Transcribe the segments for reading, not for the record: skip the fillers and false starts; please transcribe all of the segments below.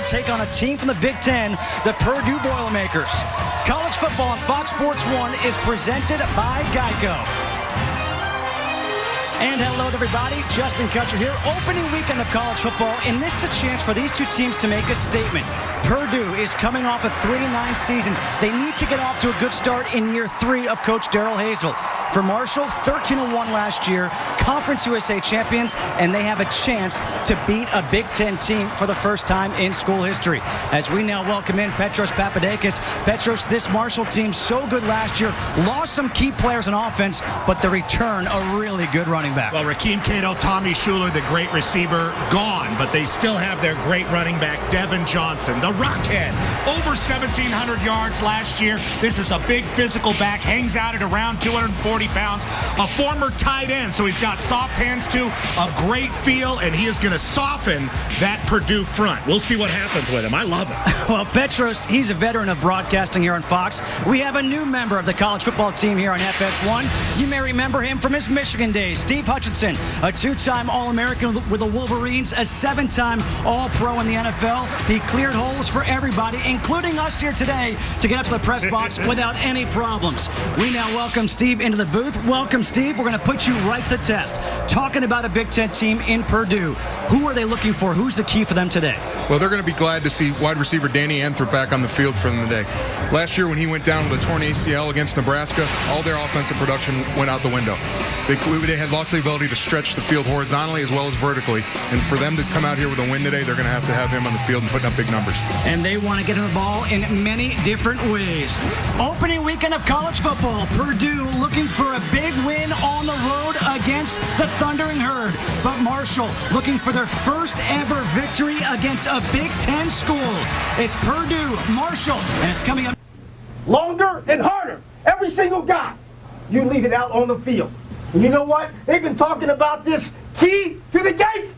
take on a team from the Big Ten, the Purdue Boilermakers. College football on Fox Sports 1 is presented by Geico. And hello, everybody. Justin Kutcher here. Opening weekend of college football, and this is a chance for these two teams to make a statement. Purdue is coming off a 3-9 season. They need to get off to a good start in year 3 of Coach Darrell Hazell. For Marshall, 13-1 last year, Conference USA champions, and they have a chance to beat a Big Ten team for the first time in school history. As we now welcome in Petros Papadakis. Petros, this Marshall team so good last year, lost some key players on offense, but the return a really good running back. Well, Rakeem Cato, Tommy Schuler, the great receiver, gone, but they still have their great running back, Devin Johnson, the Rockhead, over 1,700 yards last year. This is a big physical back, hangs out at around 240 pounds, a former tight end, so he's got soft hands too, a great feel, and he is going to soften that Purdue front. We'll see what happens with him. I love him. Well, Petros, he's a veteran of broadcasting here on Fox. We have a new member of the college football team here on FS1. You may remember him from his Michigan days. Steve Hutchinson, a 2-time All-American with the Wolverines, a 7-time All-Pro in the NFL. He cleared holes for everybody, including us here today, to get up to the press box without any problems. We now welcome Steve into the booth. Welcome, Steve. We're going to put you right to the test. Talking about a Big Ten team in Purdue, who are they looking for? Who's the key for them today? Well, they're going to be glad to see wide receiver Danny Anthrop back on the field for them today. Last year when he went down with a torn ACL against Nebraska, all their offensive production went out the window. They had lost the ability to stretch the field horizontally as well as vertically. And for them to come out here with a win today, they're going to have him on the field and putting up big numbers. And they want to get him the ball in many different ways. Opening weekend of college football. Purdue looking for a big win on the road against the Thundering Herd. But Marshall looking for their first ever victory against a Big Ten school. It's Purdue, Marshall, and it's coming up. Longer and harder. Every single guy. You leave it out on the field. And you know what? They've been talking about this key to the gate.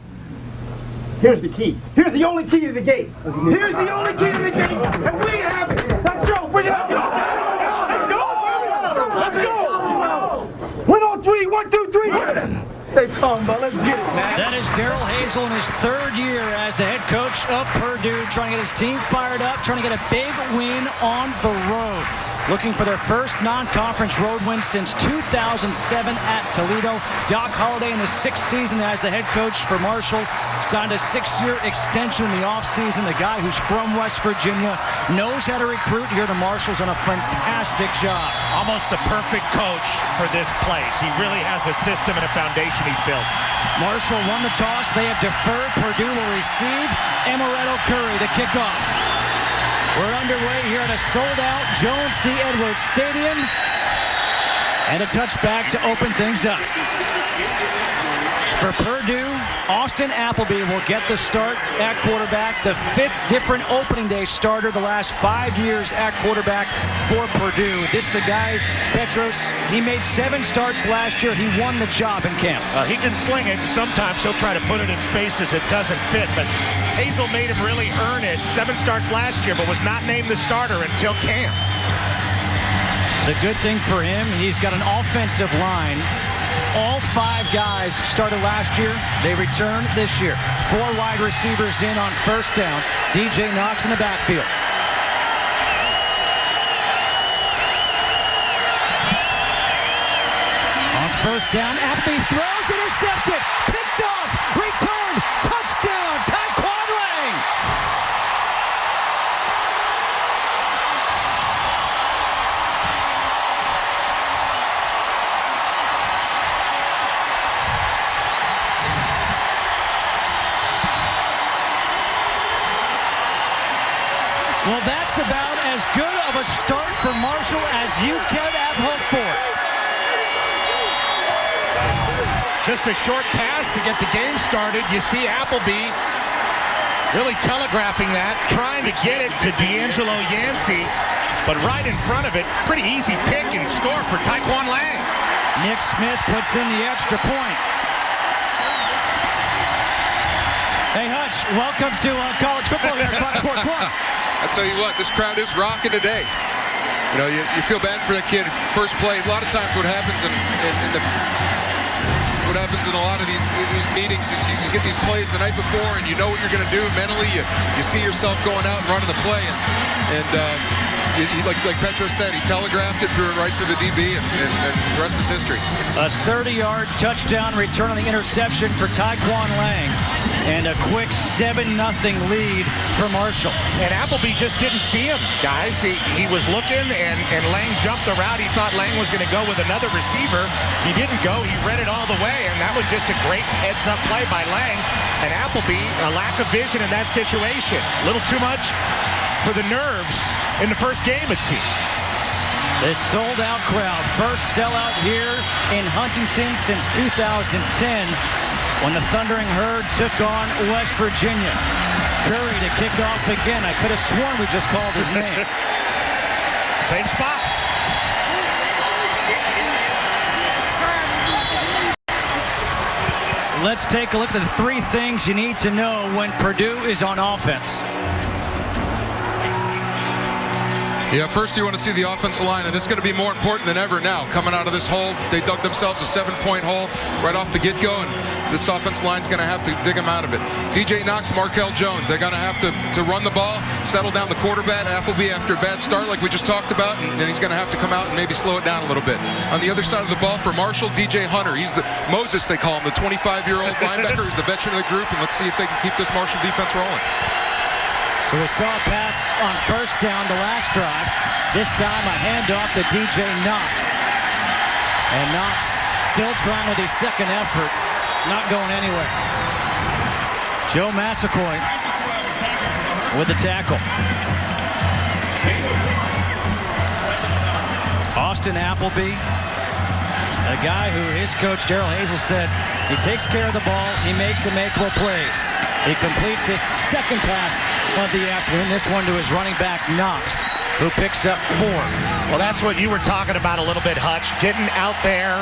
Here's the key. Here's the only key to the gate. Here's the only key to the gate. And we have it. Let's go. Bring it up. Let's go. Let's go. 1 on 3. 1, 2, 3. They talking about, let's get it, man. That is Darrell Hazell in his 3rd year as the head coach of Purdue, trying to get his team fired up, trying to get a big win on the road. Looking for their first non-conference road win since 2007 at Toledo. Doc Holliday in his 6th season as the head coach for Marshall signed a 6-year extension in the offseason. The guy who's from West Virginia knows how to recruit here to Marshall's done a fantastic job. Almost the perfect coach for this place. He really has a system and a foundation he's built. Marshall won the toss. They have deferred. Purdue will receive. Amaretto Curry to kick off. We're underway here at a sold-out Jones C. Edwards Stadium. And a touchback to open things up. For Purdue, Austin Appleby will get the start at quarterback. The 5th different opening day starter the last 5 years at quarterback for Purdue. This is a guy, Petros, he made 7 starts last year. He won the job in camp. He can sling it, and sometimes he'll try to put it in spaces it doesn't fit, but Hazell made him really earn it. 7 starts last year, but was not named the starter until camp. The good thing for him, he's got an offensive line. All 5 guys started last year. They return this year. 4 wide receivers in on first down. DJ Knox in the backfield. On first down, Appleby throws, intercepted, picked off, returned, touchdown, Taekwon Lang. Well, that's about as good of a start for Marshall as you could have hoped for. Just a short pass to get the game started. You see Appleby really telegraphing that, trying to get it to D'Angelo Yancey, but right in front of it, pretty easy pick and score for Taekwon Lang. Nick Smith puts in the extra point. Hey, Hutch, welcome to college football here at Fox Sports 1. I tell you what, this crowd is rocking today. You know, you feel bad for that kid. First play, a lot of times what happens in the what happens in a lot of these meetings is you get these plays the night before, and you know what you're going to do mentally. You see yourself going out and running the play, and like Petro said, he telegraphed it, threw it right to the DB, and the rest is history. A 30-yard touchdown return on the interception for Taekwon Lang, and a quick 7-0 lead for Marshall. And Appleby just didn't see him, guys. He was looking, and Lang jumped the route. He thought Lang was going to go with another receiver. He didn't go. He read it all the way, and that was just a great heads-up play by Lang. And Appleby, a lack of vision in that situation. A little too much for the nerves in the first game, it seems. This sold-out crowd, first sellout here in Huntington since 2010 when the Thundering Herd took on West Virginia. Curry to kick off again. I could have sworn we just called his name. Same spot. Let's take a look at the 3 things you need to know when Purdue is on offense. Yeah, first you want to see the offensive line, and this is going to be more important than ever now. Coming out of this hole, they dug themselves a 7-point hole right off the get-go, and this offensive line is going to have to dig them out of it. DJ Knox, Markel Jones, they're going to have to run the ball, settle down the quarterback. Appleby, after a bad start like we just talked about, and he's going to have to come out and maybe slow it down a little bit. On the other side of the ball for Marshall, DJ Hunter. He's the Moses, they call him, the 25-year-old linebacker. He's the veteran of the group, and let's see if they can keep this Marshall defense rolling. So we saw a pass on first down the last drive. This time a handoff to DJ Knox. And Knox still trying with his second effort. Not going anywhere. Joe Massaquoi with the tackle. Austin Appleby, a guy who his coach Darrell Hazel said he takes care of the ball, he makes the makeable plays. He completes his second pass of the afternoon. This one to his running back, Knox, who picks up 4. Well, that's what you were talking about a little bit, Hutch. Getting out there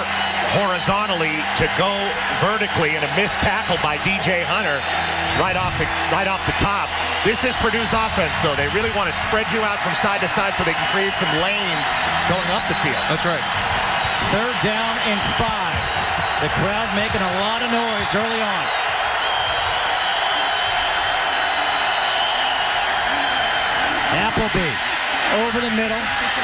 horizontally to go vertically, and a missed tackle by DJ Hunter right off the top. This is Purdue's offense, though. They really want to spread you out from side to side so they can create some lanes going up the field. That's right. 3rd down and 5. The crowd making a lot of noise early on. Appleby over the middle,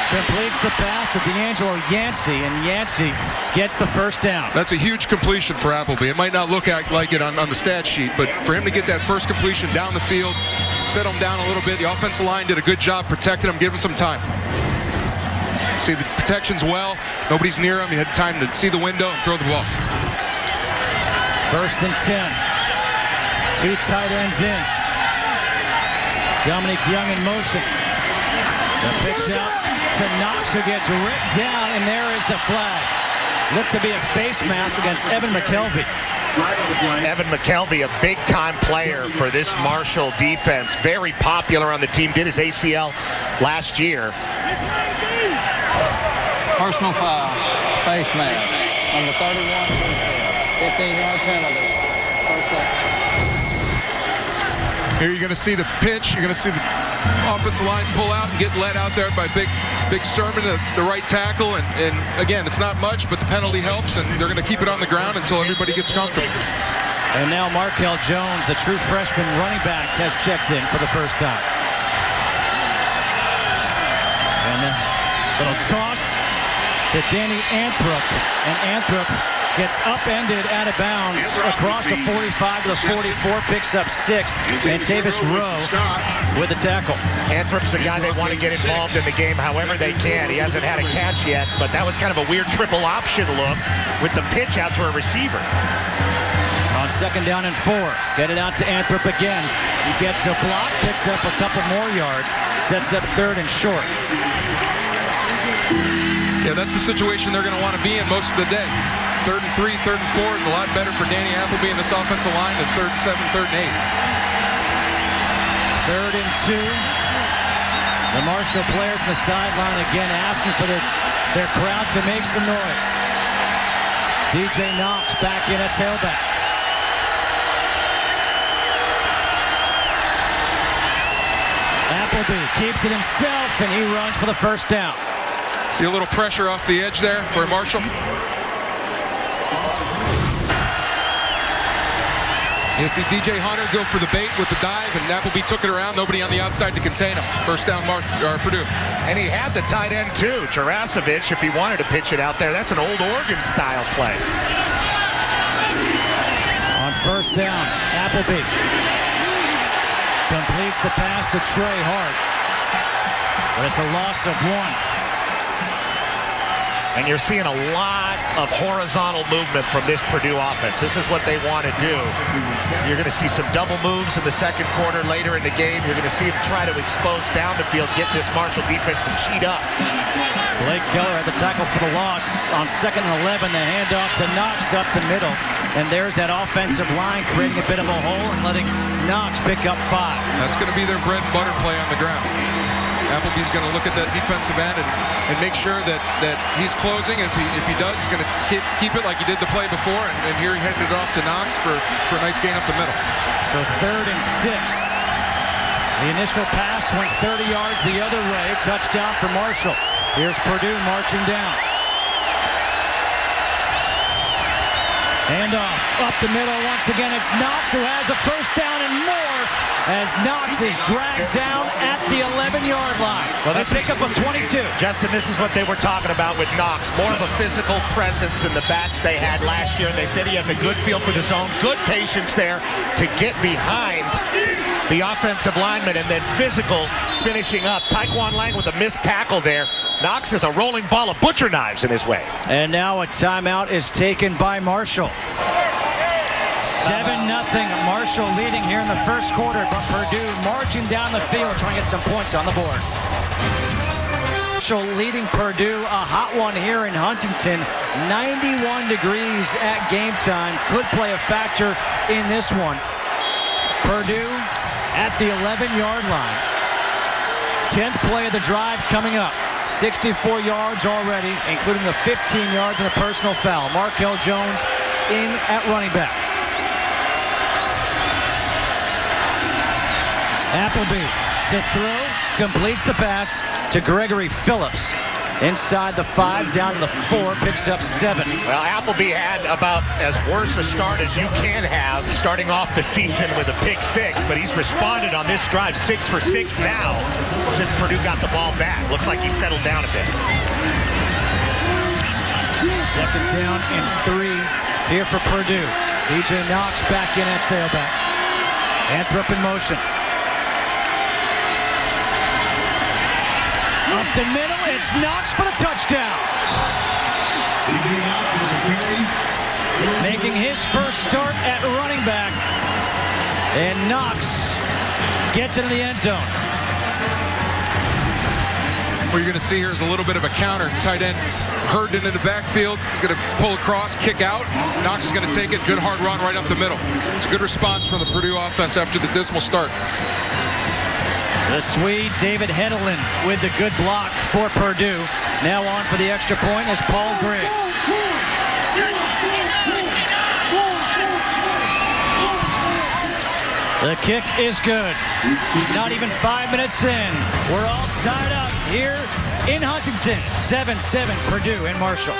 completes the pass to D'Angelo Yancey, and Yancey gets the first down. That's a huge completion for Appleby. It might not look like it on the stat sheet, but for him to get that first completion down the field, settle him down a little bit. The offensive line did a good job protecting him, giving him some time. See the protection's well. Nobody's near him. He had time to see the window and throw the ball. 1st and 10. 2 tight ends in. Dominic Young in motion. The pitch out to Knox, who gets ripped down, and there is the flag. Looked to be a face mask against Evan McKelvey. Evan McKelvey, a big-time player for this Marshall defense. Very popular on the team. Did his ACL last year. Personal foul. Face mask. Number 31. 15-yard penalty. First down. Here you're going to see the pitch. You're going to see the offensive line pull out and get let out there by Big Sermon, the right tackle. And again, it's not much, but the penalty helps, and they're going to keep it on the ground until everybody gets comfortable. And now Markel Jones, the true freshman running back, has checked in for the first time. And a little toss to Danny Anthrop. And Anthrop gets upended out of bounds across the 45 to the 44, picks up 6, and Tavis Rowe with the tackle. Anthrop's the guy they want to get involved in the game however they can. He hasn't had a catch yet, but that was kind of a weird triple option look with the pitch out to a receiver. On 2nd down and 4, get it out to Anthrop again. He gets a block, picks up a couple more yards, sets up 3rd and short. Yeah, that's the situation they're going to want to be in most of the day. 3rd and 3, 3rd and 4 is a lot better for Danny Appleby and this offensive line than 3rd and 7, 3rd and 8. 3rd and 2. The Marshall players on the sideline again asking for their crowd to make some noise. DJ Knox back in at tailback. Appleby keeps it himself, and he runs for the first down. See a little pressure off the edge there for Marshall. You see DJ Hunter go for the bait with the dive, and Appleby took it around. Nobody on the outside to contain him. First down, Purdue. And he had the tight end, too. Jurasevich, if he wanted to pitch it out there. That's an old Oregon-style play. On first down, Appleby completes the pass to Trey Hart. But it's a loss of 1. And you're seeing a lot of horizontal movement from this Purdue offense. This is what they want to do. You're going to see some double moves in the second quarter later in the game. You're going to see them try to expose down the field, get this Marshall defense to cheat up. Blake Keller had the tackle for the loss on 2nd and 11. The handoff to Knox up the middle. And there's that offensive line creating a bit of a hole and letting Knox pick up 5. That's going to be their bread and butter play on the ground. Appleby's going to look at that defensive end and make sure that he's closing. If he does, he's going to keep it like he did the play before. And here he handed it off to Knox for a nice gain up the middle. So 3rd and 6. The initial pass went 30 yards the other way. Touchdown for Marshall. Here's Purdue marching down. Handoff up the middle once again. It's Knox who has a first down and more as Knox is dragged down at the 11-yard line. Well, a pickup of 22. Justin, this is what they were talking about with Knox. More of a physical presence than the backs they had last year. They said he has a good feel for the zone, good patience there to get behind the offensive lineman, and then physical finishing up. Taekwon Lang with a missed tackle there. Knox is a rolling ball of butcher knives in his way. And now a timeout is taken by Marshall. 7-0. Marshall leading here in the first quarter, but Purdue marching down the field trying to get some points on the board. Marshall leading Purdue, a hot one here in Huntington. 91 degrees at game time. Could play a factor in this one. Purdue at the 11-yard line. 10th play of the drive coming up. 64 yards already, including the 15 yards and a personal foul. Markel Jones in at running back. Appleby to throw, completes the pass to Gregory Phillips. Inside the 5, down to the 4, picks up 7. Well, Appleby had about as worse a start as you can have, starting off the season with a pick 6, but he's responded on this drive 6 for 6 now since Purdue got the ball back. Looks like he settled down a bit. 2nd down and 3 here for Purdue. DJ Knox back in at tailback. Anthrop in motion. Up the middle, it's Knox for the touchdown. Making his first start at running back. And Knox gets into the end zone. What you're going to see here is a little bit of a counter. Tight end hurried into the backfield. Going to pull across, kick out. Knox is going to take it. Good hard run right up the middle. It's a good response from the Purdue offense after the dismal start. The Swede, David Hedelin, with the good block for Purdue. Now on for the extra point is Paul Griggs. The kick is good. Not even 5 minutes in. We're all tied up here in Huntington. 7-7 Purdue and Marshall.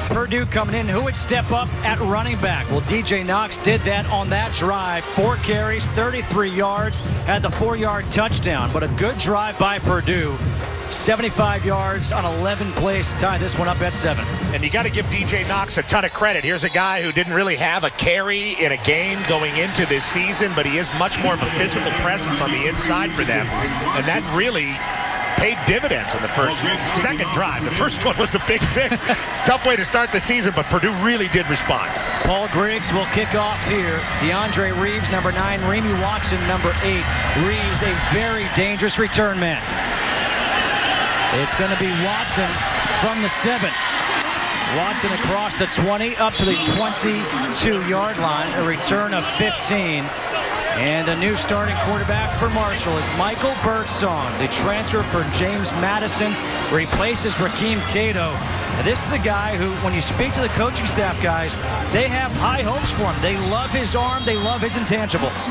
Purdue coming in. Who would step up at running back? Well, DJ Knox did that on that drive. 4 carries, 33 yards, had the 4-yard touchdown. But a good drive by Purdue. 75 yards on 11 plays to tie this one up at 7. And you got to give DJ Knox a ton of credit. Here's a guy who didn't really have a carry in a game going into this season, but he is much more of a physical presence on the inside for them. And that really paid dividends in the second drive. The first one was a big 6. Tough way to start the season, but Purdue really did respond. Paul Griggs will kick off here. DeAndre Reeves, number 9. Remy Watson, number 8. Reeves, a very dangerous return man. It's going to be Watson from the 7. Watson across the 20 up to the 22-yard line. A return of 15. And a new starting quarterback for Marshall is Michael Birdsong, the transfer for James Madison, replaces Rakeem Cato. Now, this is a guy who, when you speak to the coaching staff guys, they have high hopes for him. They love his arm. They love his intangibles.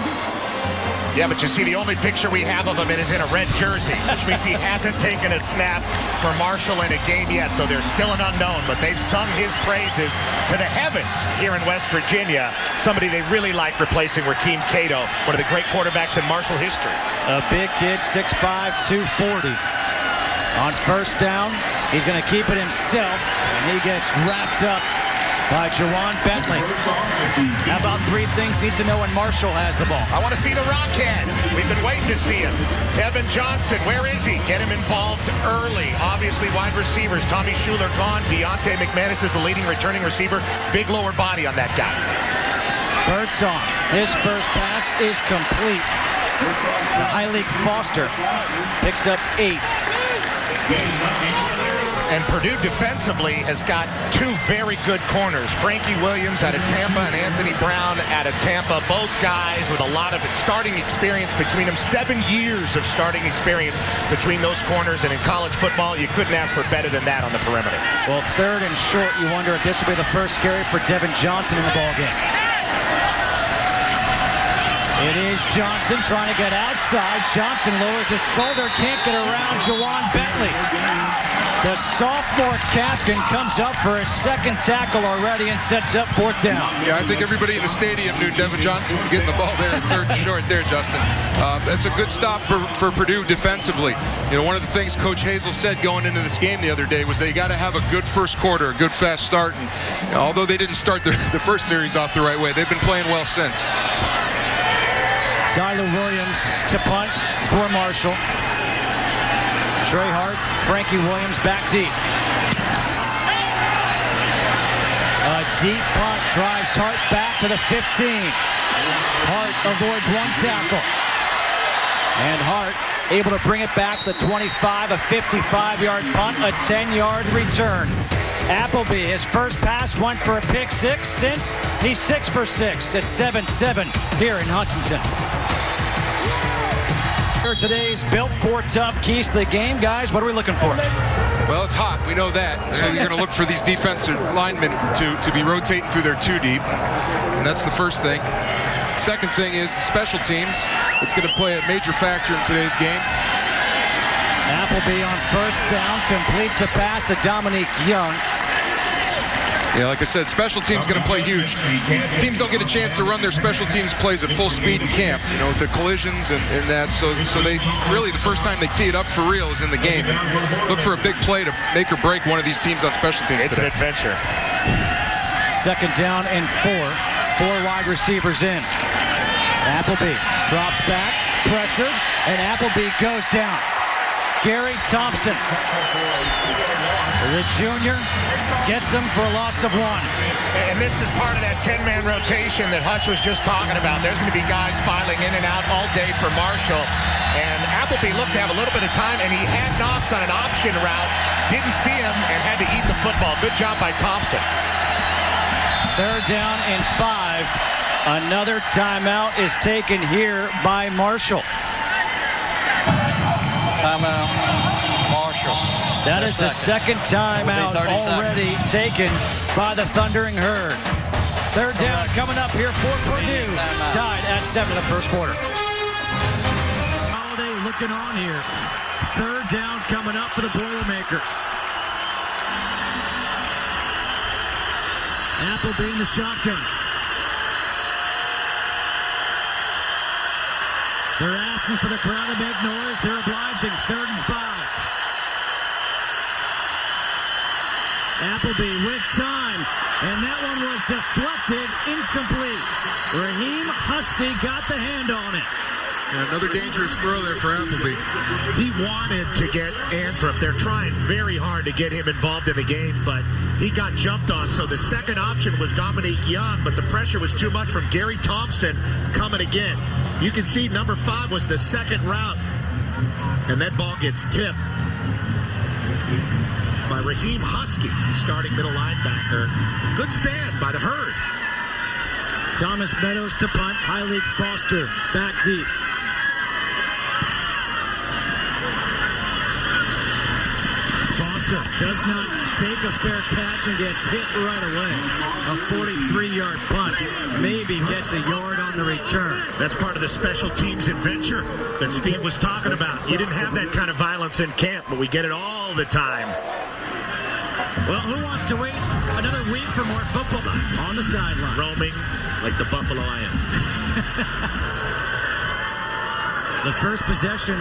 Yeah, but you see, the only picture we have of him is in a red jersey, which means he hasn't taken a snap for Marshall in a game yet, so there's still an unknown, but they've sung his praises to the heavens here in West Virginia. Somebody they really like replacing Rakeem Cato, one of the great quarterbacks in Marshall history. A big kid, 6'5", 240. On first down, he's going to keep it himself, and he gets wrapped up by Jawan Bentley. How about 3 things need to know when Marshall has the ball? I want to see the Rockhead. We've been waiting to see him. Devin Johnson, where is he? Get him involved early. Obviously, wide receivers. Tommy Schuler gone. Deontay McManus is the leading returning receiver. Big lower body on that guy. Birdsong, his first pass is complete to Hyleek Foster. Picks up 8. And Purdue defensively has got 2 very good corners. Frankie Williams out of Tampa and Anthony Brown out of Tampa. Both guys with a lot of starting experience between them. 7 years of starting experience between those corners. And in college football, you couldn't ask for better than that on the perimeter. Well, 3rd and short, you wonder if this will be the first carry for Devin Johnson in the ballgame. It is Johnson trying to get outside. Johnson lowers his shoulder, can't get around Jawan Bentley. The sophomore captain comes up for his 2nd tackle already and sets up 4th down. Yeah, I think everybody in the stadium knew Devin Johnson was getting the ball there in 3rd and short there, Justin. That's a good stop for Purdue defensively. You know, one of the things Coach Hazel said going into this game the other day was they got to have a good first quarter, a good fast start. And you know, although they didn't start the first series off the right way, they've been playing well since. Tyler Williams to punt for Marshall. Trey Hart, Frankie Williams back deep. A deep punt drives Hart back to the 15. Hart avoids 1 tackle. And Hart able to bring it back to the 25, a 55-yard punt, a 10-yard return. Appleby, his first pass went for a pick 6 since he's 6 for 6 at 7-7 here in Huntington. Today's Built for Tough keys to the game. Guys, what are we looking for? Well, it's hot. We know that. So you're going to look for these defensive linemen to be rotating through their 2 deep. And that's the first thing. Second thing is special teams. It's going to play a major factor in today's game. Appleby on first down completes the pass to Dominique Young. Yeah, like I said, special teams going to play huge. Teams don't get a chance to run their special teams plays at full speed in camp, you know, with the collisions and that. So they really, the first time they tee it up for real is in the game. Look for a big play to make or break one of these teams on special teams today. An adventure. 2nd down and 4. 4 wide receivers in. Appleby drops back, pressured, and Appleby goes down. Gary Thompson, the junior, gets him for a loss of 1. And this is part of that 10-man rotation that Hutch was just talking about. There's going to be guys filing in and out all day for Marshall. And Appleby looked to have a little bit of time, and he had Knox on an option route. Didn't see him and had to eat the football. Good job by Thompson. 3rd down and 5. Another timeout is taken here by Marshall. Timeout, Marshall. That is the 2nd timeout already taken by the Thundering Herd. 3rd down coming up here for Purdue. Tied at 7 in the first quarter. Holiday looking on here. 3rd down coming up for the Boilermakers. Appleby in the shotgun. They're asking for the crowd to make noise. They're obliging. 3rd and 5. Appleby with time. And that one was deflected, incomplete. Raheem Husky got the hand on it. Yeah, another dangerous throw there for Appleby. He wanted to get Anthrop. They're trying very hard to get him involved in the game, but he got jumped on. So the second option was Dominique Young, but the pressure was too much from Gary Thompson coming again. You can see number 5 was the second route, and that ball gets tipped by Raheem Husky, starting middle linebacker. Good stand by the Herd. Thomas Meadows to punt. Hyleek Foster back deep. Foster does not take a fair catch and gets hit right away. A 43-yard punt. Maybe gets a yard on the return. That's part of the special teams adventure that Steve was talking about. You didn't have that kind of violence in camp, but we get it all the time. Well, who wants to wait another week for more football on the sideline? Roaming like the Buffalo I am. The first possession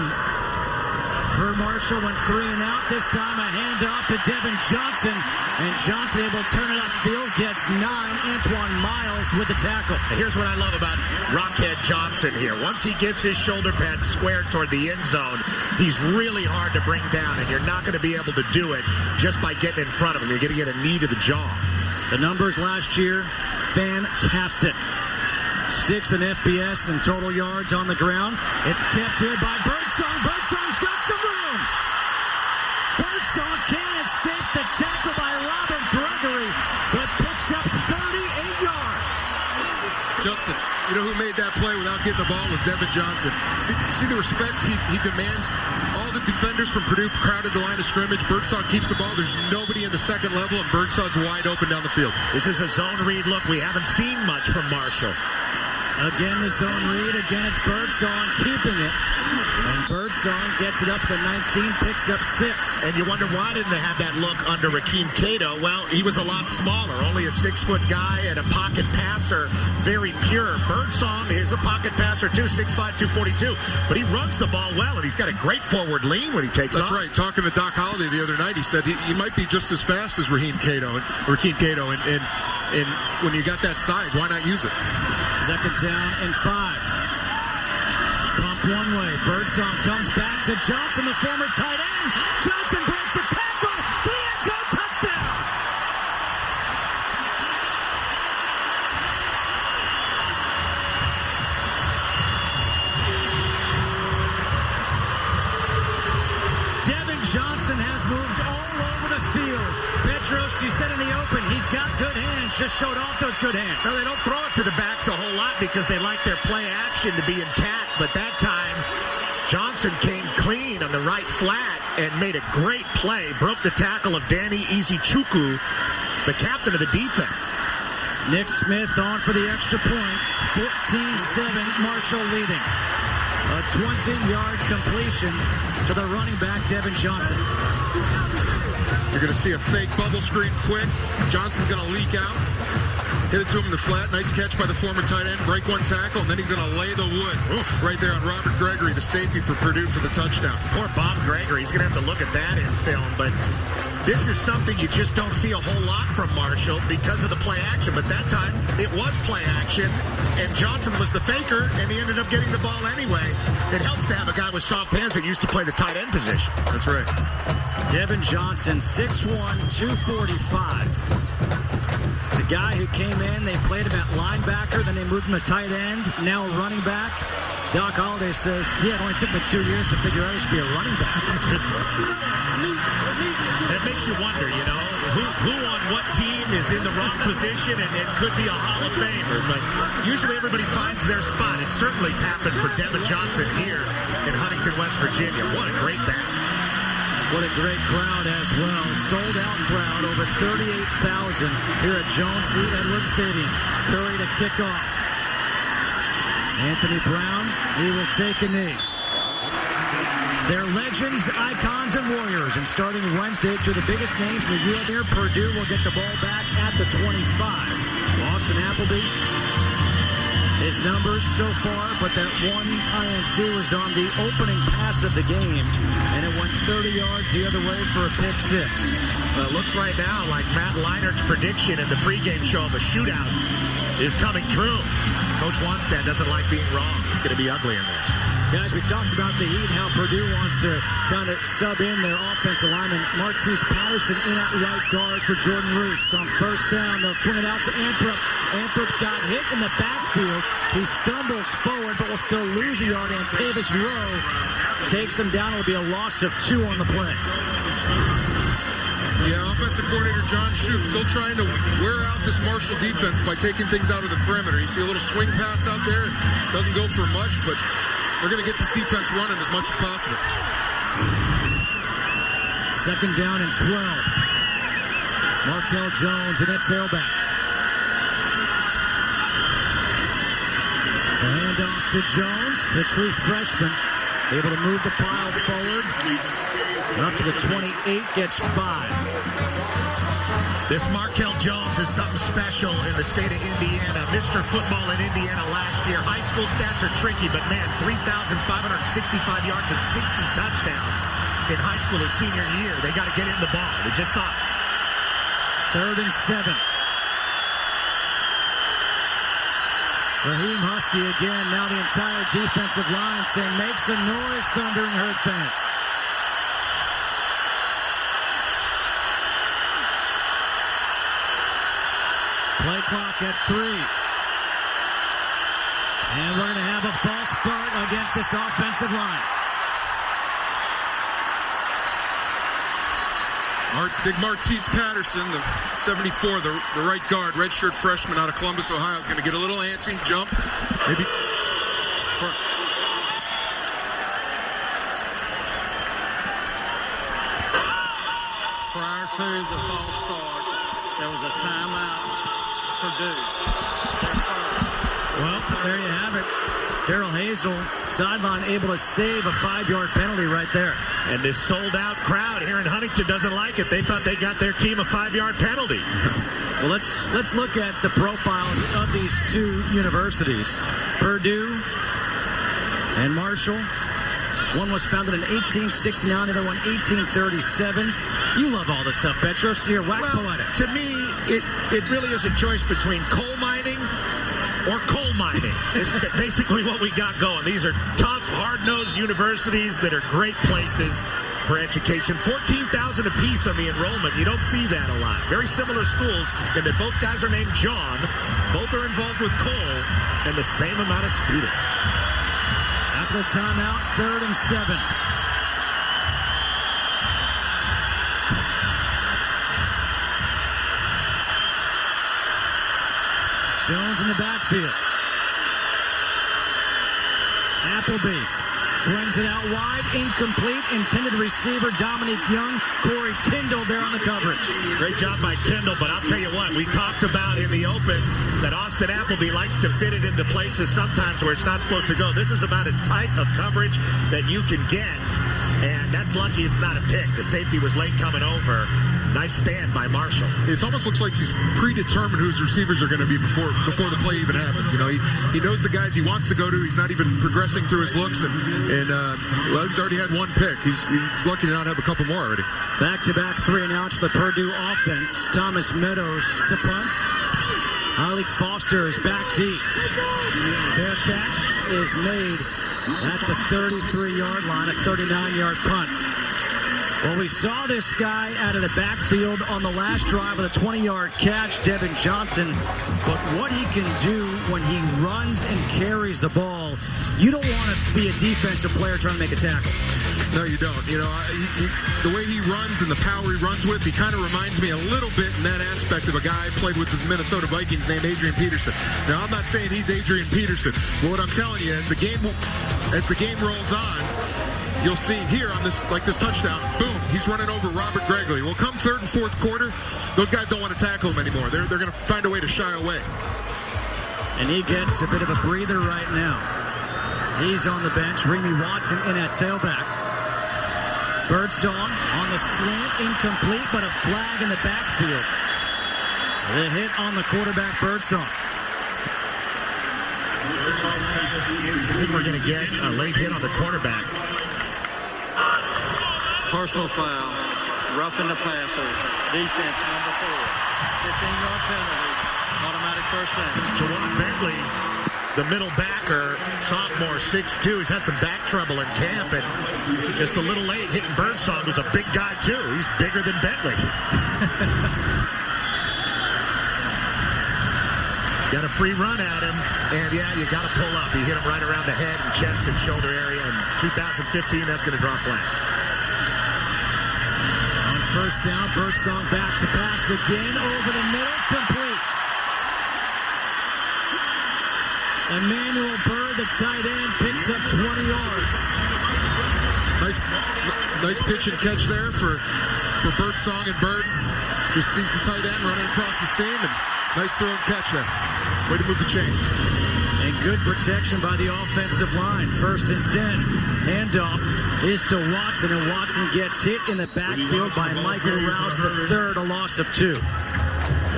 for Marshall went 3 and out. This time a handoff to Devin Johnson. And Johnson able to turn it upfield. Gets 9. Antoine Miles with the tackle. Here's what I love about Rockhead Johnson here. Once he gets his shoulder pad squared toward the end zone, he's really hard to bring down. And you're not going to be able to do it just by getting in front of him. You're going to get a knee to the jaw. The numbers last year, fantastic. 6th in FBS and total yards on the ground. It's kept here by Birdsong. Birdsong's got some room. Birdsong can't escape the tackle by Robert Gregory, but picks up 38 yards. Justin, you know who made that play without getting the ball was Devin Johnson. See the respect he demands. All the defenders from Purdue crowded the line of scrimmage. Birdsong keeps the ball. There's nobody in the second level, and Birdsong's wide open down the field. This is a zone read look we haven't seen much from Marshall. Again, the zone read. Again, it's Birdsong keeping it. And Birdsong gets it up to the 19, picks up 6. And you wonder why didn't they have that look under Rakeem Cato? Well, he was a lot smaller, only a 6-foot guy and a pocket passer, very pure. Birdsong is a pocket passer too, 6'5", 242. But he runs the ball well, and he's got a great forward lean when he takes off. That's right. Talking to Doc Holliday the other night, he said he might be just as fast as Rakeem Cato. And when you got that size, why not use it? 2nd down and 5. Pump one way. Birdsong comes back to Johnson, the former tight end. Johnson breaks the tackle. The end zone touchdown. Devin Johnson has moved all over the field. Petros, you said in the open, he's got good hands. Just showed off those good hands. No, they don't throw it to the backs a whole lot because they like their play action to be intact. But that time, Johnson came clean on the right flat and made a great play. Broke the tackle of Danny Izichukwu, the captain of the defense. Nick Smith on for the extra point. 14-7, Marshall leading. A 20-yard completion to the running back, Devin Johnson. You're going to see a fake bubble screen quick. Johnson's going to leak out. Hit it to him in the flat. Nice catch by the former tight end. Break one tackle, and then he's going to lay the wood. Oof, right there on Robert Gregory, the safety for Purdue for the touchdown. Poor Bob Gregory. He's going to have to look at that in film, but this is something you just don't see a whole lot from Marshall because of the play action. But that time, it was play action, and Johnson was the faker, and he ended up getting the ball anyway. It helps to have a guy with soft hands that used to play the tight end position. That's right. Devin Johnson, 6'1", 245. It's a guy who came in, they played him at linebacker, then they moved him to tight end, now running back. Doc Holliday says, yeah, it only took me 2 years to figure out he should be a running back. That makes you wonder, you know, who on what team is in the wrong position and could be a Hall of Famer. But usually everybody finds their spot. It certainly has happened for Devin Johnson here in Huntington, West Virginia. What a great back. What a great crowd as well. Sold out crowd, over 38,000 here at Jones C. Edwards Stadium. Curry to kick off. Anthony Brown, he will take a knee. They're legends, icons, and warriors. And starting Wednesday, two of the biggest names in the year there, Purdue will get the ball back at the 25. Austin Appleby, his numbers so far, but that one INT was on the opening pass of the game, and it went 30 yards the other way for a pick 6. Well, it looks right now like Matt Leinert's prediction in the pregame show of a shootout is coming true. Coach Wanstead doesn't like being wrong. It's going to be ugly in there. Guys, we talked about the Heat, how Purdue wants to kind of sub in their offensive lineman. Martese Patterson in at right guard for Jordan Reese. On first down, they'll swing it out to Anthrop. Anthrop got hit in the backfield. He stumbles forward, but will still lose a yard. And Tavis Rowe takes him down. It'll be a loss of 2 on the play. Yeah, offensive coordinator John Shoup still trying to wear out this Marshall defense by taking things out of the perimeter. You see a little swing pass out there. Doesn't go for much, but we're going to get this defense running as much as possible. Second down and 12. Markel Jones in that tailback. The handoff to Jones, the true freshman, able to move the pile forward. Up to the 28, gets 5. This Markel Jones is something special in the state of Indiana. Mr. Football in Indiana last year. High school stats are tricky, but man, 3,565 yards and 60 touchdowns in high school his senior year. They got to get in the ball. We just saw it. 3rd and 7. Raheem Husky again. Now the entire defensive line saying, make some noise, Thundering Herd fans. Play clock at 3. And we're going to have a false start against this offensive line. Big Martese Patterson, the 74, the right guard, redshirt freshman out of Columbus, Ohio, is going to get a little antsy, jump, maybe. Prior to the false start, there was a timeout. Purdue. Well, there you have it. Darrell Hazel, sideline, able to save a 5-yard penalty right there. And this sold-out crowd here in Huntington doesn't like it. They thought they got their team a 5-yard penalty. Well, let's look at the profiles of these two universities. Purdue and Marshall. One was founded in 1869, the other one 1837. You love all this stuff, Petro. So you're wax poetic. To me, it really is a choice between coal mining or coal mining. It's basically what we got going. These are tough, hard-nosed universities that are great places for education. 14,000 apiece on the enrollment. You don't see that a lot. Very similar schools in that both guys are named John. Both are involved with coal and the same amount of students. After the timeout, 3rd and 7. Jones in the backfield. Appleby swings it out wide, incomplete, intended receiver Dominique Young. Corey Tyndall there on the coverage. Great job by Tyndall, but I'll tell you what, we talked about in the open that Austin Appleby likes to fit it into places sometimes where it's not supposed to go. This is about as tight of coverage that you can get, and that's lucky it's not a pick. The safety was late coming over. Nice stand by Marshall. It almost looks like he's predetermined who his receivers are going to be before the play even happens. You know, he knows the guys he wants to go to. He's not even progressing through his looks, and well, he's already had one pick. He's lucky to not have a couple more already. Back-to-back 3 and outs for the Purdue offense. Thomas Meadows to punt. Alec Foster is back deep. Their catch is made at the 33-yard line, a 39-yard punt. Well, we saw this guy out of the backfield on the last drive with a 20-yard catch, Devin Johnson. But what he can do when he runs and carries the ball, you don't want to be a defensive player trying to make a tackle. No, you don't. You know, the way he runs and the power he runs with, he kind of reminds me a little bit in that aspect of a guy I played with the Minnesota Vikings named Adrian Peterson. Now, I'm not saying he's Adrian Peterson, but what I'm telling you, as the game rolls on, you'll see here on this touchdown, boom, he's running over Robert Gregley. Well, come 3rd and 4th quarter, those guys don't want to tackle him anymore. They're going to find a way to shy away. And he gets a bit of a breather right now. He's on the bench. Remy Watson in at tailback. Birdsong on the slant, incomplete, but a flag in the backfield. The hit on the quarterback, Birdsong. I think we're going to get a late hit on the quarterback. Personal foul. Roughing the passer. Defense number 4. 15-yard penalty. Automatic first down. It's Jawan Bentley, the middle backer, sophomore, 6'2". He's had some back trouble in camp, and just a little late hitting Birdsong, who's a big guy, too. He's bigger than Bentley. He's got a free run at him, and yeah, you got to pull up. He hit him right around the head and chest and shoulder area. In 2015, that's going to draw a flag. On first down, Birdsong back to pass again, over the middle, complete. Emmanuel Bird, the tight end, picks up 20 yards. Nice pitch and catch there for Birdsong and Bird. Just sees the tight end running across the seam, and nice throw and catch there. Way to move the chains. And good protection by the offensive line. 1st and 10. Handoff is to Watson, and Watson gets hit in the backfield by Michael Rouse, the third, a loss of 2.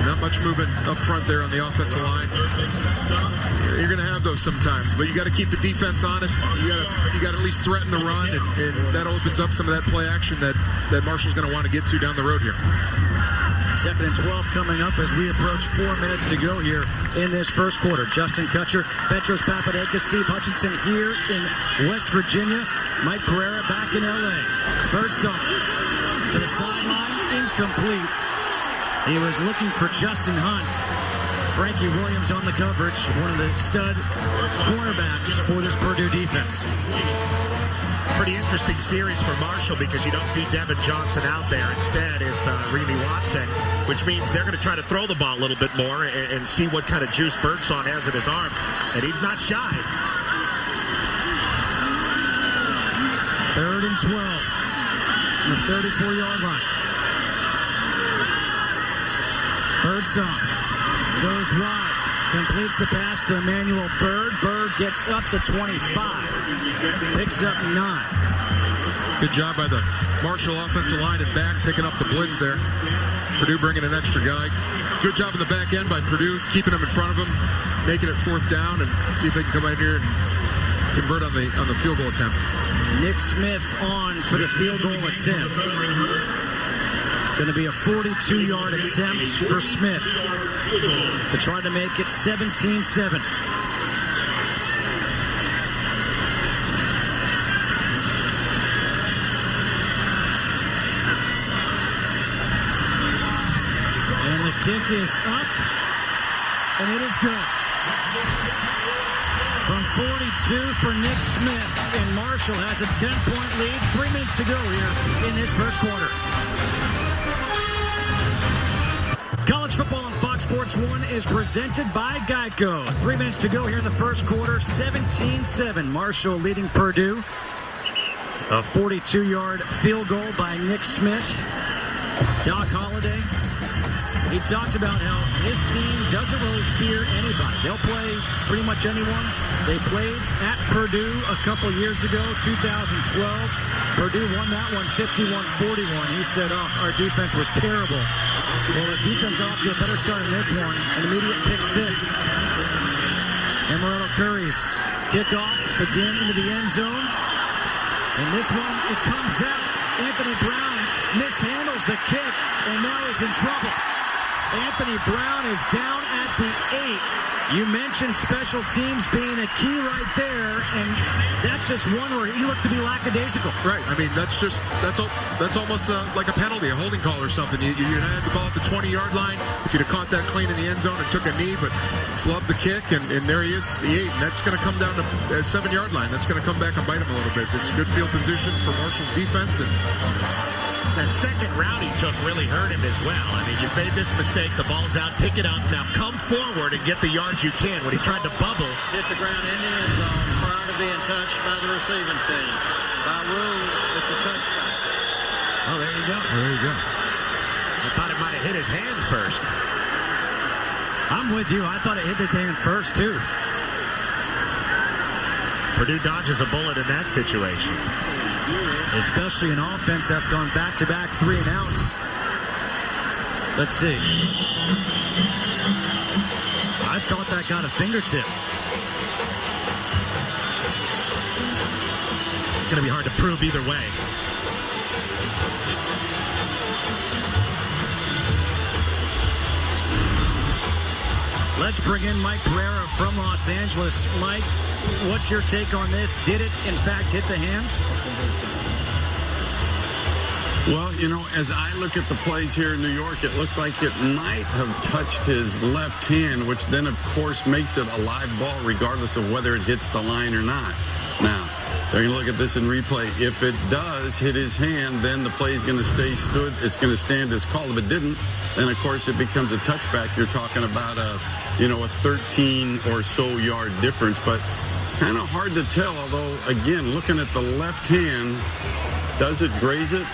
Not much movement up front there on the offensive line. You're going to have those sometimes, but you got to keep the defense honest. You got to at least threaten the run, and that opens up some of that play action that Marshall's going to want to get to down the road here. 2nd and 12 coming up as we approach 4 minutes to go here in this first quarter. Justin Kutcher, Petros Papadakis, Steve Hutchinson here in West Virginia. Mike Pereira back in L.A. Birdsong to the sideline, incomplete. He was looking for Justin Hunt. Frankie Williams on the coverage, one of the stud cornerbacks for this Purdue defense. Pretty interesting series for Marshall because you don't see Devin Johnson out there. Instead, it's Remy Watson, which means they're going to try to throw the ball a little bit more and see what kind of juice Birdsong has in his arm. And he's not shy. 3rd and 12. On the 34-yard line. Birdsong goes wide. Completes the pass to Emmanuel Byrd. Byrd gets up to 25. Picks up 9. Good job by the Marshall offensive line and back picking up the blitz there. Purdue bringing an extra guy. Good job in the back end by Purdue, keeping him in front of him, making it 4th down, and see if they can come out here and convert on the field goal attempt. Nick Smith on for the field goal attempt. Going to be a 42-yard attempt for Smith to try to make it 17-7. And the kick is up, and it is good. From 42 for Nick Smith, and Marshall has a 10-point lead. 3 minutes to go here in this first quarter. College football on Fox Sports 1 is presented by Geico. 3 minutes to go here in the first quarter. 17-7. Marshall leading Purdue. A 42-yard field goal by Nick Smith. Doc Holliday, he talks about how his team doesn't really fear anybody. They'll play pretty much anyone. They played at Purdue a couple years ago, 2012. Purdue won that one 51-41. He said, our defense was terrible. Well, the defense got off to a better start in this one. An immediate pick 6. Amaretto Curry's kickoff again into the end zone. And this one, it comes out. Anthony Brown mishandles the kick and now is in trouble. Anthony Brown is down at the 8. You mentioned special teams being a key right there, and that's just one where he looks to be lackadaisical. Right. I mean, that's almost like a penalty, a holding call or something. You had the ball at the 20-yard line. If you'd have caught that clean in the end zone and took a knee, but flubbed the kick, and there he is, the 8. And that's going to come down to the 7-yard line. That's going to come back and bite him a little bit. It's good field position for Marshall's defense. And that second round he took really hurt him as well. I mean, you made this mistake, the ball's out, pick it up, now come forward and get the yards you can. When he tried to bubble, Hit the ground in the end zone prior to being touched by the receiving team. By rule, it's a touchdown. oh, there you go. there you go. I thought it might have hit his hand first. I'm with you. I thought it hit his hand first, too. Purdue dodges a bullet in that situation. Especially an offense that's gone back-to-back 3-and-outs. Let's see. I thought that got a fingertip. It's going to be hard to prove either way. Let's bring in Mike Pereira from Los Angeles. Mike, what's your take on this? Did it, in fact, hit the hand? Well, you know, as I look at the plays here in New York, it looks like it might have touched his left hand, which then, of course, makes it a live ball regardless of whether it hits the line or not. Now, they're going to look at this in replay. If it does hit his hand, then the play is going to stay stood. It's going to stand as called. If it didn't, then, of course, it becomes a touchback. You're talking about a 13 or so yard difference, but kind of hard to tell. Although, again, looking at the left hand, Does it graze it?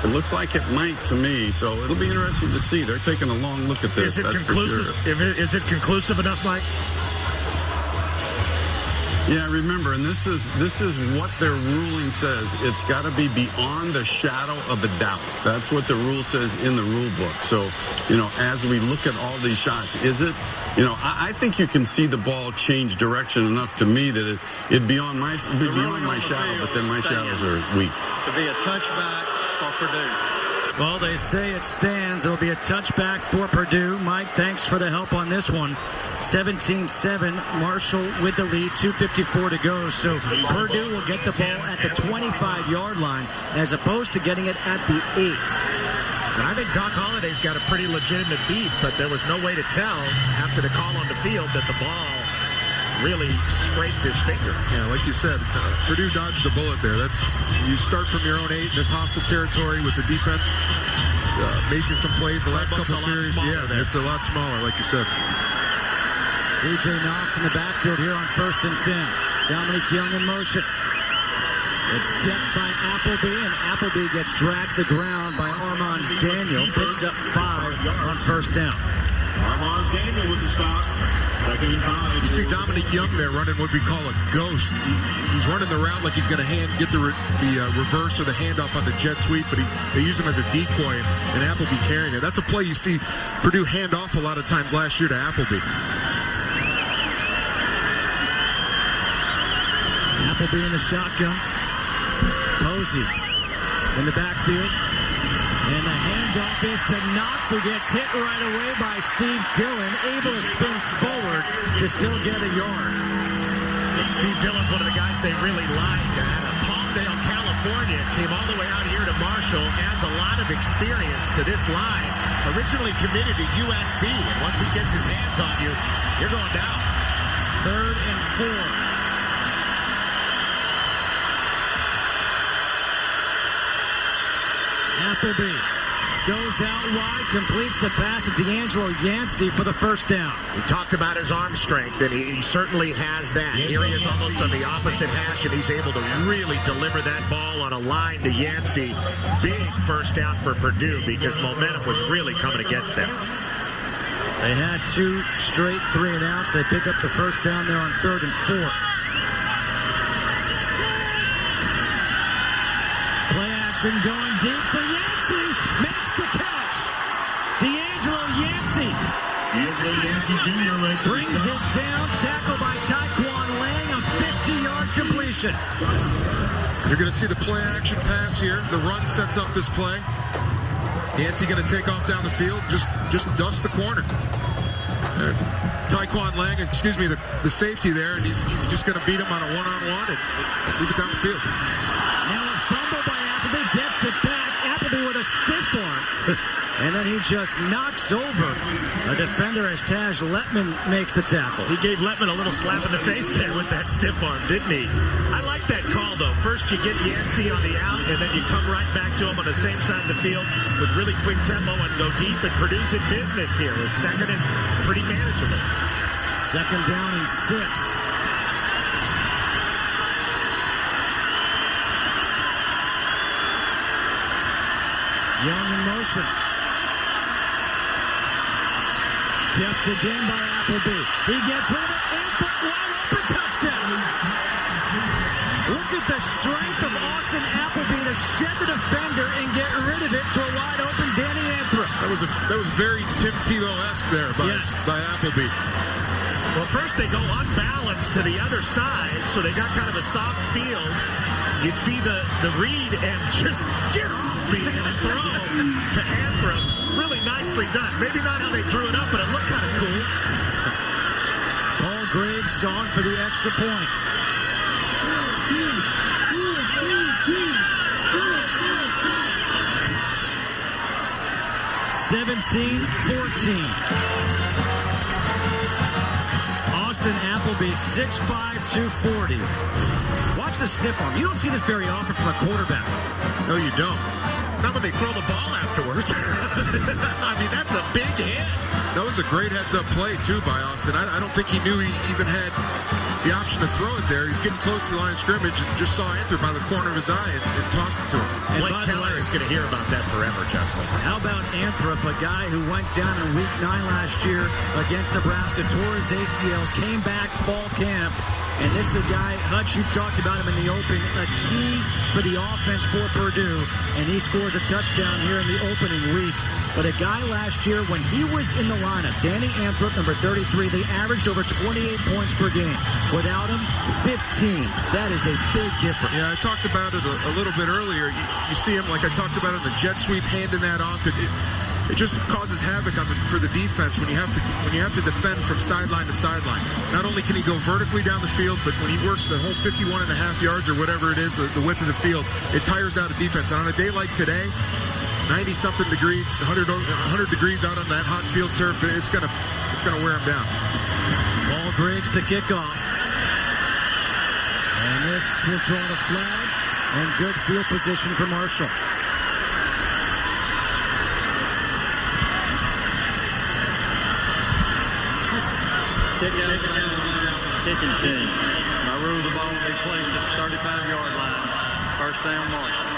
It looks like it might to me, so it'll be interesting to see. They're taking a long look at this. Is it conclusive? Is it conclusive enough, Mike? Yeah, remember, and this is what their ruling says. It's got to be beyond the shadow of a doubt. That's what the rule says in the rule book. So, as we look at all these shots, is it? I think you can see the ball change direction enough to me that it'd be beyond my shadow, but then my shadows are weak. To be a touchback for Purdue. Well, they say it stands. It'll be a touchback for Purdue. Mike, thanks for the help on this one. 17-7, Marshall with the lead, 2:54 to go. So Purdue will get the ball at the 25-yard line as opposed to getting it at the 8. And I think Doc Holliday's got a pretty legitimate beef, but there was no way to tell after the call on the field that the ball really scraped his finger. Yeah, like you said, Purdue dodged a bullet there. You start from your own 8 in this hostile territory with the defense making some plays the last couple of series. Yeah, it's a lot smaller, like you said. DJ Knox in the backfield here on 1st and 10. Dominic Young in motion. It's kept by Appleby, and Appleby gets dragged to the ground by Armand Daniel. Picks up 5 on 1st down. Armand Daniel with the stop. You see Dominic Young there running what we call a ghost. He's running the route like he's going to get the reverse or the handoff on the jet sweep, but they use him as a decoy, and Appleby carrying it. That's a play you see Purdue hand off a lot of times last year to Appleby. Appleby in the shotgun. Posey in the backfield. And the handoff is to Knox, who gets hit right away by Steve Dillon, able to spin forward to still get a yard. Steve Dillon's one of the guys they really like. Out of Palmdale, California, came all the way out here to Marshall, adds a lot of experience to this line. Originally committed to USC, and once he gets his hands on you, you're going down. 3rd and 4. Appleby goes out wide, completes the pass to D'Angelo Yancey for the 1st down. We talked about his arm strength, and he certainly has that. Here he is almost on the opposite hash, and he's able to really deliver that ball on a line to Yancey. Big 1st down for Purdue because momentum was really coming against them. They had 2 straight 3-and-outs. They pick up the 1st down there on 3rd and 4. Play action going deep for Yancey. Makes the catch. D'Angelo Yancey brings it down. Tackle by Taekwon Lang. A 50-yard completion. You're going to see the play action pass here. The run sets up this play. Yancey going to take off down the field. Just dust the corner. Taekwon Lang, the safety there, and he's just going to beat him on a one-on-one and leave it down the field. Now a fumble by Appleby, gets it back. Appleby with a stiff arm. And then he just knocks over a defender as Taj Letman makes the tackle. He gave Letman a little slap in the face there with that stiff arm, didn't he? I like that call, though. First you get Yancey on the out, and then you come right back to him on the same side of the field with really quick tempo and go deep and produce in business here. A 2nd and pretty manageable. 2nd down and 6. Young in motion. Kept again by Appleby. He gets rid of it. Input wide open touchdown. Look at the strength of Austin Appleby to shed the defender and get rid of it to a wide open Danny Anthrop. That was very Tim Tebow-esque there by Appleby. Well, first they go unbalanced to the other side, so they got kind of a soft field. You see the read and just get off me and throw to Anthrop. Really nicely done. Maybe not how they drew it up, but it looked kind of cool. Paul Graves on for the extra point. (17-14). Austin Appleby, 6'5", 240. Watch the stiff arm. You don't see this very often from a quarterback. No, you don't. Not when they throw the ball afterwards. I mean, that's a big hit. That was a great heads-up play, too, by Austin. I don't think he knew he even had the option to throw it there. He's getting close to the line of scrimmage and just saw Anthrop out of the corner of his eye and tossed it to him. And Blake Keller is going to hear about that forever, Justin. How about Anthrop, a guy who went down in Week 9 last year against Nebraska, tore his ACL, came back fall camp, and this is a guy, Hutch, you talked about him in the open, a key for the offense for Purdue, and he scores a touchdown here in the opening week. But a guy last year, when he was in the lineup, Danny Anthrop, number 33, they averaged over 28 points per game. Without him, 15. That is a big difference. Yeah, I talked about it a little bit earlier. You see him, like I talked about on the jet sweep, handing that off. It just causes havoc for the defense when you have to defend from sideline to sideline. Not only can he go vertically down the field, but when he works the whole 51.5 yards or whatever it is, the width of the field, it tires out a defense. And on a day like today, 90-something degrees, 100 degrees out on that hot field turf, it's gonna wear him down. Ball Griggs to kick off. And this will draw the flag, and good field position for Marshall. Kicking team. By rule, the ball will be placed at the 35-yard line. First down, Marshall.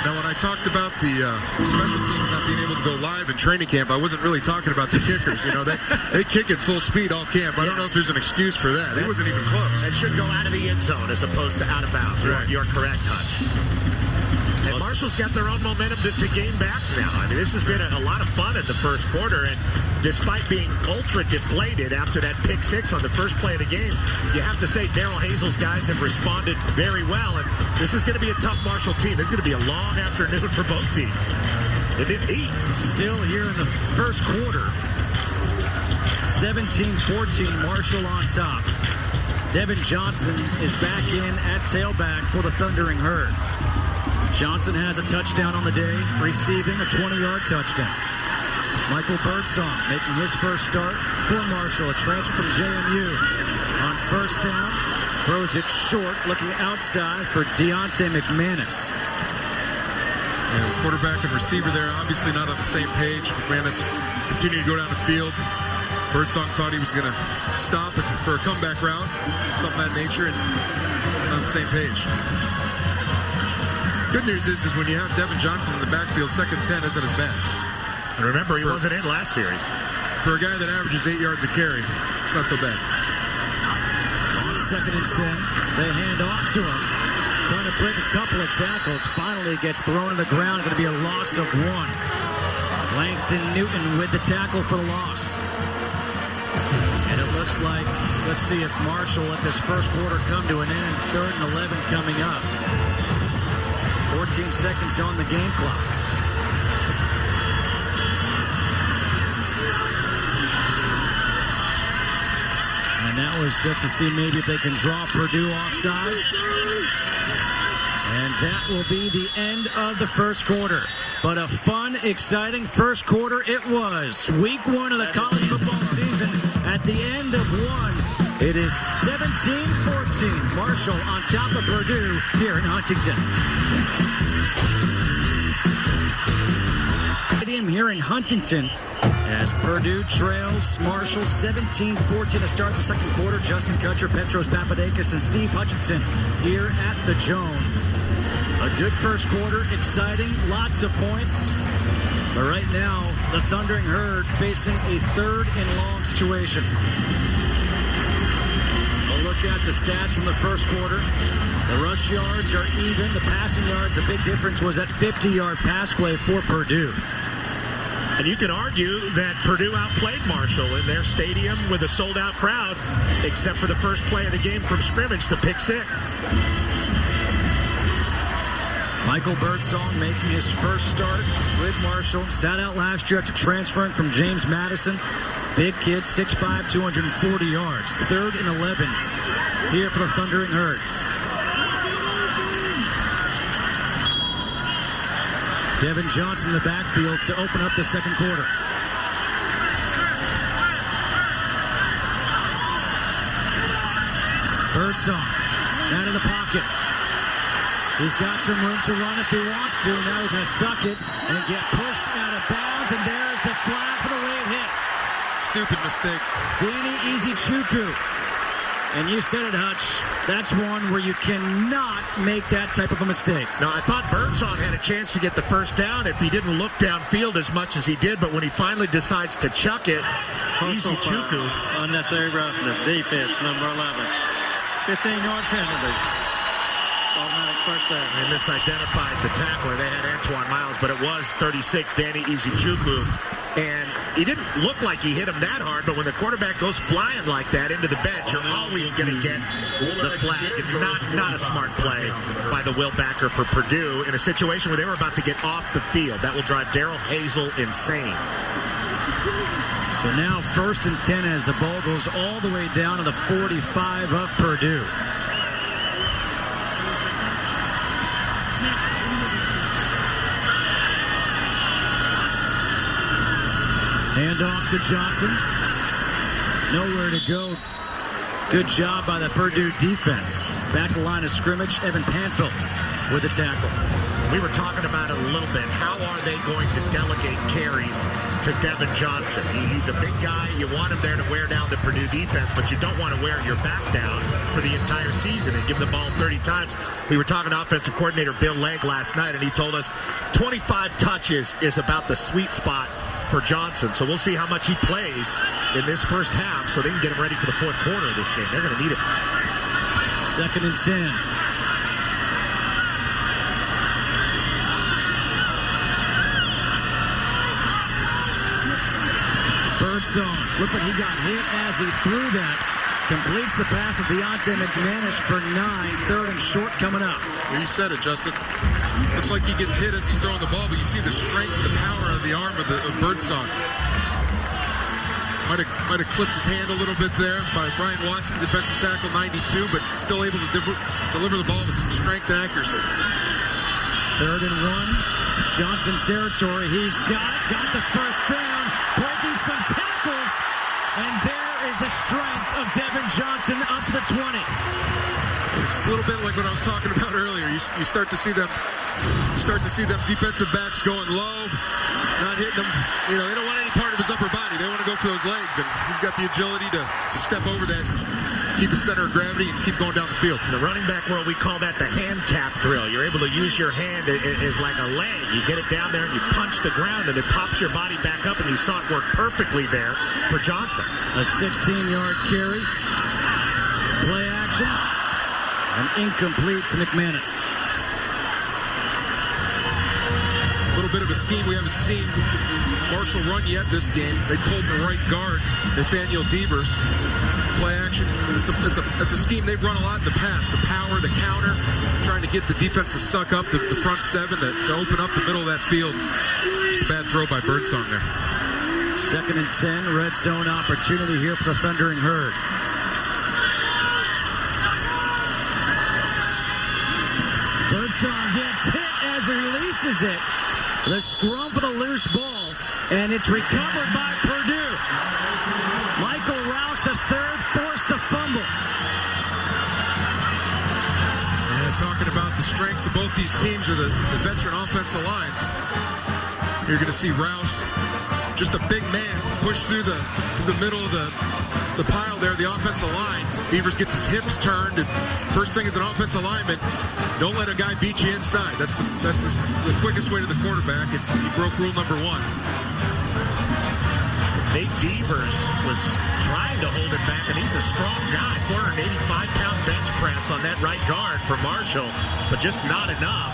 Now, when I talked about the special teams not being able to go live in training camp, I wasn't really talking about the kickers. You know, they kick at full speed all camp. I don't know if there's an excuse for that. It wasn't even close. It should go out of the end zone as opposed to out of bounds. Right. You're correct, Hutch. And Marshall's got their own momentum to gain back now. I mean, this has been a lot of fun in the first quarter, and despite being ultra deflated after that pick six on the first play of the game, you have to say Darrell Hazel's guys have responded very well, and this is going to be a tough Marshall team. This is going to be a long afternoon for both teams. It is heat. Still here in the first quarter. 17-14, Marshall on top. Devin Johnson is back in at tailback for the Thundering Herd. Johnson has a touchdown on the day, receiving a 20-yard touchdown. Michael Birdsong making his first start for Marshall, a transfer from JMU. On first down, throws it short, looking outside for Deontay McManus. Yeah, quarterback and receiver there, obviously not on the same page. McManus continuing to go down the field. Birdsong thought he was going to stop for a comeback route, something of that nature, and not on the same page. Good news is when you have Devin Johnson in the backfield, 2nd and 10 isn't as bad. And remember, he wasn't in last series. For a guy that averages 8 yards a carry, it's not so bad. On 2nd and 10, they hand off to him. Trying to break a couple of tackles. Finally gets thrown to the ground. Going to be a loss of 1. Langston Newton with the tackle for the loss. And it looks like, let's see if Marshall let this first quarter come to an end. 3rd and 11 coming up. 14 seconds on the game clock. And that was just to see maybe if they can draw Purdue offside. And that will be the end of the first quarter. But a fun, exciting first quarter it was. Week 1 of the college football season at the end of 1. It is 17-14. Marshall on top of Purdue here in Huntington. Here in Huntington as Purdue trails Marshall 17-14 to start the second quarter. Justin Kutcher, Petros Papadakis, and Steve Hutchinson here at the Joan. A good first quarter, exciting, lots of points. But right now, the Thundering Herd facing a 3rd and long situation. A look at the stats from the first quarter. The rush yards are even. The passing yards, the big difference was that 50-yard pass play for Purdue. And you can argue that Purdue outplayed Marshall in their stadium with a sold-out crowd, except for the first play of the game from scrimmage, the pick six. Michael Birdsong making his first start with Marshall. Sat out last year after transferring from James Madison. Big kid, 6'5", 240 yards. 3rd and 11 here for the Thundering Herd. Devin Johnson in the backfield to open up the second quarter. Birdsong out of the pocket. He's got some room to run if he wants to. Now he's going to tuck it and get pushed out of bounds, and there's the flag for the late hit. Stupid mistake. Danny Izuchukwu. And you said it, Hutch. That's one where you cannot make that type of a mistake. Now, I thought Birdsong had a chance to get the first down if he didn't look downfield as much as he did, but when he finally decides to chuck it, Izuchukwu. Unnecessary roughness. Defense, number 11. 15-yard penalty. Automatic first down. They misidentified the tackler. They had Antoine Miles, but it was 36, Danny Izuchukwu. And he didn't look like he hit him that hard, but when the quarterback goes flying like that into the bench, you're always going to get the flag. Not a smart play by the Will backer for Purdue in a situation where they were about to get off the field. That will drive Darrell Hazel insane. So now 1st and 10 as the ball goes all the way down to the 45 of Purdue. Hand off to Johnson. Nowhere to go. Good job by the Purdue defense. Back to the line of scrimmage. Evan Panfill with the tackle. We were talking about it a little bit. How are they going to delegate carries to Devin Johnson? He's a big guy. You want him there to wear down the Purdue defense, but you don't want to wear your back down for the entire season and give the ball 30 times. We were talking to offensive coordinator Bill Legg last night, and he told us 25 touches is about the sweet spot for Johnson. So we'll see how much he plays in this first half so they can get him ready for the fourth quarter of this game. They're going to need it. 2nd and 10. Birdsong, looked like he got hit as he threw that. Completes the pass to Deontay McManus for 9. 3rd and short coming up. Well, you said it, Justin. Looks like he gets hit as he's throwing the ball, but you see the strength, the power of the arm of Birdsong. Might have clipped his hand a little bit there by Brian Watson, defensive tackle 92, but still able to deliver the ball with some strength and accuracy. 3rd and 1. Johnson territory. He's got the first down, breaking some tackles, and there is the strength of Devin Johnson up to the 20. It's a little bit like what I was talking about earlier. You start to see them defensive backs going low, not hitting them. You know, they don't want any part of his upper body. They want to go for those legs, and he's got the agility to step over that, keep his center of gravity, and keep going down the field. In the running back world, we call that the hand tap drill. You're able to use your hand as like a leg. You get it down there and you punch the ground, and it pops your body back up, and you saw it work perfectly there for Johnson. A 16-yard carry. Play action. And incomplete to McManus. A little bit of a scheme we haven't seen Marshall run yet this game. They pulled the right guard, Nathaniel Devers. Play action. It's a scheme they've run a lot in the past. The power, the counter, trying to get the defense to suck up the front 7 to open up the middle of that field. Just a bad throw by Birdsong there. 2nd and 10, red zone opportunity here for the Thundering Herd. Birdsong gets hit as he releases it. The scrum for the loose ball, and it's recovered by Purdue. Michael Rouse, the 3rd, forced the fumble. Yeah, talking about the strengths of both these teams are the veteran offensive lines. You're going to see Rouse, just a big man, push through the middle of the pile there, the offensive line. Devers gets his hips turned, and first thing as an offensive lineman, don't let a guy beat you inside. That's the quickest way to the quarterback, and he broke rule number 1. Nate Devers was trying to hold it back, and he's a strong guy. 485-pound bench press on that right guard for Marshall, but just not enough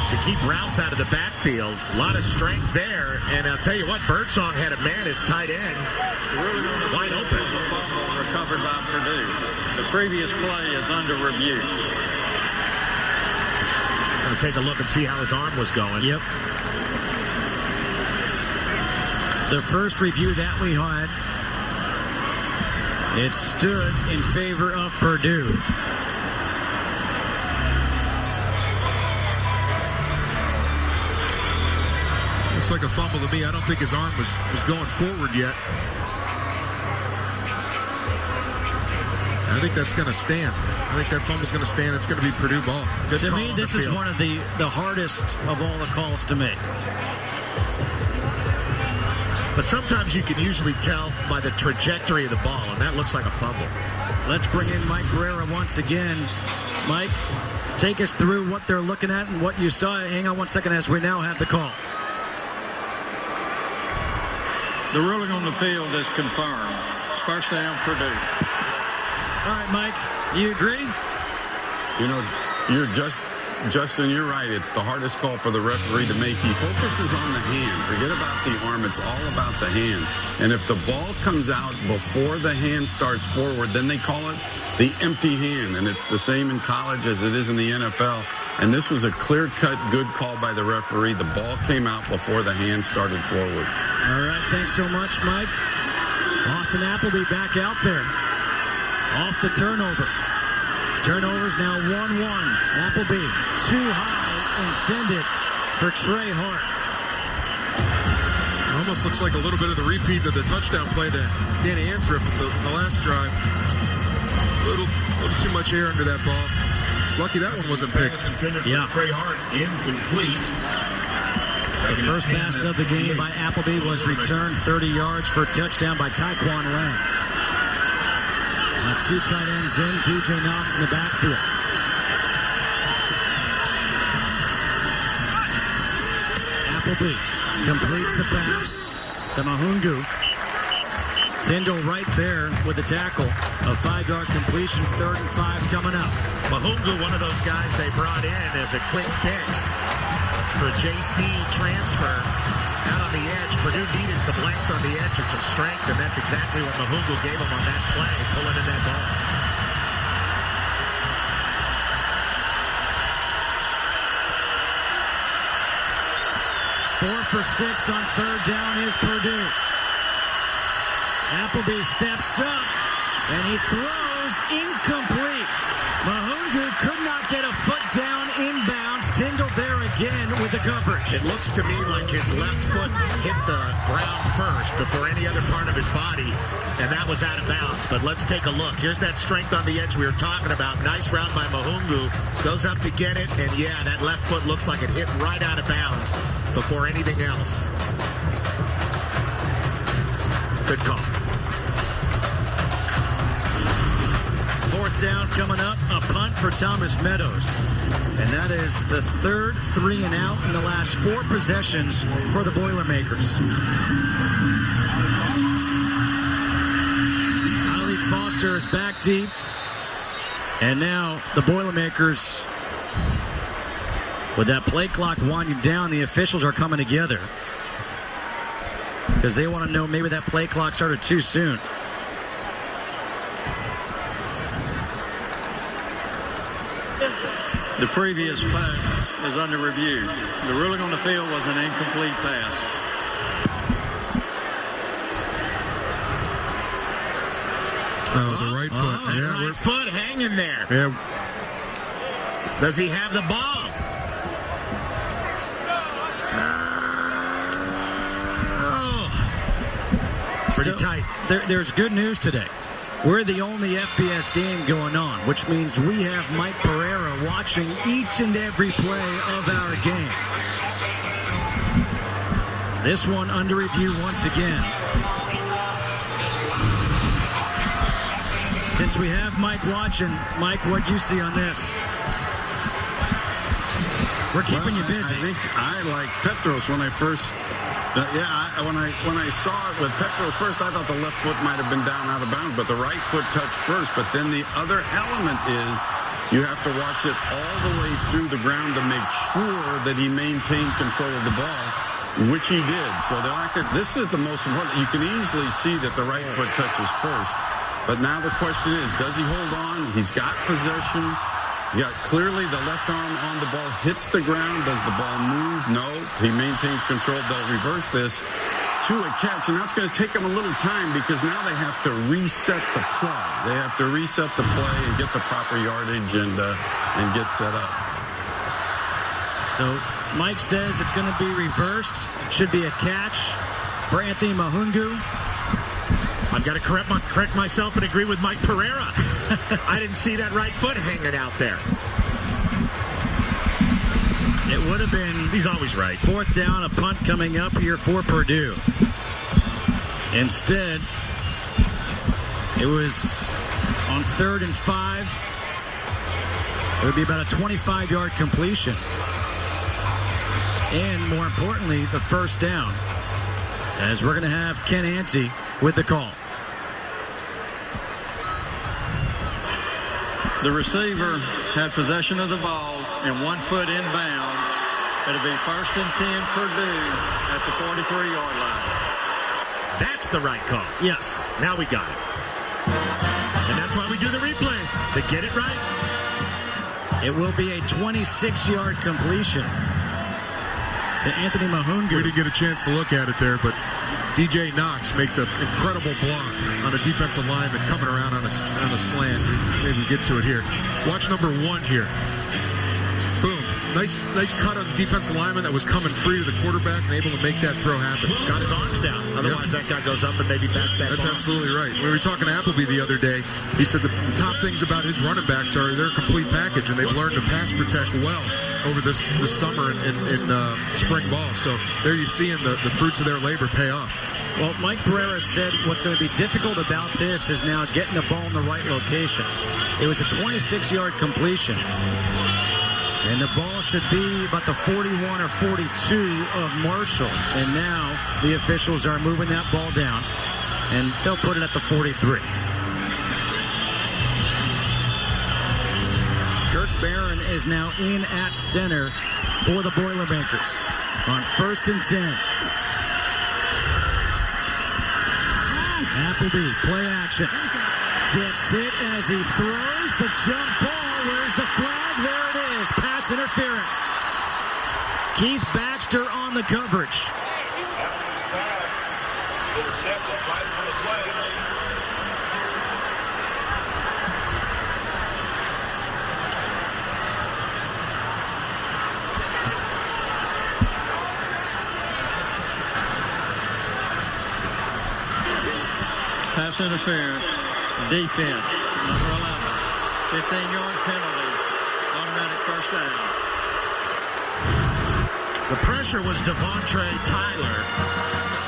to keep Rouse out of the backfield. A lot of strength there, and I'll tell you what, Birdsong had a man as tight end wide open. Recovered by Purdue. The previous play is under review. Going to take a look and see how his arm was going. Yep. The first review that we had, it stood in favor of Purdue. Looks like a fumble to me. I don't think his arm was going forward yet. I think that's going to stand. I think that fumble's going to stand. It's going to be Purdue ball. Good to call me, on this the is field. one of the hardest of all the calls to make. But sometimes you can usually tell by the trajectory of the ball, and that looks like a fumble. Let's bring in Mike Barrera once again. Mike, take us through what they're looking at and what you saw. Hang on one second as we now have the call. The ruling on the field is confirmed. It's first down, Purdue. All right, Mike, you agree? You know, Justin, you're right. It's the hardest call for the referee to make. He focuses on the hand. Forget about the arm. It's all about the hand. And if the ball comes out before the hand starts forward, then they call it the empty hand. And it's the same in college as it is in the NFL. And this was a clear-cut good call by the referee. The ball came out before the hand started forward. All right, thanks so much, Mike. Austin Appleby back out there. Off the turnover. Turnovers now 1-1. Appleby too high, intended for Trey Hart. It almost looks like a little bit of the repeat of the touchdown play to Danny Anthrop the last drive. A little too much air under that ball. Lucky that one wasn't picked. Yeah. Trey Hart incomplete. The first pass of the game by Appleby was returned 30 yards for a touchdown by Taekwon Lang. Two tight ends in, DJ Knox in the backfield. Appleby completes the pass to Mahungu. Tyndall right there with the tackle. A 5-yard completion, 3rd and 5 coming up. Mahungu, one of those guys they brought in as a quick fix for JC transfer. Out on the edge, Purdue needed some length on the edge and some strength, and that's exactly what Mahungu gave them on that play, pulling in that ball. Four for 6 on 3rd down is Purdue. Appleby steps up, and he throws incomplete. Mahungu could not get a foot down inbounds. Tyndall there again with the coverage. It looks to me like his left foot hit the ground first before any other part of his body, and that was out of bounds. But let's take a look. Here's that strength on the edge we were talking about. Nice round by Mahungu. Goes up to get it, and yeah, that left foot looks like it hit right out of bounds before anything else. Good call. 4th down coming up, a punt for Thomas Meadows. And that is the 3rd 3 and out in the last 4 possessions for the Boilermakers. Ali Foster is back deep. And now the Boilermakers, with that play clock winding down, the officials are coming together. Because they want to know maybe that play clock started too soon. The previous pass is under review. The ruling on the field was an incomplete pass. Oh, the right foot. Yeah, Right foot hanging there. yeah. Does he have the ball? Pretty tight. There's good news today. We're the only FBS game going on, which means we have Mike Barrera watching each and every play of our game. This one under review once again. Since we have Mike watching, Mike, what'd you see on this? We're keeping you busy. I think I like Petros when I first... when I saw it with Petros first, I thought the left foot might have been down out of bounds, but the right foot touched first. But then the other element is you have to watch it all the way through the ground to make sure that he maintained control of the ball, which he did. So this is the most important. You can easily see that the right foot touches first. But now the question is, does he hold on? He's got possession. He's got clearly the left arm on the ball, hits the ground. Does the ball move? No. He maintains control. They'll reverse this to a catch, and that's going to take them a little time because now they have to reset the play. They have to reset the play and get the proper yardage and get set up. So Mike says it's going to be reversed. Should be a catch for Anthony Mahungu. I've got to correct myself and agree with Mike Pereira. I didn't see that right foot hanging out there. It would have been, he's always right, 4th down, a punt coming up here for Purdue. Instead, it was on 3rd and 5. It would be about a 25-yard completion. And more importantly, the first down, as we're going to have Ken Ante with the call. The receiver had possession of the ball and 1 foot inbounds. It'll be 1st and 10 Purdue at the 43-yard line. That's the right call. Yes. Now we got it. And that's why we do the replays, to get it right. It will be a 26-yard completion to Anthony Mahungu. We didn't get a chance to look at it there, but DJ Knox makes an incredible block on a defensive lineman coming around on a slant. Maybe we get to it here. Watch number 1 here. Boom. Nice cut on the defensive lineman that was coming free to the quarterback and able to make that throw happen. Got his arms down. Otherwise, that guy goes up and maybe bats that That's ball. absolutely right. We were talking to Appleby the other day. He said the top things about his running backs are they're a complete package, and they've learned to pass protect well over this summer in spring ball. So there you see the fruits of their labor pay off. Well, Mike Pereira said what's going to be difficult about this is now getting the ball in the right location. It was a 26-yard completion. And the ball should be about the 41 or 42 of Marshall. And now the officials are moving that ball down. And they'll put it at the 43. Kirk Barron is now in at center for the Boilermakers on 1st and 10. Appleby, play action. Gets it as he throws the jump ball. Where's the flag? There it is. Pass interference. Keith Baxter on the coverage. Pass interference. Defense. Number 11. 15-yard penalty. Automatic first down. The pressure was Devontre Tyler,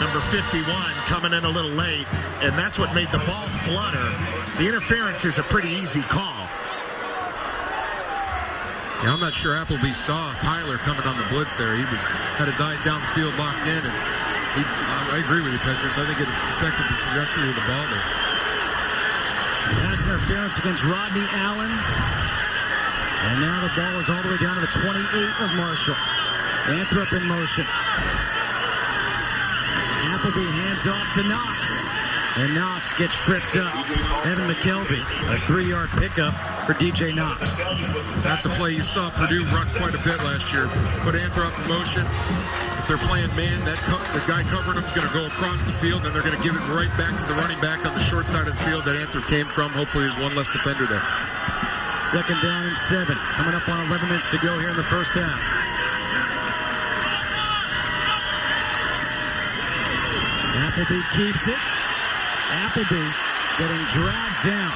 number 51, coming in a little late, and that's what made the ball flutter. The interference is a pretty easy call. Yeah, I'm not sure Appleby saw Tyler coming on the blitz there. He had his eyes down the field locked in, and I agree with you, Petrus. I think it affected the trajectory of the ball there. Pass interference against Rodney Allen. And now the ball is all the way down to the 28 of Marshall. Anthrop in motion. Appleby hands off to Knox. And Knox gets tripped up. Evan McKelvey, a 3-yard pickup for DJ Knox. That's a play you saw Purdue run quite a bit last year. Put Anthrop in motion. If they're playing man, the guy covering him is going to go across the field, and they're going to give it right back to the running back on the short side of the field that Anthrop came from. Hopefully there's one less defender there. 2nd down and 7. Coming up on 11 minutes to go here in the first half. Appleby keeps it. Appleby getting dragged down.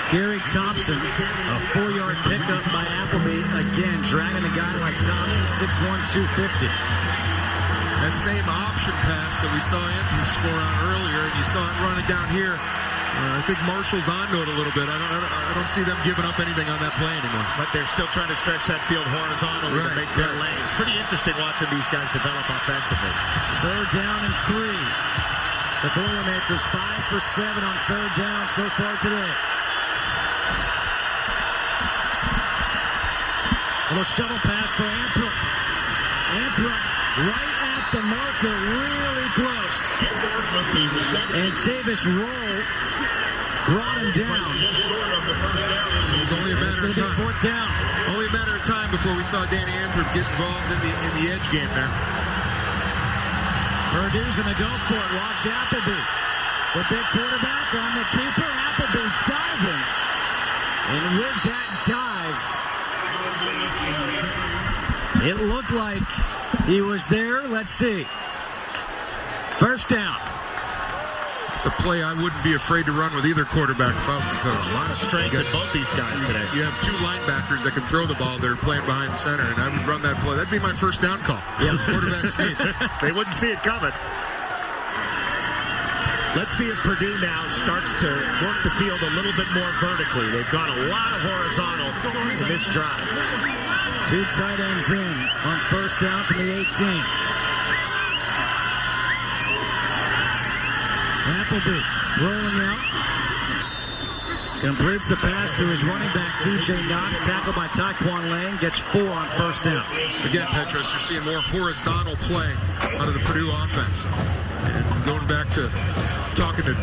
Gary Thompson, a 4-yard pickup by Appleby. Again, dragging a guy like Thompson, 6'1", 250. That same option pass that we saw Anthrop score on earlier, and you saw it running down here. I think Marshall's onto it a little bit. I don't see them giving up anything on that play anymore. But they're still trying to stretch that field horizontally to make their lanes. Pretty interesting watching these guys develop offensively. 3rd down and 3. The Boilermakers 5 for 7 on 3rd down so far today. Little shovel pass for Anthrop. Anthrop right at the marker, really close. And Tavis Roll brought him down. It was only a matter of time. 4th down. Only a matter of time before we saw Danny Anthrop get involved in the edge game there. Purdue's going to go for it. Watch Appleby. The big quarterback on the keeper. Appleby diving. And with that dive, it looked like he was there. Let's see. 1st down. It's a play I wouldn't be afraid to run with either quarterback if I was the coach. A lot of strength in both these guys today. You have two linebackers that can throw the ball. They're playing behind center, and I would run that play. That'd be my first down call. Yeah. Quarterback sneak. They wouldn't see it coming. Let's see if Purdue now starts to work the field a little bit more vertically. They've gone a lot of horizontal in this drive. Two tight ends in on first down from the 18. Appleby rolling out. Completes the pass to his running back, DJ Knox. Tackled by Taekwon Lane. Gets 4 on first down. Again, Petros, you're seeing more horizontal play out of the Purdue offense. And going back to talking to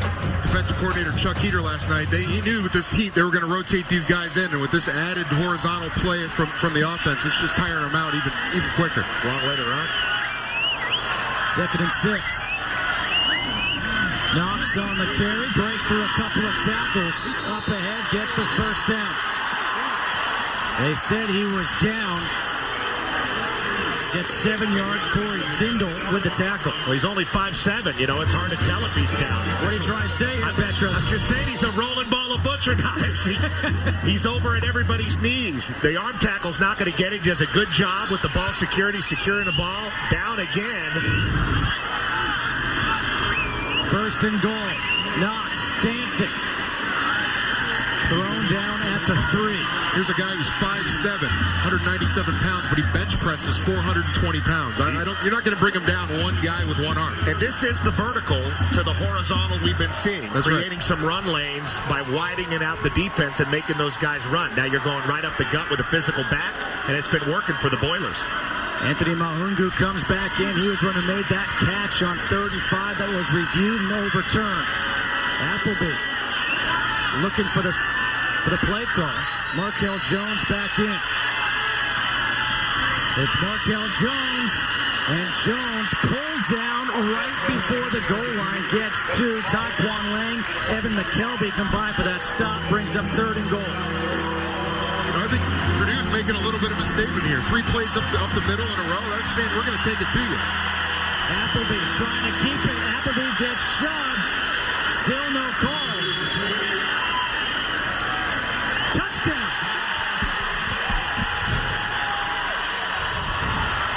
defensive coordinator Chuck Heater last night, he knew with this heat they were going to rotate these guys in, and with this added horizontal play from the offense, it's just tiring them out even quicker. Long way to run. 2nd and 6. Knox on the carry, breaks through a couple of tackles. Up ahead, gets the first down. They said he was down. Gets 7 yards. Corey Tyndall with the tackle. Well, he's only 5'7". You know, it's hard to tell if he's down. What are you trying to say here, Petros? I'm just saying he's a rolling ball of butcher, guys. He's over at everybody's knees. The arm tackle's not going to get it. He does a good job with the ball security, securing the ball. Down again. 1st and goal. Knox dancing. Thrown down at the 3. Here's a guy who's 5'7", 197 pounds, but he bench presses 420 pounds. You're not going to bring him down one guy with one arm. And this is the vertical to the horizontal we've been seeing. That's creating right. some run lanes by widening out the defense and making those guys run. Now you're going right up the gut with a physical back, and it's been working for the Boilers. Anthony Mahungu comes back in. He was the one who made that catch on 35 that was reviewed and overturned. Appleby looking for the play call. Markel Jones back in. It's Markel Jones, and Jones pulled down right before the goal line. Gets to Taekwon Lane. Evan McKelvey combined for that stop. Brings up 3rd and goal. I think Purdue's making a little bit of a statement here. 3 plays up the middle in a row. They're saying we're going to take it to you. Appleby trying to keep it. Appleby gets shoved. Still no call. Touchdown.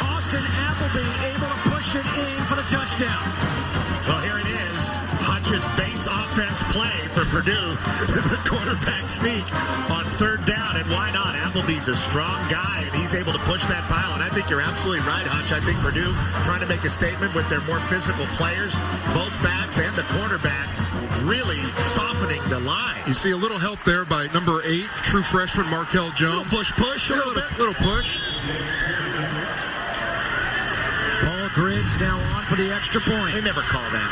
Austin Appleby able to push it in for the touchdown. Well, here it is. Hutch's base offense play for Purdue. The quarterback sneak on 3rd down, and why not? Appleby's a strong guy, and he's able to push that pile. And I think you're absolutely right, Hutch. I think Purdue trying to make a statement with their more physical players, both backs and the quarterback, really softening the line. You see a little help there by number 8, true freshman Markel Jones. Push, a little bit. Little push. Paul Griggs now on for the extra point. They never call that.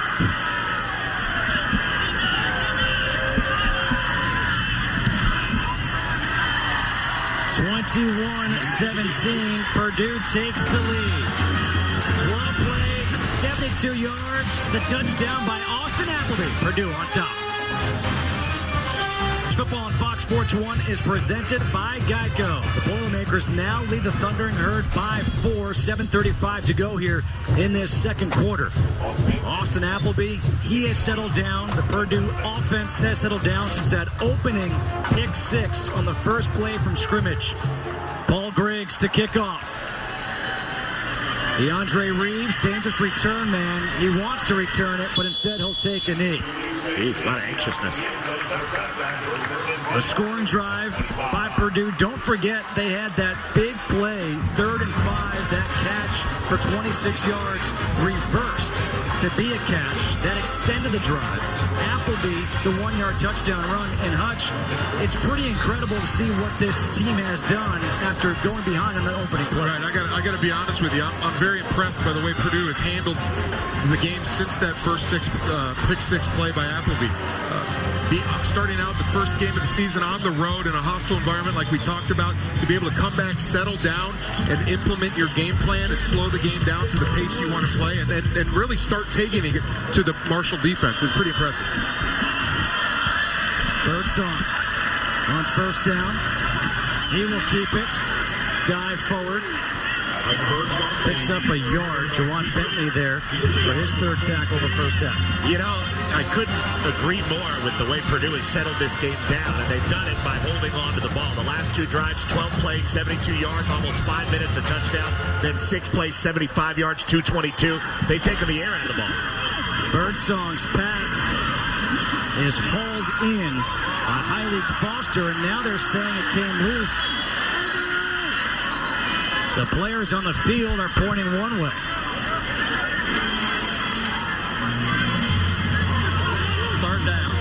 21-17, Purdue takes the lead. 12 plays, 72 yards, the touchdown by Austin Appleby. Purdue on top. Football on Fox Sports 1 is presented by Geico. The Boilermakers now lead the Thundering Herd by 4. 7:35 to go here in this second quarter. Austin Appleby, he has settled down. The Purdue offense has settled down since that opening pick 6 on the first play from scrimmage. Paul Griggs to kick off. DeAndre Reeves, dangerous return man. He wants to return it, but instead he'll take a knee. Jeez, a lot of anxiousness. A scoring drive by Purdue. Don't forget they had that big play, 3rd and 5, that catch for 26 yards reversed to be a catch. That extended the drive. Appleby, the 1-yard touchdown run. And Hutch, it's pretty incredible to see what this team has done after going behind on that opening play. Right, I got to be honest with you. I'm very impressed by the way Purdue has handled the game since that first pick 6 play by Appleby. Starting out the first game of the season on the road in a hostile environment like we talked about, to be able to come back, settle down, and implement your game plan and slow the game down to the pace you want to play, and really start taking it to the Marshall defense is pretty impressive. Birdsong on first down. He will keep it. Dive forward. Picks up a yard. Jawan Bentley there for his 3rd tackle of the first half. You know, I couldn't agree more with the way Purdue has settled this game down, and they've done it by holding on to the ball. The last 2 drives, 12 plays, 72 yards, almost 5 minutes, a touchdown. Then 6 plays, 75 yards, 222. They've taken the air out of the ball. Birdsong's pass is hauled in by Heilig Foster, and now they're saying it came loose. The players on the field are pointing one way. Third down.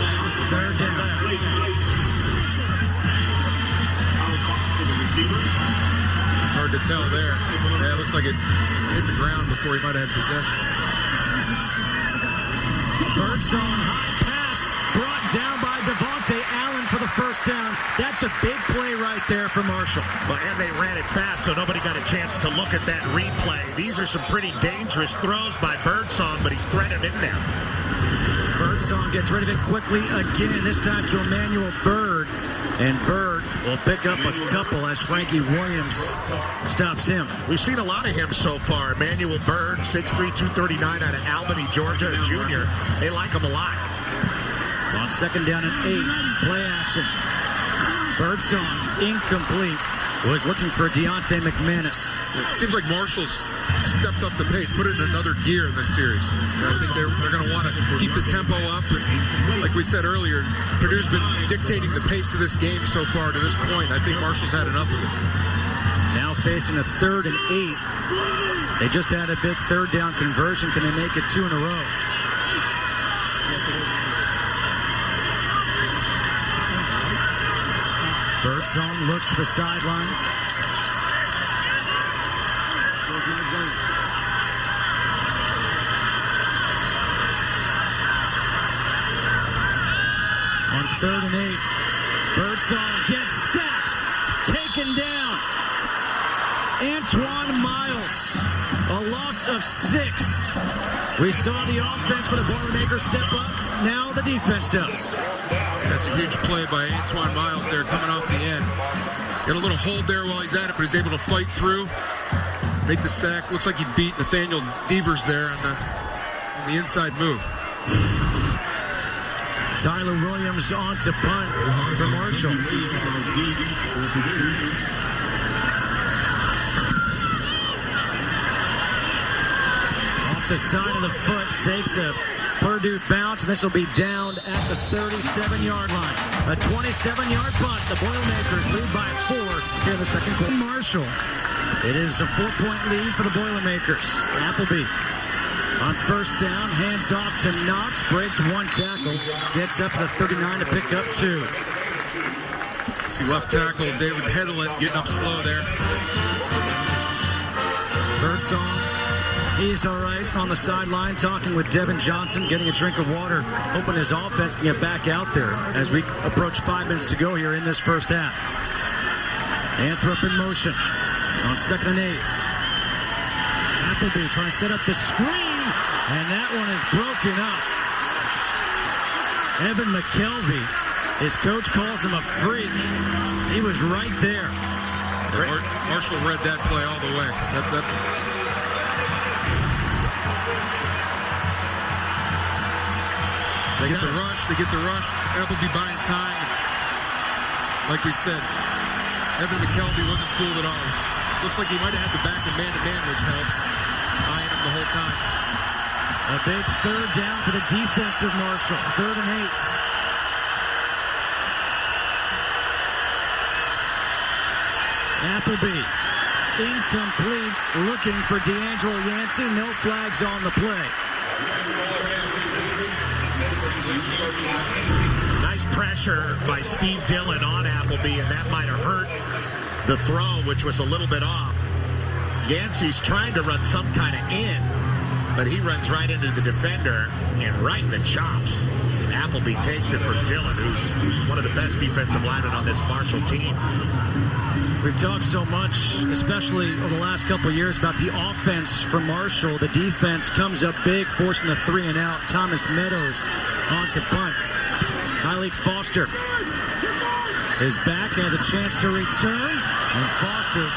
It's hard to tell there. Yeah, it looks like it hit the ground before he might have had possession. Birdsong, high pass, brought down by Devontae Allen for the first down. That's a big play right there for Marshall. Well, and they ran it fast, so nobody got a chance to look at that replay. These are some pretty dangerous throws by Birdsong, but he's threaded in there. Birdsong gets rid of it quickly again, this time to Emmanuel Byrd. And Byrd will pick up a couple as Frankie Williams stops him. We've seen a lot of him so far. Emmanuel Byrd, 6'3", 239 out of Albany, Georgia, a junior. They like him a lot. On 2nd down and 8, play action. Birdsong incomplete. Was looking for Deontay McManus. It seems like Marshall's stepped up the pace, put it in another gear in this series. I think they're going to want to keep the tempo up. And like we said earlier, Purdue's been dictating the pace of this game so far to this point. I think Marshall's had enough of it. Now facing a 3rd and 8. They just had a big 3rd down conversion. Can they make it 2 in a row? Birdsong looks to the sideline. On 3rd and 8, Birdsong gets sacked, taken down. Antoine Miles, a loss of 6. We saw the offense for the Boilermakers step up. Now the defense does. That's a huge play by Antoine Miles there coming off the end. Got a little hold there while he's at it, but he's able to fight through, make the sack. Looks like he beat Nathaniel Devers there on the inside move. Tyler Williams on to punt for Marshall. Off the side of the foot, takes a Purdue bounce, and this will be down at the 37-yard line. A 27-yard punt. The Boilermakers lead by 4 here in the second quarter. Marshall. It is a 4-point lead for the Boilermakers. Appleby on 1st down, hands off to Knox, breaks 1 tackle, gets up to the 39 to pick up 2. See left tackle David Hedlund getting up slow there. Birdsong. He's all right on the sideline, talking with Devin Johnson, getting a drink of water, hoping his offense can get back out there as we approach 5 minutes to go here in this first half. Anthrop in motion on 2nd and 8. Appleby trying to set up the screen, and that one is broken up. Evan McKelvey, his coach calls him a freak. He was right there. Marshall read that play all the way. They get the rush. Appleby buying time. Like we said, Evan McKelvey wasn't fooled at all. Looks like he might have had the back of man-to-man, which helps. Eyeing him the whole time. A big 3rd down for the defense of Marshall. 3rd and 8. Appleby, incomplete, looking for D'Angelo Yancey. No flags on the play. Nice pressure by Steve Dillon on Appleby, and that might have hurt the throw, which was a little bit off. Yancey's trying to run some kind of in, but he runs right into the defender and right in the chops. Appleby takes it for Dillon, who's one of the best defensive linemen on this Marshall team. We've talked so much, especially over the last couple of years, about the offense for Marshall. The defense comes up big, forcing the 3 and out. Thomas Meadows on to punt. Heilig Foster is back, has a chance to return, and Foster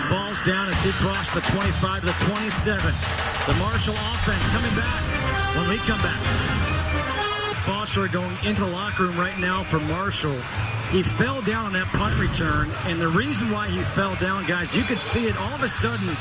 falls down as he crosses the 25 to the 27. The Marshall offense coming back. when we come back. Foster going into the locker room right now for Marshall. He fell down on that punt return, and the reason why he fell down, guys, you could see it. All of a sudden,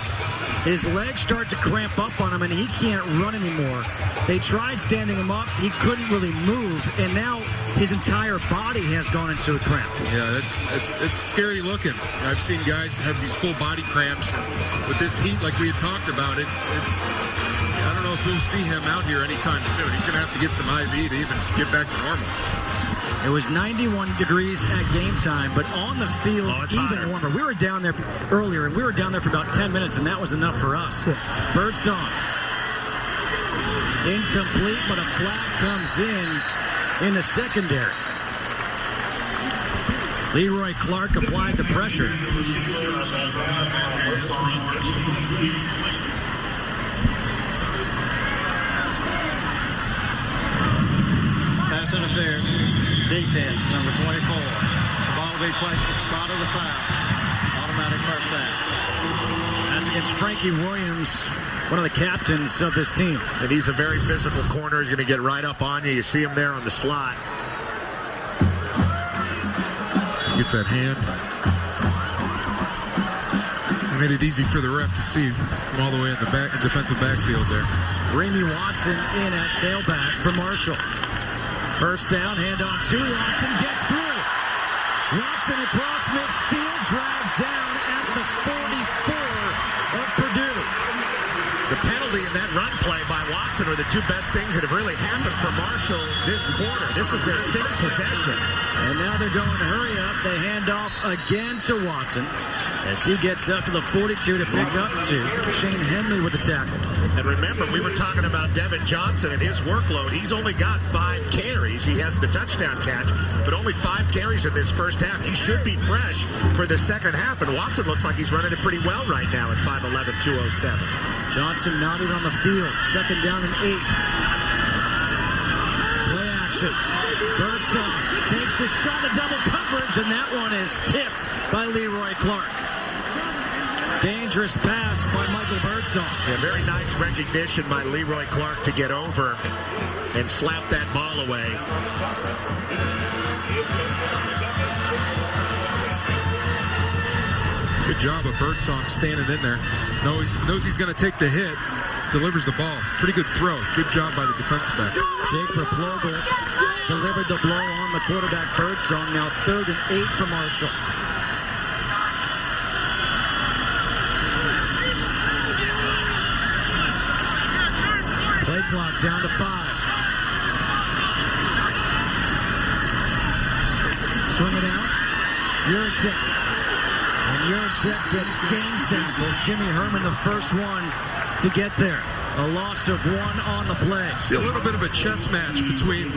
his legs start to cramp up on him, and he can't run anymore. They tried standing him up. He couldn't really move, and now his entire body has gone into a cramp. Yeah, it's scary looking. I've seen guys have these full body cramps, and with this heat, like we had talked about, I don't know if we'll see him out here anytime soon. He's going to have to get some IV to even get back to normal. It was 91 degrees at game time, but on the field, even warmer. We were down there earlier, and we were down there for about 10 minutes, and that was enough for us. Birdsong. Incomplete, but a flag comes in the secondary. Leroy Clark applied the pressure. Pass interference. Defense, number 24. The ball will be placed at the spot of the foul. Automatic first down. That's against Frankie Williams, one of the captains of this team. And he's a very physical corner. He's going to get right up on you. You see him there on the slot. Gets that hand. They made it easy for the ref to see from all the way in the back, defensive backfield there. Ramey Watson in at tailback for Marshall. First down, handoff to Watson, gets through. Watson across midfield, dragged down at the 44 of Purdue. The penalty and that run play by Watson are the two best things that have really happened for Marshall this quarter. This is their sixth possession. And now they're going to hurry up. They hand off again to Watson as he gets up to the 42 to pick up two. Shane Henley with the tackle. And remember, we were talking about Devin Johnson and his workload. He's only got 5 carries. He has the touchdown catch, but only 5 carries in this first half. He should be fresh for the second half, and Watson looks like he's running it pretty well right now at 5'11", 207. Johnson not even on the field. Second down and 8. Play action. Birdsong takes the shot of double coverage, and that one is tipped by Leroy Clark. Dangerous pass by Michael Birdsong. Yeah, very nice recognition by Leroy Clark to get over and slap that ball away. Good job of Birdsong standing in there. Knows he's going to take the hit. Delivers the ball. Pretty good throw. Good job by the defensive back. Jake Replogle delivered the blow on the quarterback Birdsong. Now 3rd and 8 for Marshall. Play clock down to 5. Swing it out. Jurczyk. And Jurczyk gets game tackle. Jimmy Herman, the first one to get there. A loss of 1 on the play. See a little bit of a chess match between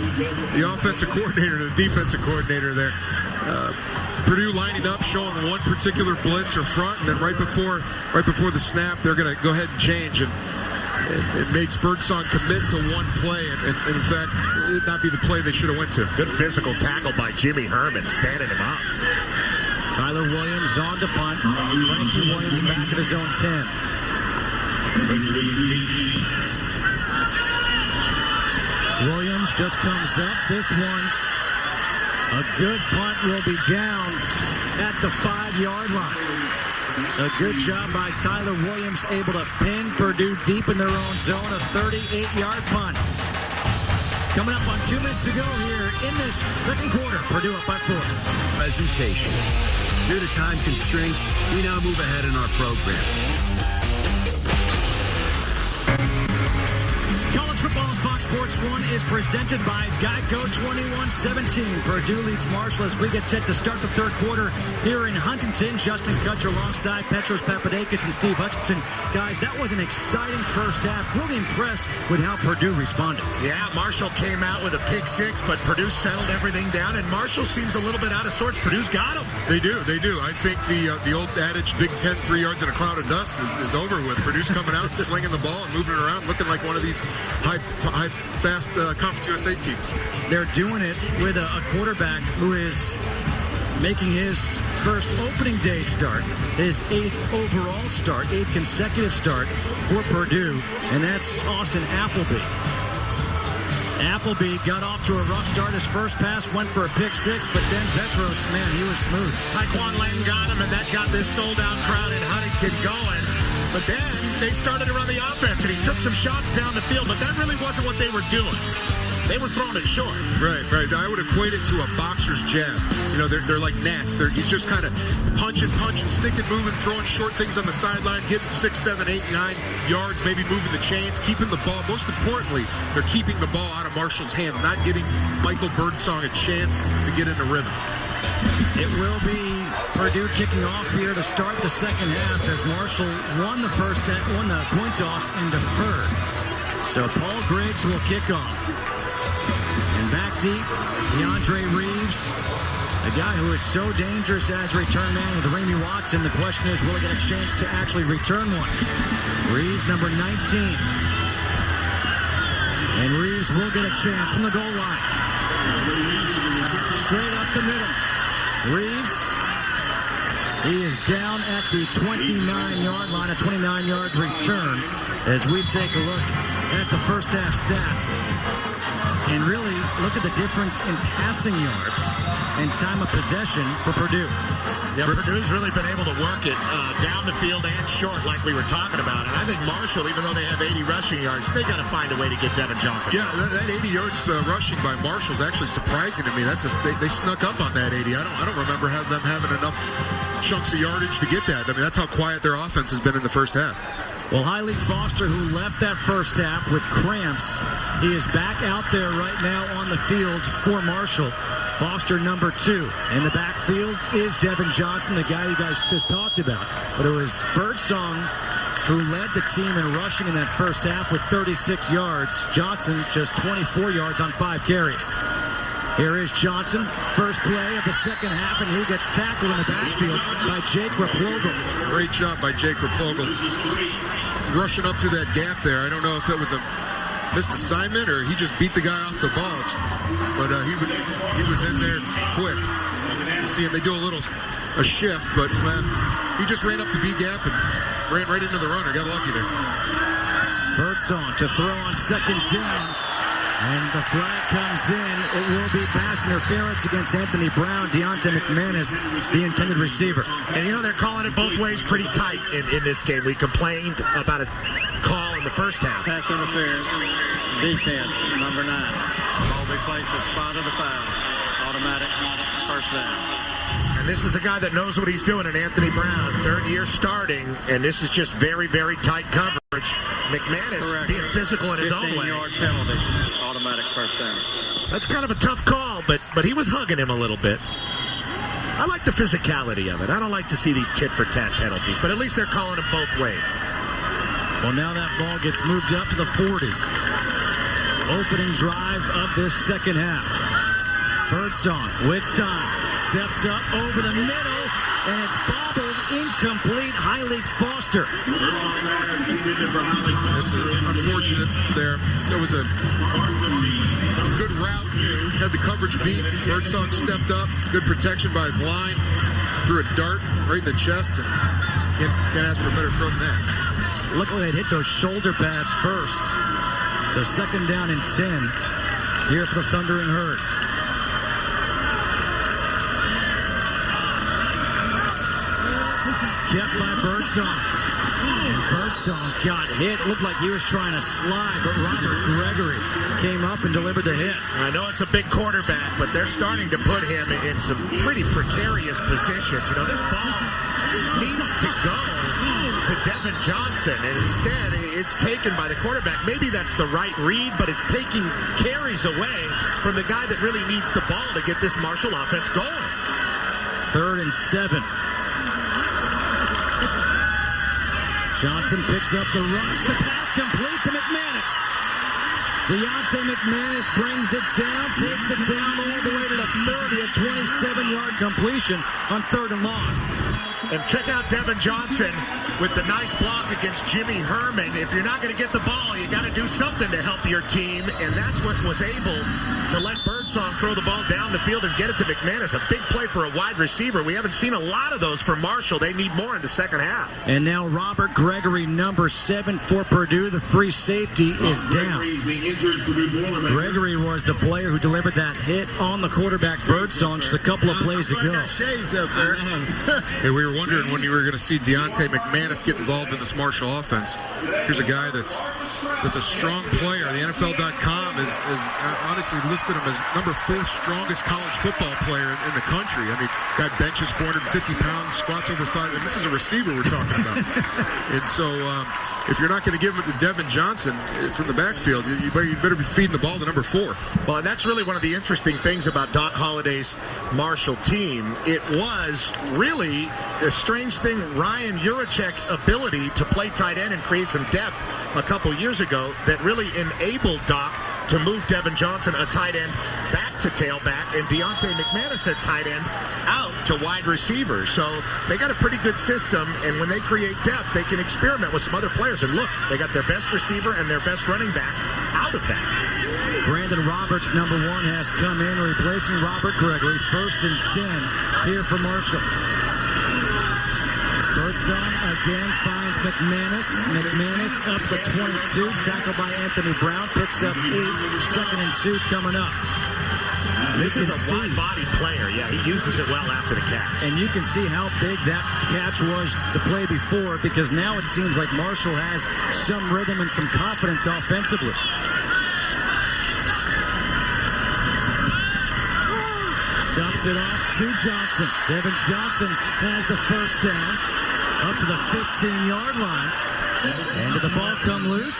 the offensive coordinator and the defensive coordinator there. Purdue lining up, showing one particular blitz or front, and then right before the snap, they're going to go ahead and change. And it makes Birdsong commit to one play, and in fact, it not be the play they should have went to. Good physical tackle by Jimmy Herman, standing him up. Tyler Williams on to punt. Frankie Williams back at his own 10. Williams just comes up. This one, a good punt, will be down at the 5-yard line. A good job by Tyler Williams, able to pin Purdue deep in their own zone. A 38-yard punt. Coming up on 2 minutes to go here in this second quarter. Purdue up by 4. Presentation. Due to time constraints, we now move ahead in our program. College football on Fox Sports 1 is presented by Geico 2117. Purdue leads Marshall as we get set to start the third quarter here in Huntington. Justin Kutcher alongside Petros Papadakis and Steve Hutchinson. Guys, that was an exciting first half. Really impressed with how Purdue responded. Yeah, Marshall came out with a pick 6, but Purdue settled everything down, and Marshall seems a little bit out of sorts. Purdue's got him. They do. I think the old adage, Big Ten, 3 yards in a cloud of dust is over with. Purdue's coming out and slinging the ball and moving it around, looking like one of these high fast Conference USA teams. They're doing it with a quarterback who is making his first opening day start, his 8th overall start, 8th consecutive start for Purdue, and that's Austin Appleby. Appleby got off to a rough start. His first pass went for a pick six, but then Petros, man, he was smooth. Tyquan Lane got him, and that got this sold-out crowd in Huntington going. But then they started to run the offense, and he took some shots down the field, but that really wasn't what they were doing. They were throwing it short. Right. I would equate it to a boxer's jab. You know, they're like gnats. He's just kind of punching, sticking, moving, throwing short things on the sideline, getting 6, 7, 8, 9 yards, maybe moving the chains, keeping the ball. Most importantly, they're keeping the ball out of Marshall's hands, not giving Michael Birdsong a chance to get into rhythm. It will be Purdue kicking off here to start the second half as Marshall won the coin toss and deferred. So Paul Griggs will kick off. And back deep, DeAndre Reeves, a guy who is so dangerous as a return man with Ramey Watson. The question is, will he get a chance to actually return one? Reeves, number 19. And Reeves will get a chance from the goal line. Straight up the middle. Reeves, he is down at the 29-yard line, a 29-yard return, as we take a look at the first half stats. And really look at the difference in passing yards and time of possession for Purdue. Yeah, Purdue's really been able to work it down the field and short like we were talking about. And I think Marshall, even though they have 80 rushing yards, they got to find a way to get Devin Johnson. Yeah, that 80 yards rushing by Marshall is actually surprising to me. They snuck up on that 80. I don't remember them having enough chunks of yardage to get that. I mean, that's how quiet their offense has been in the first half. Well, Hailey Foster, who left that first half with cramps, he is back out there right now on the field for Marshall. Foster, number 2. In the backfield is Devin Johnson, the guy you guys just talked about. But it was Birdsong who led the team in rushing in that first half with 36 yards. Johnson just 24 yards on 5 carries. Here is Johnson, first play of the second half, and he gets tackled in the backfield by Jake Replogle. Great job by Jake Replogle. Rushing up through that gap there. I don't know if it was a missed assignment or he just beat the guy off the ball. But he was in there quick. You see him, they do a shift, but he just ran up the B gap and ran right into the runner. Got lucky there. Birdsong to throw on second down. And the flag comes in. It will be pass interference against Anthony Brown. Deontay McManus, the intended receiver. And, they're calling it both ways pretty tight in this game. We complained about a call in the first half. Pass interference. Defense, number 9. Ball be placed at spot of the foul. Automatic first down. And this is a guy that knows what he's doing in Anthony Brown. 3rd year starting, and this is just very, very tight coverage. McManus being physical in his own way. 15-yard penalty. Automatic first down. That's kind of a tough call, but he was hugging him a little bit. I like the physicality of it. I don't like to see these tit-for-tat penalties, but at least they're calling them both ways. Well, now that ball gets moved up to the 40. Opening drive of this second half. Birdsong with time. Steps up over the middle, and it's bobbled incomplete. Hailey Foster. It's unfortunate there. There was a good route. Had the coverage beat. Birdsong stepped up. Good protection by his line. Threw a dart right in the chest. And can't ask for a better throw than that. Luckily, they hit those shoulder pads first. So second down and 10 here for the Thundering Herd. Kept by Birdsong. And Birdsong got hit. Looked like he was trying to slide, but Robert Gregory came up and delivered the hit. I know it's a big quarterback, but they're starting to put him in some pretty precarious positions. This ball needs to go to Devin Johnson, and instead it's taken by the quarterback. Maybe that's the right read, but it's taking carries away from the guy that really needs the ball to get this Marshall offense going. 3rd and 7. Johnson picks up the rush. The pass complete to McManus. Deontay McManus brings it down, takes it down all the way to the 30, a 27-yard completion on 3rd and long. And check out Devin Johnson with the nice block against Jimmy Herman. If you're not going to get the ball, you got to do something to help your team, and that's what was able to let Bird Birdsong throw the ball down the field and get it to McManus. A big play for a wide receiver. We haven't seen a lot of those for Marshall. They need more in the second half. And now Robert Gregory, number 7 for Purdue. The free safety is down. Gregory was the player who delivered that hit on the quarterback Birdsong just a couple of plays ago. Hey, we were wondering when you were going to see Deontay McManus get involved in this Marshall offense. Here's a guy that's a strong player. The NFL.com is honestly listed him as number 4 strongest college football player in the country. I mean, guy benches 450 pounds, squats over 5. And this is a receiver we're talking about. And so if you're not going to give it to Devin Johnson from the backfield, you better be feeding the ball to number 4. Well, and that's really one of the interesting things about Doc Holliday's Marshall team. It was really a strange thing, Ryan Juracek's ability to play tight end and create some depth a couple years ago that really enabled Doc to move Devin Johnson, a tight end, back to tailback, and Deontay McManus, a tight end, out to wide receiver. So they got a pretty good system, and when they create depth, they can experiment with some other players. And look, they got their best receiver and their best running back out of that. Brandon Roberts, number 1, has come in, replacing Robert Gregory. 1st and 10 here for Marshall. Birdsong again finds McManus. McManus up the 22, tackled by Anthony Brown, picks up 8. 2nd and 2 coming up. This is a wide-bodied player. Yeah, he uses it well after the catch. And you can see how big that catch was the play before, because now it seems like Marshall has some rhythm and some confidence offensively. Dumps it off to Johnson. Devin Johnson has the first down up to the 15-yard line. And did the ball come loose?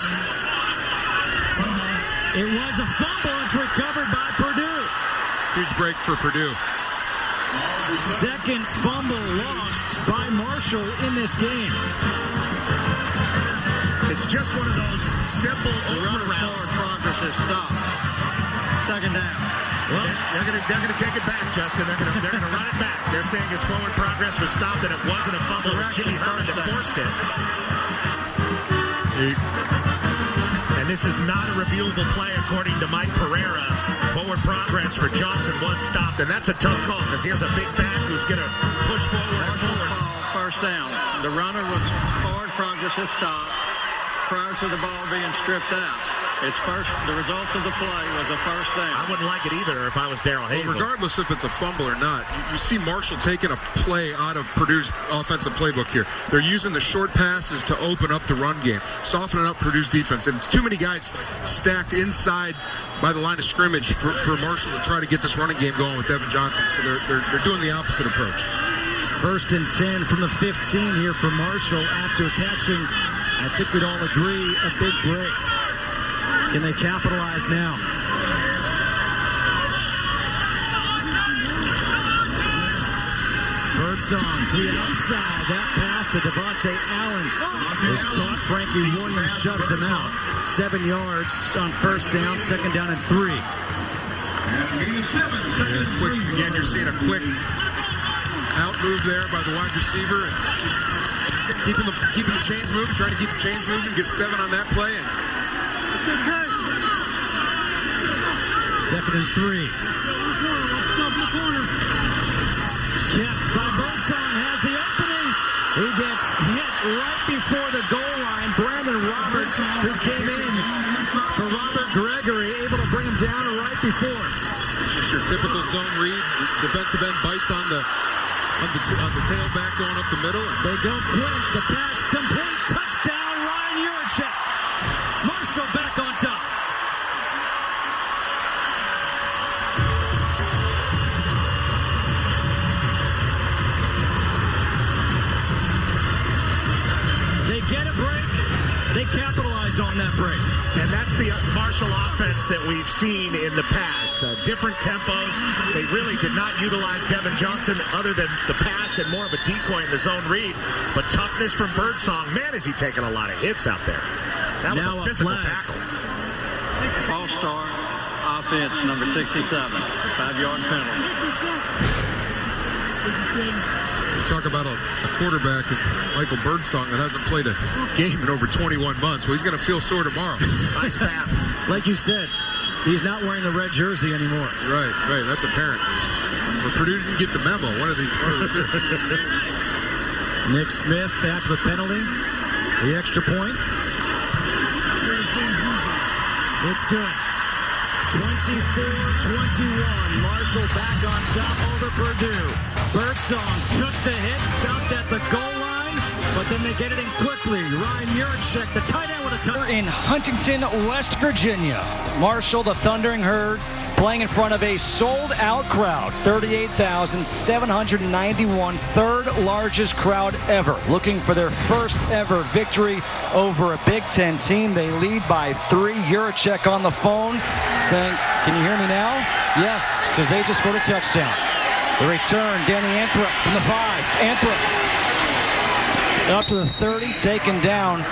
It was a fumble. It's recovered by Purdue. Huge break for Purdue. Second fumble lost by Marshall in this game. It's just one of those simple Forward routes. progress is stopped. 2nd down. Well, they're gonna take it back, Justin. They're gonna run it back. They're saying his forward progress was stopped and it wasn't a fumble. It was Jimmy Herman that forced it. And this is not a reviewable play according to Mike Pereira. Forward progress for Johnson was stopped, and that's a tough call because he has a big back who's gonna push forward. 1st down. The runner was forward progress is stopped prior to the ball being stripped out. It's first. The result of the play was a 1st down. I wouldn't like it either if I was Darrell Hazel. Well, regardless if it's a fumble or not, you see Marshall taking a play out of Purdue's offensive playbook here. They're using the short passes to open up the run game, softening up Purdue's defense. And it's too many guys stacked inside by the line of scrimmage for Marshall to try to get this running game going with Devin Johnson. So they're doing the opposite approach. 1st and 10 from the 15 here for Marshall after catching, I think we'd all agree, a big break. Can they capitalize now? Birdsong to the outside. That pass to Devontae Allen is caught. Frankie Williams shoves him out. 7 yards on 1st down, 2nd down and 3. Again, you're seeing a quick out move there by the wide receiver, and just keeping the chains moving, trying to keep the chains moving, get 7 on that play. And 2nd and 3. Kept by Birdsong, has the opening. He gets hit right before the goal line. Brandon Roberts, who came in for Robert Gregory, able to bring him down right before. Just your typical zone read. Defensive end bites on the tailback going up the middle. They go quick. The pass complete. Touchdown, Ryan Juracek. Marshall back on top. They get a break. They capitalize on that break. And that's the Marshall offense that we've seen in the past. Different tempos. They really did not utilize Devin Johnson other than the pass and more of a decoy in the zone read. But toughness from Birdsong. Man, is he taking a lot of hits out there. That was Now a physical flag. tackle. All-star offense, number 67. 5-yard penalty. You talk about a quarterback, Michael Birdsong, that hasn't played a game in over 21 months. Well, he's going to feel sore tomorrow. Nice pass. Like you said, He's not wearing the red jersey anymore. Right. That's apparent. But Purdue didn't get the memo. One of the two. Nick Smith after the penalty. The extra point. It's good. 24-21. Marshall back on top over Purdue. Birdsong took the hit, stopped at the goal line, but then they get it in quickly. Ryan Juracek, the tight end with a touchdown. In Huntington, West Virginia, Marshall, the Thundering Herd, playing in front of a sold-out crowd, 38,791, third largest crowd ever, looking for their first ever victory over a Big Ten team. They lead by 3. Juracek on the phone saying, "Can you hear me now?" Yes, because they just scored a touchdown. The return, Danny Anthrop from the 5. Anthrop up to the 30, taken down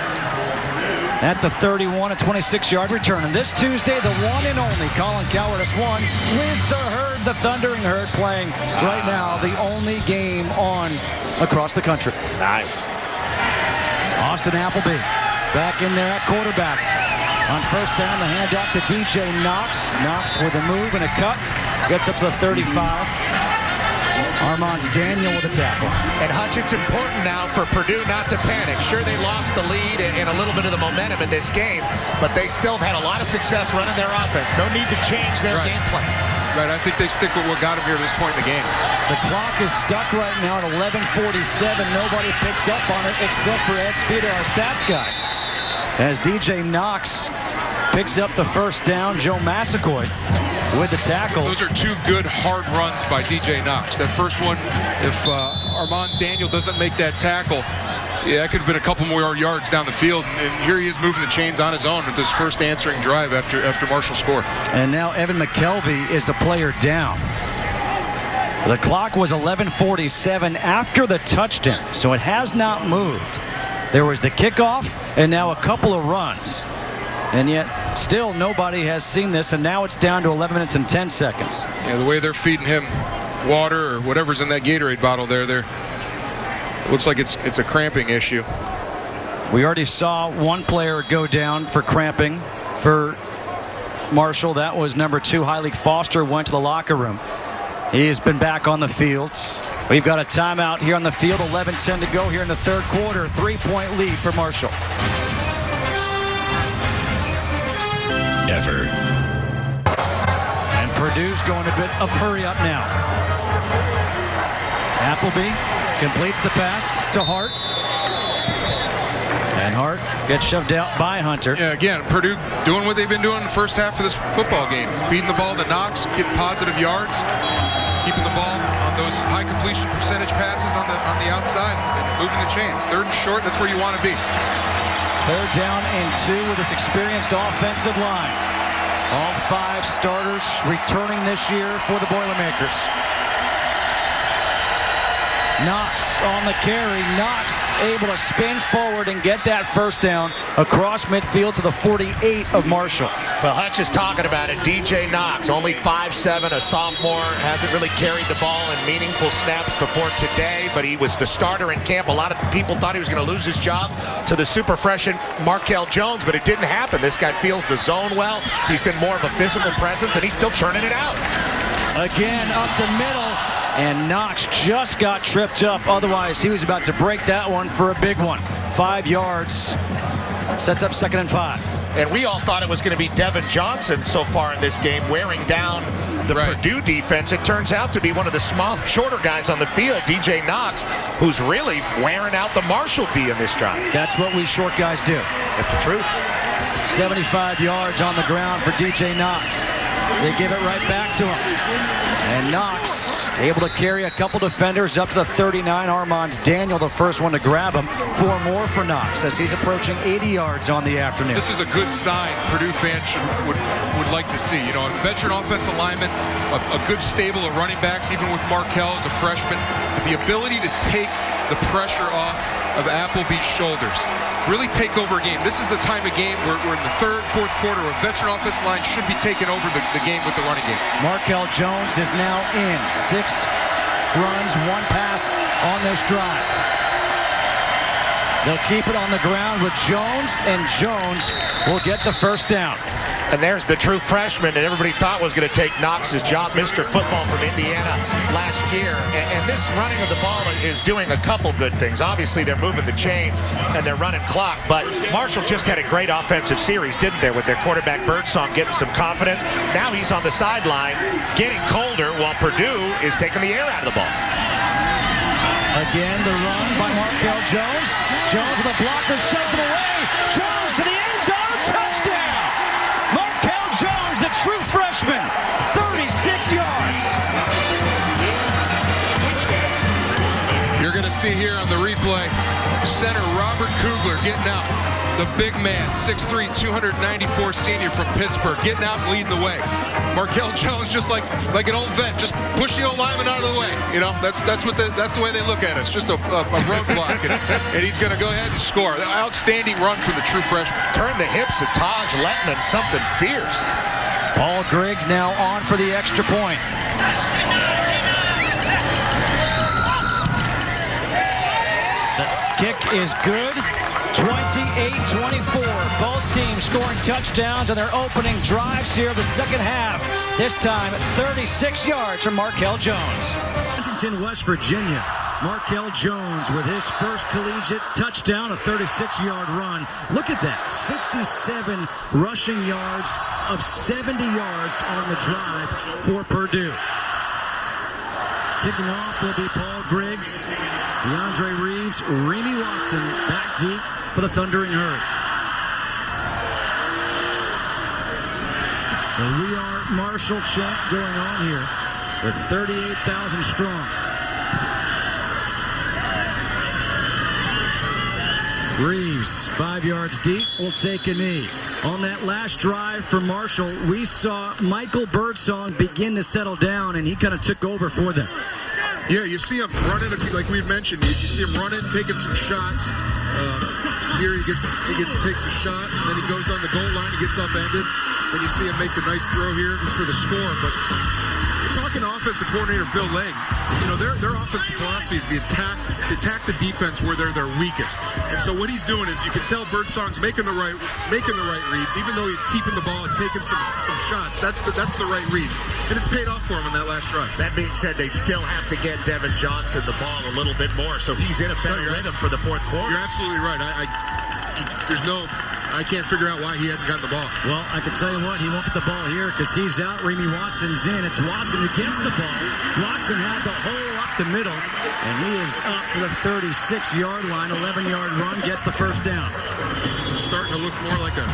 at the 31, a 26-yard return. And this Tuesday, the one and only Colin Coward has won with the Herd, the Thundering Herd, playing right now the only game on across the country. Nice. Austin Appleby back in there at quarterback. On first down, the handoff to DJ Knox. Knox with a move and a cut. Gets up to the 35. Armand Daniel with a tackle. And Hutch, it's important now for Purdue not to panic. Sure, they lost the lead and a little bit of the momentum in this game, but they still have had a lot of success running their offense. No need to change their game plan. Right, I think they stick with what got them here to this point in the game. The clock is stuck right now at 11:47. Nobody picked up on it except for Ed Speeder, our stats guy. As DJ Knox picks up the first down, Joe Massaquoi with the tackle. Those are 2 good hard runs by DJ Knox. That first one, if Armand Daniel doesn't make that tackle, yeah, that could have been a couple more yards down the field. And here he is moving the chains on his own with his first answering drive after Marshall scored. And now Evan McKelvey is the player down. The clock was 11:47 after the touchdown, so it has not moved. There was the kickoff and now a couple of runs. And yet, still nobody has seen this, and now it's down to 11 minutes and 10 seconds. Yeah, the way they're feeding him water or whatever's in that Gatorade bottle there, it looks like it's a cramping issue. We already saw one player go down for cramping for Marshall. That was number 2, Heilig Foster, went to the locker room. He's been back on the field. We've got a timeout here on the field, 11:10 to go here in the third quarter. 3-point lead for Marshall. Ever. And Purdue's going a bit of hurry up now. Appleby completes the pass to Hart. And Hart gets shoved out by Hunter. Yeah, again, Purdue doing what they've been doing in the first half of this football game. Feeding the ball to Knox, getting positive yards, keeping the ball on those high completion percentage passes on the outside, and moving the chains. 3rd and short, that's where you want to be. 3rd down and 2 with this experienced offensive line. All 5 starters returning this year for the Boilermakers. Knox on the carry. Knox able to spin forward and get that first down across midfield to the 48 of Marshall. Well, Hutch is talking about it. DJ Knox, only 5'7", a sophomore, hasn't really carried the ball in meaningful snaps before today, but he was the starter in camp. A lot of people thought he was going to lose his job to the super freshman Markel Jones, but it didn't happen. This guy feels the zone well. He's been more of a physical presence, and he's still churning it out. Again, up the middle. And Knox just got tripped up. Otherwise, he was about to break that one for a big one. 5 yards. Sets up 2nd and 5. And we all thought it was going to be Devin Johnson so far in this game, wearing down the Purdue defense. It turns out to be one of the shorter guys on the field, DJ Knox, who's really wearing out the Marshall D in this drive. That's what we short guys do. That's the truth. 75 yards on the ground for DJ Knox. They give it right back to him. And Knox able to carry a couple defenders up to the 39. Armand Daniel, the first one to grab him. 4 more for Knox as he's approaching 80 yards on the afternoon. This is a good sign Purdue fans would like to see. You know, a veteran offensive lineman, a good stable of running backs, even with Markel as a freshman. The ability to take the pressure off of Appleby's shoulders. Really take over a game. This is the time of game where we're in the 3rd, 4th quarter where a veteran offensive line should be taking over the game with the running game. Markel Jones is now in. 6 runs, 1 pass on this drive. They'll keep it on the ground with Jones, and Jones will get the first down. And there's the true freshman that everybody thought was going to take Knox's job, Mr. Football from Indiana last year. And this running of the ball is doing a couple good things. Obviously, they're moving the chains and they're running clock. But Marshall just had a great offensive series, didn't they, with their quarterback Birdsong getting some confidence. Now he's on the sideline getting colder while Purdue is taking the air out of the ball. Again, the run by Markel Jones. Jones with a blocker, shoves him away. Jones to the end zone, touchdown! Markel Jones, the true freshman, 36 yards. You're going to see here on the replay, center Robert Kugler getting out. The big man, 6'3", 294 senior from Pittsburgh, getting out and leading the way. Markel Jones, just like an old vet, just push the old lineman out of the way. You know, that's the way they look at it. It's just a roadblock, and he's going to go ahead and score. Outstanding run from the true freshman. Turn the hips of Taj Letman, something fierce. Paul Griggs now on for the extra point. The kick is good. 28-24. Both teams scoring touchdowns on their opening drives here of the second half. This time, 36 yards from Markel Jones. Huntington, West Virginia. Markel Jones with his first collegiate touchdown, a 36-yard run. Look at that, 67 rushing yards of 70 yards on the drive for Purdue. Kicking off will be Paul Griggs, DeAndre Reeves, Remy Watson back deep for the Thundering Herd. The We Are Marshall chant going on here with 38,000 strong. Reeves, 5 yards deep, will take a knee. On that last drive for Marshall, we saw Michael Birdsong begin to settle down, and he kind of took over for them. Yeah, you see him running, like we mentioned. You see him running, taking some shots. Here he takes a shot, and then he goes on the goal line, he gets upended. Then you see him make the nice throw here for the score. But you're talking to offensive coordinator Bill Lang. You know, their offensive philosophy is to attack the defense where they're their weakest. And so what he's doing is, you can tell Birdsong's making the right reads, even though he's keeping the ball and taking some shots. That's the right read, and it's paid off for him on that last drive. That being said, they still have to get Devin Johnson the ball a little bit more, so he's in a better rhythm for the fourth quarter. You're absolutely right. I can't figure out why he hasn't gotten the ball. Well, I can tell you what, he won't get the ball here because he's out. Remy Watson's in. It's Watson who gets the ball. Watson had the hole up the middle, and he is up to the 36-yard line. 11-yard run, gets the first down. This is starting to look more like a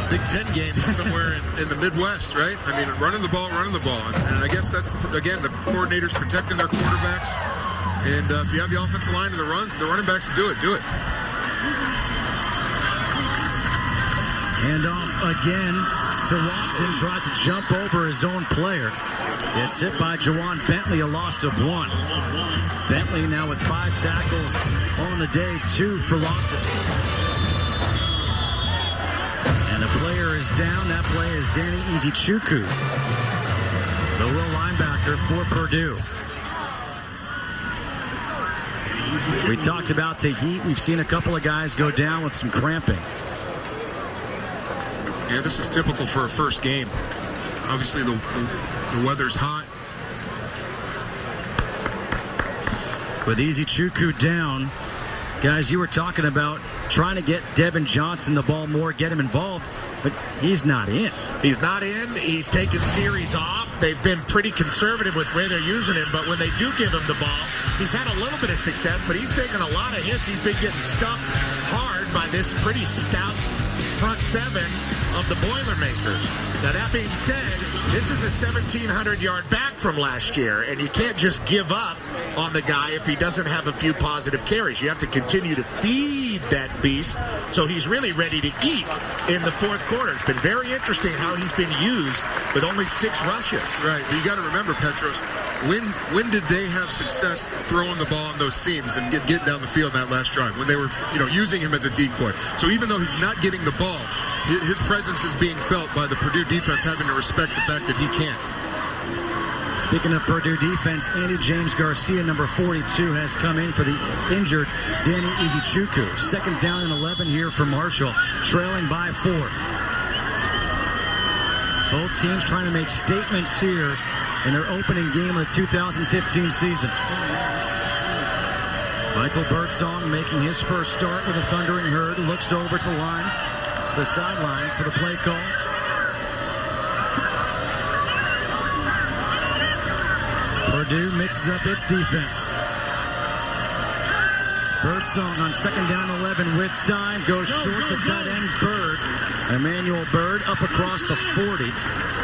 Big Ten game somewhere in the Midwest, right? I mean, running the ball. And I guess that's, again, the coordinators protecting their quarterbacks. And if you have the offensive line and the running backs to do it. Hand off again to Watson. Tries to jump over his own player. It's hit by Jawan Bentley, a loss of 1. Bentley now with 5 tackles on the day, 2 for losses. And a player is down. That play is Danny Izichukwu, the will linebacker for Purdue. We talked about the heat. We've seen a couple of guys go down with some cramping. Yeah, this is typical for a first game. Obviously, the weather's hot. With Izichukwu down, guys, you were talking about trying to get Devin Johnson the ball more, get him involved, but he's not in. He's not in. He's taken series off. They've been pretty conservative with where they're using him, but when they do give him the ball, he's had a little bit of success, but he's taken a lot of hits. He's been getting stuffed hard by this pretty stout front seven of the Boilermakers. Now, that being said, this is a 1,700-yard back from last year, and you can't just give up on the guy if he doesn't have a few positive carries. You have to continue to feed that beast so he's really ready to eat in the fourth quarter. It's been very interesting how he's been used with only 6 rushes. Right, but you got to remember, Petros, when did they have success throwing the ball on those seams and getting down the field in that last drive? When they were, using him as a decoy. So even though he's not getting the ball, his presence is being felt by the Purdue defense having to respect the fact that he can't. Speaking of Purdue defense, Andy James Garcia, number 42, has come in for the injured Danny Izichukwu. 2nd down and 11 here for Marshall, trailing by 4. Both teams trying to make statements here in their opening game of the 2015 season. Michael Birdsong making his first start with a thundering herd. Looks over to the sideline for the play call. Purdue mixes up its defense. Birdsong on 2nd down 11 with time. Goes short to tight end Bird. Emmanuel Bird up across the 40.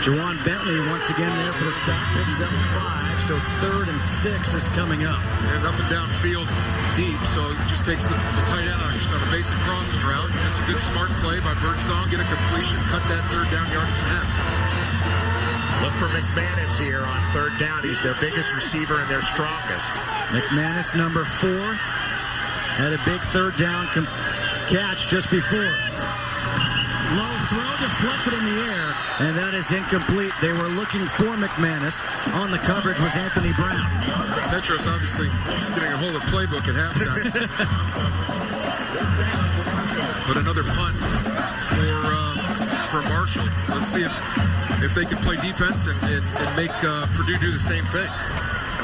Jawan Bentley once again there for the stop. Picks up 5. So 3rd and 6 is coming up. And up and down field deep. So it just takes the tight end on a basic crossing route. That's a good smart play by Birdsong. Get a completion. Cut that 3rd down yardage in half. Look for McManus here on 3rd down. He's their biggest receiver and their strongest. McManus, number 4, had a big 3rd down catch just before. Low throw deflected in the air, and that is incomplete. They were looking for McManus. On the coverage was Anthony Brown. Petros obviously getting a hold of the playbook at halftime. But another punt for Marshall. Let's see if they can play defense and make Purdue do the same thing.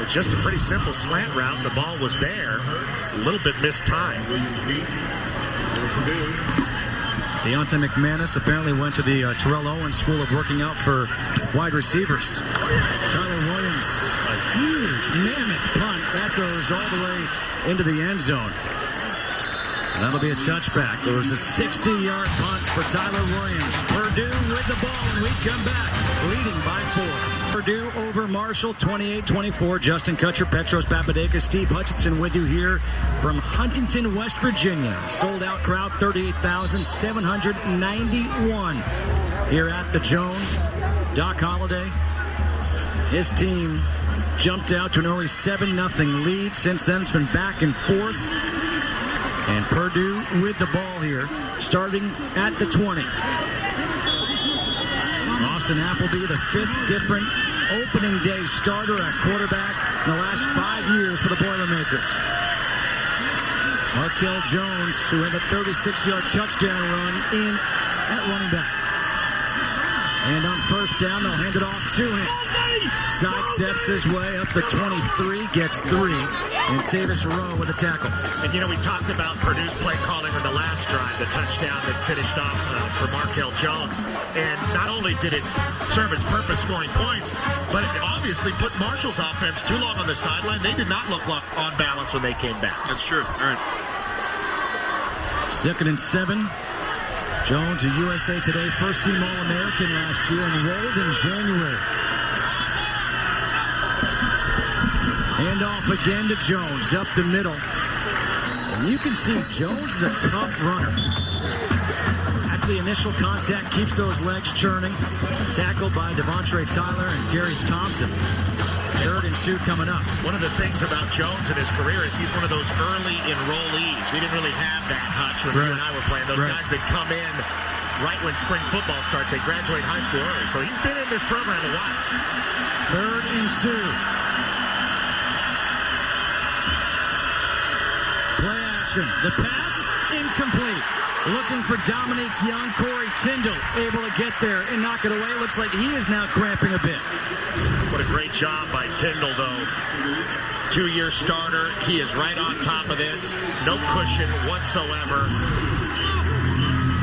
It's just a pretty simple slant route. The ball was there. It's a little bit mistimed. Deontay McManus apparently went to the Terrell Owens School of Working Out for wide receivers. Tyler Williams, a huge mammoth punt. That goes all the way into the end zone. That'll be a touchback. There was a 60-yard punt for Tyler Williams. Purdue with the ball, and we come back leading by 4. Purdue over Marshall, 28-24. Justin Kutcher, Petros Papadakis, Steve Hutchinson with you here from Huntington, West Virginia. Sold-out crowd, 38,791 here at the Jones. Doc Holliday, his team jumped out to an early 7-0 lead. Since then, it's been back and forth. And Purdue with the ball here, starting at the 20. Austin Appleby, the 5th different opening day starter at quarterback in the last 5 years for the Boilermakers. Markel Jones, who had a 36-yard touchdown run in at running back. And on 1st down, they'll hand it off to him. Sidesteps his way up the 23, gets 3. And Tavis Rowe with a tackle. And, we talked about Purdue's play calling in the last drive, the touchdown that finished off for Markel Jones. And not only did it serve its purpose scoring points, but it obviously put Marshall's offense too long on the sideline. They did not look on balance when they came back. That's true. All right. 2nd and 7. Jones, a USA Today first-team All-American last year, enrolled in January. Hand off again to Jones, up the middle. And you can see Jones is a tough runner. After the initial contact, keeps those legs churning. Tackled by Devontre Tyler and Gary Thompson. 3rd and 2 coming up. One of the things about Jones in his career is he's one of those early enrollees. We didn't really have that, Hutch, when you and I were playing. Those guys that come in right when spring football starts. They graduate high school early. So he's been in this program a while. 3rd and 2. Play action. The pass, incomplete. Looking for Dominique Young. Corey Tyndall able to get there and knock it away. Looks like he is now cramping a bit. What a great job by Tyndall, though. 2-year starter. He is right on top of this. No cushion whatsoever.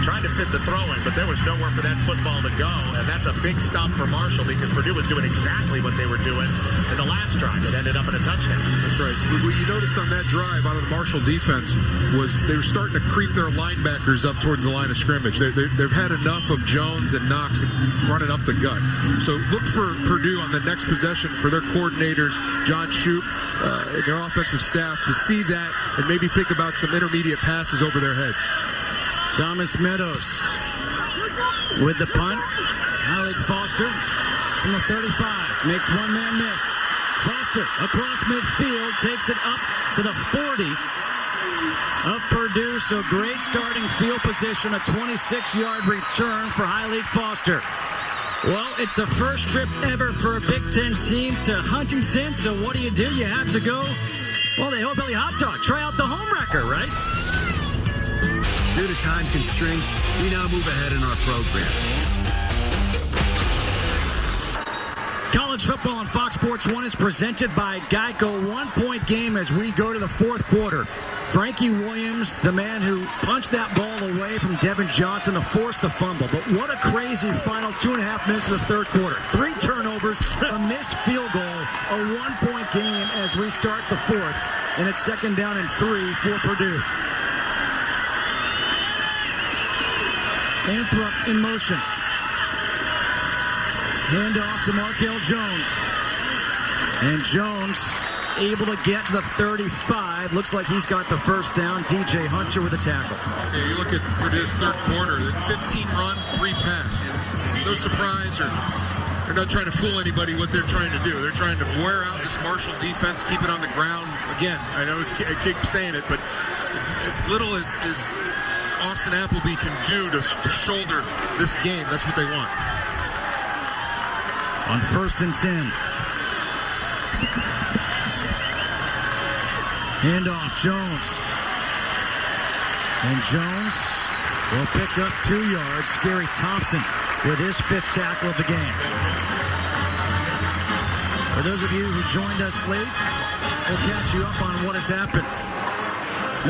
Tried to fit the throw in, but there was nowhere for that football to go. And that's a big stop for Marshall because Purdue was doing exactly what they were doing in the last drive. It ended up in a touchdown. That's right. What you noticed on that drive out of the Marshall defense was they were starting to creep their linebackers up towards the line of scrimmage. They've had enough of Jones and Knox running up the gut. So look for Purdue on the next possession for their coordinators, John Shoup, and their offensive staff to see that and maybe think about some intermediate passes over their heads. Thomas Meadows with the punt. Alec Foster from the 35 makes one man miss. Foster across midfield takes it up to the 40 of Purdue. So great starting field position. A 26-yard return for Hailey Foster. Well, it's the first trip ever for a Big Ten team to Huntington. So what do? You have to go, well, the Hillbilly Hot Dog. Try out the home wrecker, right? Due to time constraints, we now move ahead in our program. College football on Fox Sports 1 is presented by Geico. 1-point game as we go to the fourth quarter. Frankie Williams, the man who punched that ball away from Devin Johnson to force the fumble. But what a crazy final 2.5 minutes of the third quarter. 3 turnovers, a missed field goal, a 1-point game as we start the fourth. And it's 2nd down and 3 for Purdue. Anthrop in motion. Handoff to Markel Jones. And Jones able to get to the 35. Looks like he's got the first down. DJ Hunter with a tackle. Yeah, you look at Purdue's third quarter, 15 runs, 3 passes. No surprise, or they're not trying to fool anybody what they're trying to do. They're trying to wear out this Marshall defense, keep it on the ground. Again, I know I keep saying it, but as little as Austin Appleby can do to shoulder this game, that's what they want. On 1st and 10. Handoff, Jones. And Jones will pick up 2 yards. Gary Thompson with his 5th tackle of the game. For those of you who joined us late, we'll catch you up on what has happened.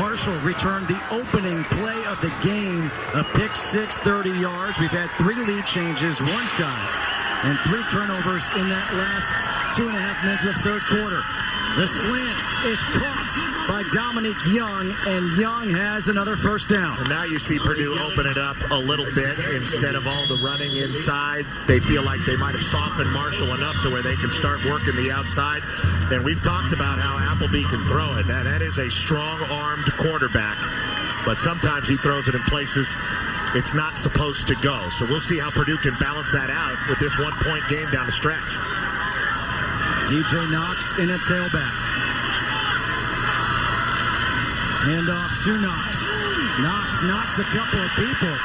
Marshall returned the opening play of the game, a pick 6, 30 yards. We've had 3 lead changes, 1 tie. And 3 turnovers in that last 2.5 minutes of the third quarter. The slants is caught by Dominique Young, and Young has another first down. And now you see Purdue open it up a little bit. Instead of all the running inside, they feel like they might have softened Marshall enough to where they can start working the outside. And we've talked about how Appleby can throw it. That is a strong-armed quarterback. But sometimes he throws it in places it's not supposed to go. So we'll see how Purdue can balance that out with this 1-point game down the stretch. DJ Knox in a tailback. Handoff to Knox. Knox knocks a couple of people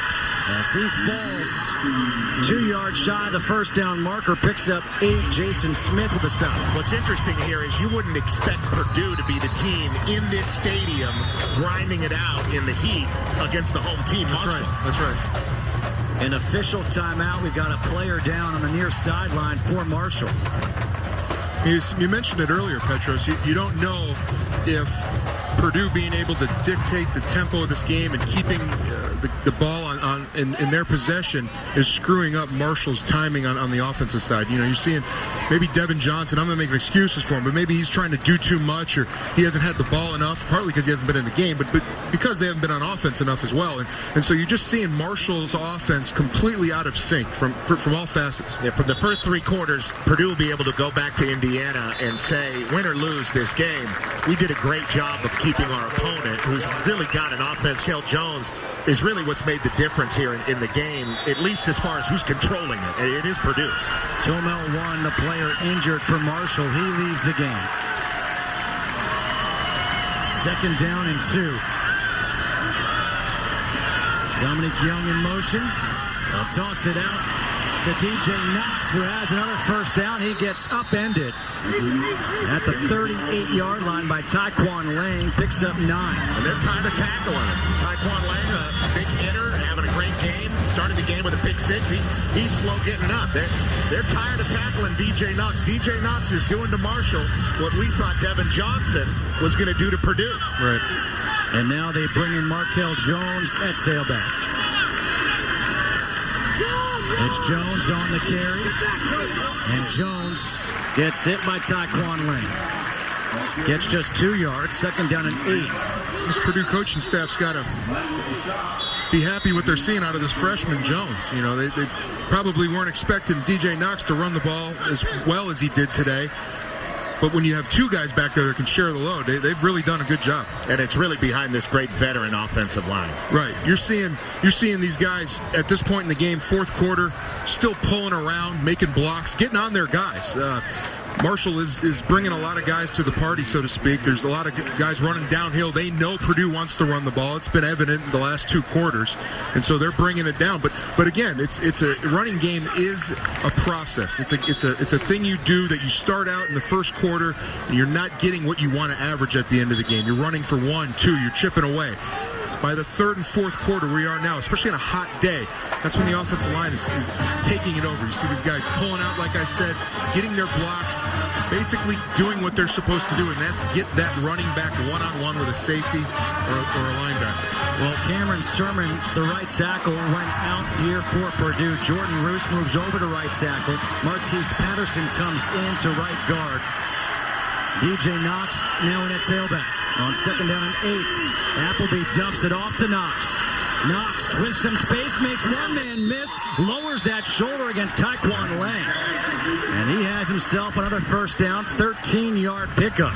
as he falls 2 yards shy of the first down marker. Picks up 8. Jason Smith with a stop. What's interesting here is you wouldn't expect Purdue to be the team in this stadium grinding it out in the heat against the home team. That's Marshall. right. That's right. An official timeout. We've got a player down on the near sideline for Marshall. You mentioned it earlier, Petros. You don't know if Purdue being able to dictate the tempo of this game and keeping the ball in their possession is screwing up Marshall's timing on the offensive side. You know, you're seeing maybe Devin Johnson, I'm not making excuses for him, but maybe he's trying to do too much, or he hasn't had the ball enough, partly because he hasn't been in the game, but because they haven't been on offense enough as well. And so you're just seeing Marshall's offense completely out of sync from all facets. Yeah, from the first 3 quarters, Purdue will be able to go back to Indiana and say, win or lose this game, we did a great job of keeping our opponent, who's really got an offense. Hale Jones is really what's made the difference here in the game, at least as far as who's controlling it. It is Purdue. Tomel 1, the player injured for Marshall. He leaves the game. 2nd down and 2. Dominic Young in motion. They'll toss it out to DJ Knox, who has another first down. He gets upended at the 38-yard line by Tyquan Lang. Picks up 9. And they're tired of tackling him. Tyquan Lang, a big hitter, having a great game. Started the game with a pick 6. He's slow getting up. They're tired of tackling DJ Knox. DJ Knox is doing to Marshall what we thought Devin Johnson was going to do to Purdue. Right. And now they bring in Markel Jones at tailback. It's Jones on the carry. And Jones gets hit by Tyquan Lang. Gets just 2 yards. 2nd down and 8. This Purdue coaching staff's got to be happy what they're seeing out of this freshman Jones. You know, they probably weren't expecting DJ Knox to run the ball as well as he did today. But when you have 2 guys back there that can share the load, they've really done a good job. And it's really behind this great veteran offensive line. Right. You're seeing these guys at this point in the game, fourth quarter, still pulling around, making blocks, getting on their guys. Marshall is bringing a lot of guys to the party, so to speak. There's a lot of guys running downhill. They know Purdue wants to run the ball. It's been evident in the last 2 quarters, and so they're bringing it down. But again, it's a running game is a process. It's a thing you do that you start out in the first quarter, and you're not getting what you want to average at the end of the game. You're running for 1, 2, you're chipping away. by the third and fourth quarter where we are now, especially on a hot day, that's when the offensive line is taking it over. You see these guys pulling out, like I said, getting their blocks, basically doing what they're supposed to do, and that's get that running back one-on-one with a safety or a linebacker. Well, Cameron Sermon, the right tackle, went out here for Purdue. Jordan Roos moves over to right tackle. Martese Patterson comes in to right guard. DJ Knox now in at tailback. On second down and 8, Appleby dumps it off to Knox. Knox with some space, makes one man miss, lowers that shoulder against Taekwon Lang. And he has himself another first down, 13-yard pickup.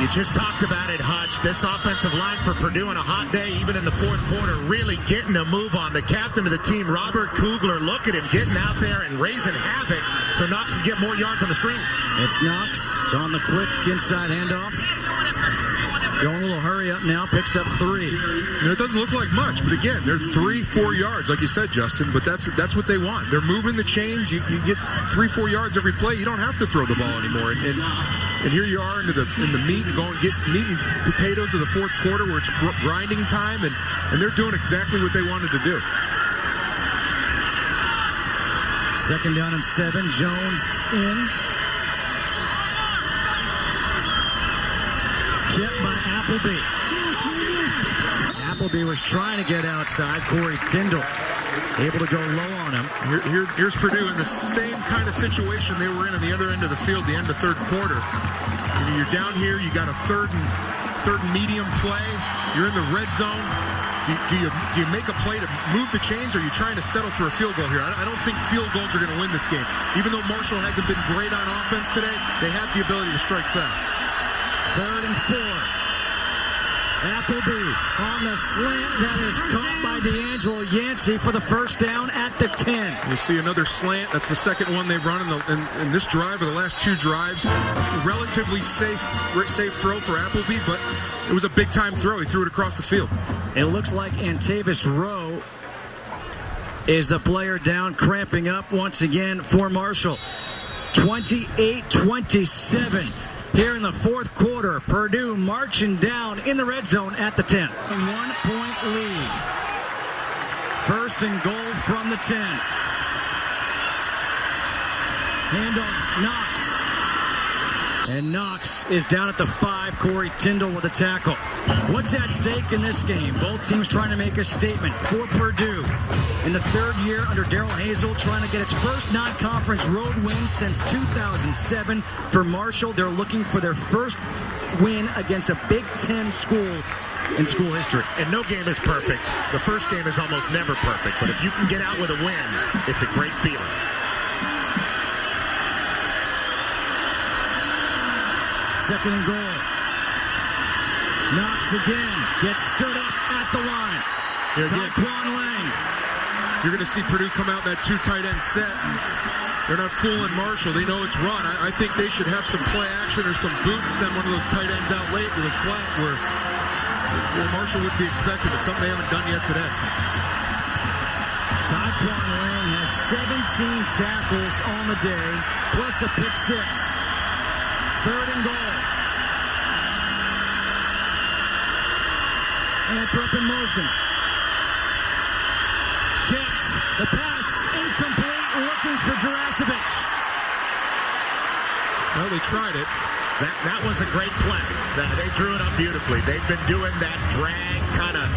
You just talked about it, Hutch. This offensive line for Purdue on a hot day, even in the fourth quarter, really getting a move on. The captain of the team, Robert Kugler, look at him getting out there and raising havoc so Knox can get more yards on the screen. It's Knox on the quick inside handoff. Going a little hurry up now, picks up 3. It doesn't look like much, but again, they're 3-4 yards, like you said, Justin. But that's what they want. They're moving the chains. You get 3-4 yards every play. You don't have to throw the ball anymore. And here you are in the meat and going get meat and potatoes of the fourth quarter where it's grinding time, and they're doing exactly what they wanted to do. Second down and 7. Jones in. Kept by Appleby. Appleby was trying to get outside. Corey Tyndall able to go low on him. Here's Purdue in the same kind of situation they were in on the other end of the field, the end of third quarter. You're down here, you got a third and medium play. You're in the red zone. Do you make a play to move the chains, or are you trying to settle for a field goal here? I don't think field goals are going to win this game. Even though Marshall hasn't been great on offense today, they have the ability to strike fast. 3rd and 4. Appleby on the slant. That is caught by D'Angelo Yancey for the first down at the 10. You see another slant. That's the second one they've run in this drive, or the last 2 drives. Relatively safe throw for Appleby, but it was a big-time throw. He threw it across the field. It looks like Antavis Rowe is the player down, cramping up once again for Marshall. 28-27. Here in the fourth quarter, Purdue marching down in the red zone at the 10. 1-point lead. First and goal from the 10. Handoff, Knox. And Knox is down at the 5. Corey Tyndall with a tackle. What's at stake in this game? Both teams trying to make a statement for Purdue. In the 3rd year under Darrell Hazel, trying to get its first non-conference road win since 2007. For Marshall, they're looking for their first win against a Big Ten school in school history. And no game is perfect. The first game is almost never perfect. But if you can get out with a win, it's a great feeling. Second and goal. Knox again. Gets stood up at the line. Taekwon Lang. You're going to see Purdue come out in that 2 tight end set. They're not fooling Marshall. They know it's run. I think they should have some play action or some boot and send one of those tight ends out late with a flat where Marshall would be expected. It's something they haven't done yet today. Taekwon Lang has 17 tackles on the day, plus a pick 6. 3rd and goal. Anthrop in motion. Kept. The pass incomplete. Looking for Jurasevich. Well, they tried it. That was a great play. They drew it up beautifully. They've been doing that drag kind of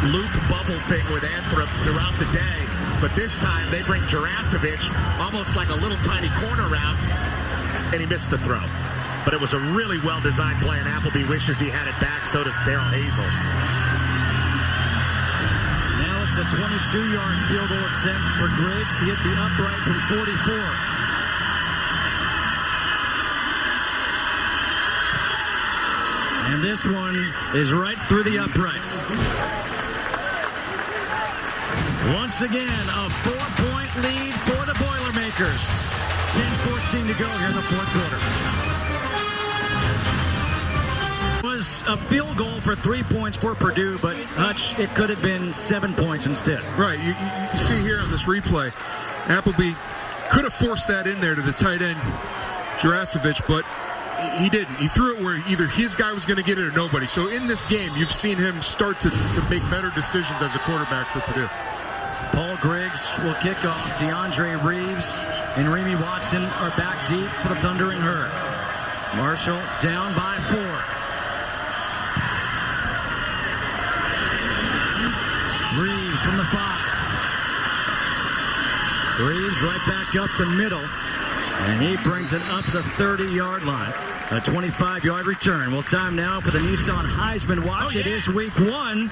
loop bubble thing with Anthrop throughout the day. But this time they bring Jurasevich almost like a little tiny corner route, and he missed the throw. But it was a really well-designed play, and Appleby wishes he had it back. So does Darrell Hazel. Now it's a 22-yard field goal attempt for Griggs. He hit the upright from 44. And this one is right through the uprights. Once again, a 4-point lead for the Boilermakers. 10-14 to go here in the fourth quarter. Was a field goal for 3 points for Purdue, but Hutch, it could have been 7 points instead. Right. You see here on this replay, Appleby could have forced that in there to the tight end, Jurasevich, but he didn't. He threw it where either his guy was going to get it or nobody. So in this game, you've seen him start to make better decisions as a quarterback for Purdue. Paul Griggs will kick off. DeAndre Reeves and Remy Watson are back deep for the Thundering Herd. Marshall down by 4. Reeves from the 5. Reeves right back up the middle. And he brings it up to the 30-yard line. A 25-yard return. Well, time now for the Nissan Heisman Watch. It is week 1.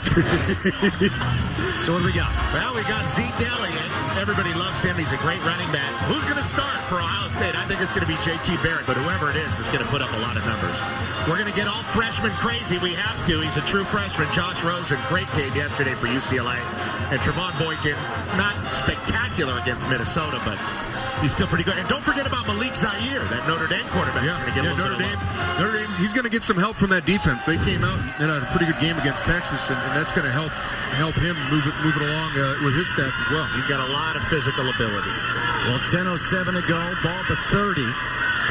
So what do we got? Well, we got Zeke Elliott. Everybody loves him. He's a great running back. Who's going to start for Ohio State? I think it's going to be J.T. Barrett, but whoever it is going to put up a lot of numbers. We're going to get all freshmen crazy. We have to. He's a true freshman. Josh Rosen, great game yesterday for UCLA. And Trevon Boykin, not spectacular against Minnesota, but he's still pretty good. And don't forget about Malik Zaire, that Notre Dame quarterback. Notre Dame, he's going to get some help from that defense. They came out and had a pretty good game against Texas, and that's going to help him move it along with his stats as well. He's got a lot of physical ability. Well, 10:07 to go. Ball to 30.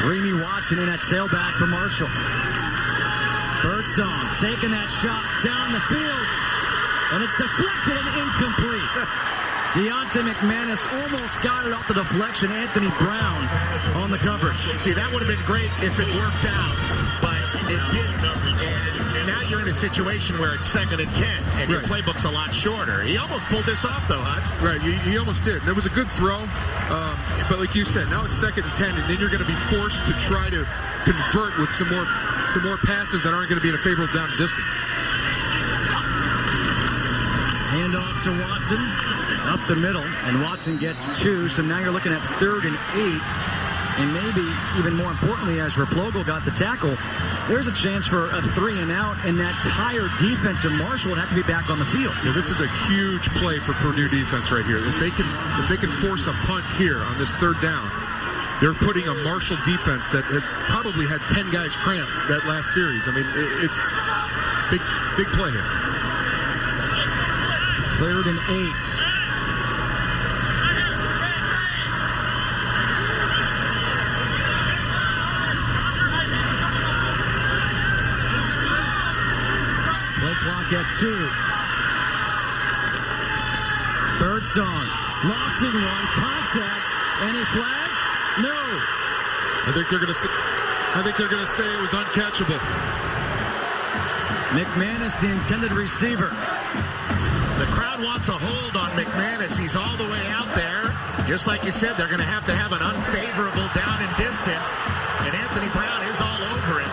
Remy Watson in at tailback for Marshall. Birdsong taking that shot down the field, and it's deflected and incomplete. Deontay McManus almost got it off the deflection. Anthony Brown on the coverage. See, that would have been great if it worked out, but it didn't. And now you're in a situation where it's 2nd and 10, and your playbook's a lot shorter. He almost pulled this off, though, Hutch. Right, he almost did. It was a good throw, but like you said, now it's 2nd and 10, and then you're going to be forced to try to convert with some more passes that aren't going to be in a favorable down distance. Handoff to Watson, up the middle, and Watson gets 2, so now you're looking at 3rd and 8, and maybe even more importantly, as Replogle got the tackle, there's a chance for a 3-and-out, and that tired defense of Marshall would have to be back on the field. So this is a huge play for Purdue defense right here. If they can force a punt here on this 3rd down, they're putting a Marshall defense that has probably had 10 guys cramped that last series. I mean, it's big play here. 3rd and 8. Play clock at 2. Birdsong launching one, contact. Any flag? No. I think they're going to say it was uncatchable. McManus, the intended receiver. The crowd wants a hold on McManus. He's all the way out there. Just like you said, they're going to have an unfavorable down and distance. And Anthony Brown is all over it.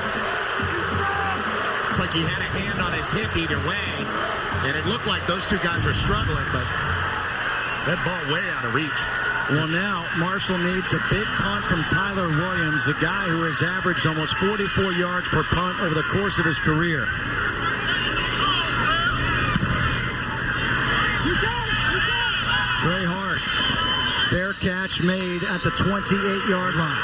It's like he had a hand on his hip either way. And it looked like those two guys were struggling, but that ball way out of reach. Well, now Marshall needs a big punt from Tyler Williams, a guy who has averaged almost 44 yards per punt over the course of his career. Trey Hart, fair catch made at the 28-yard line.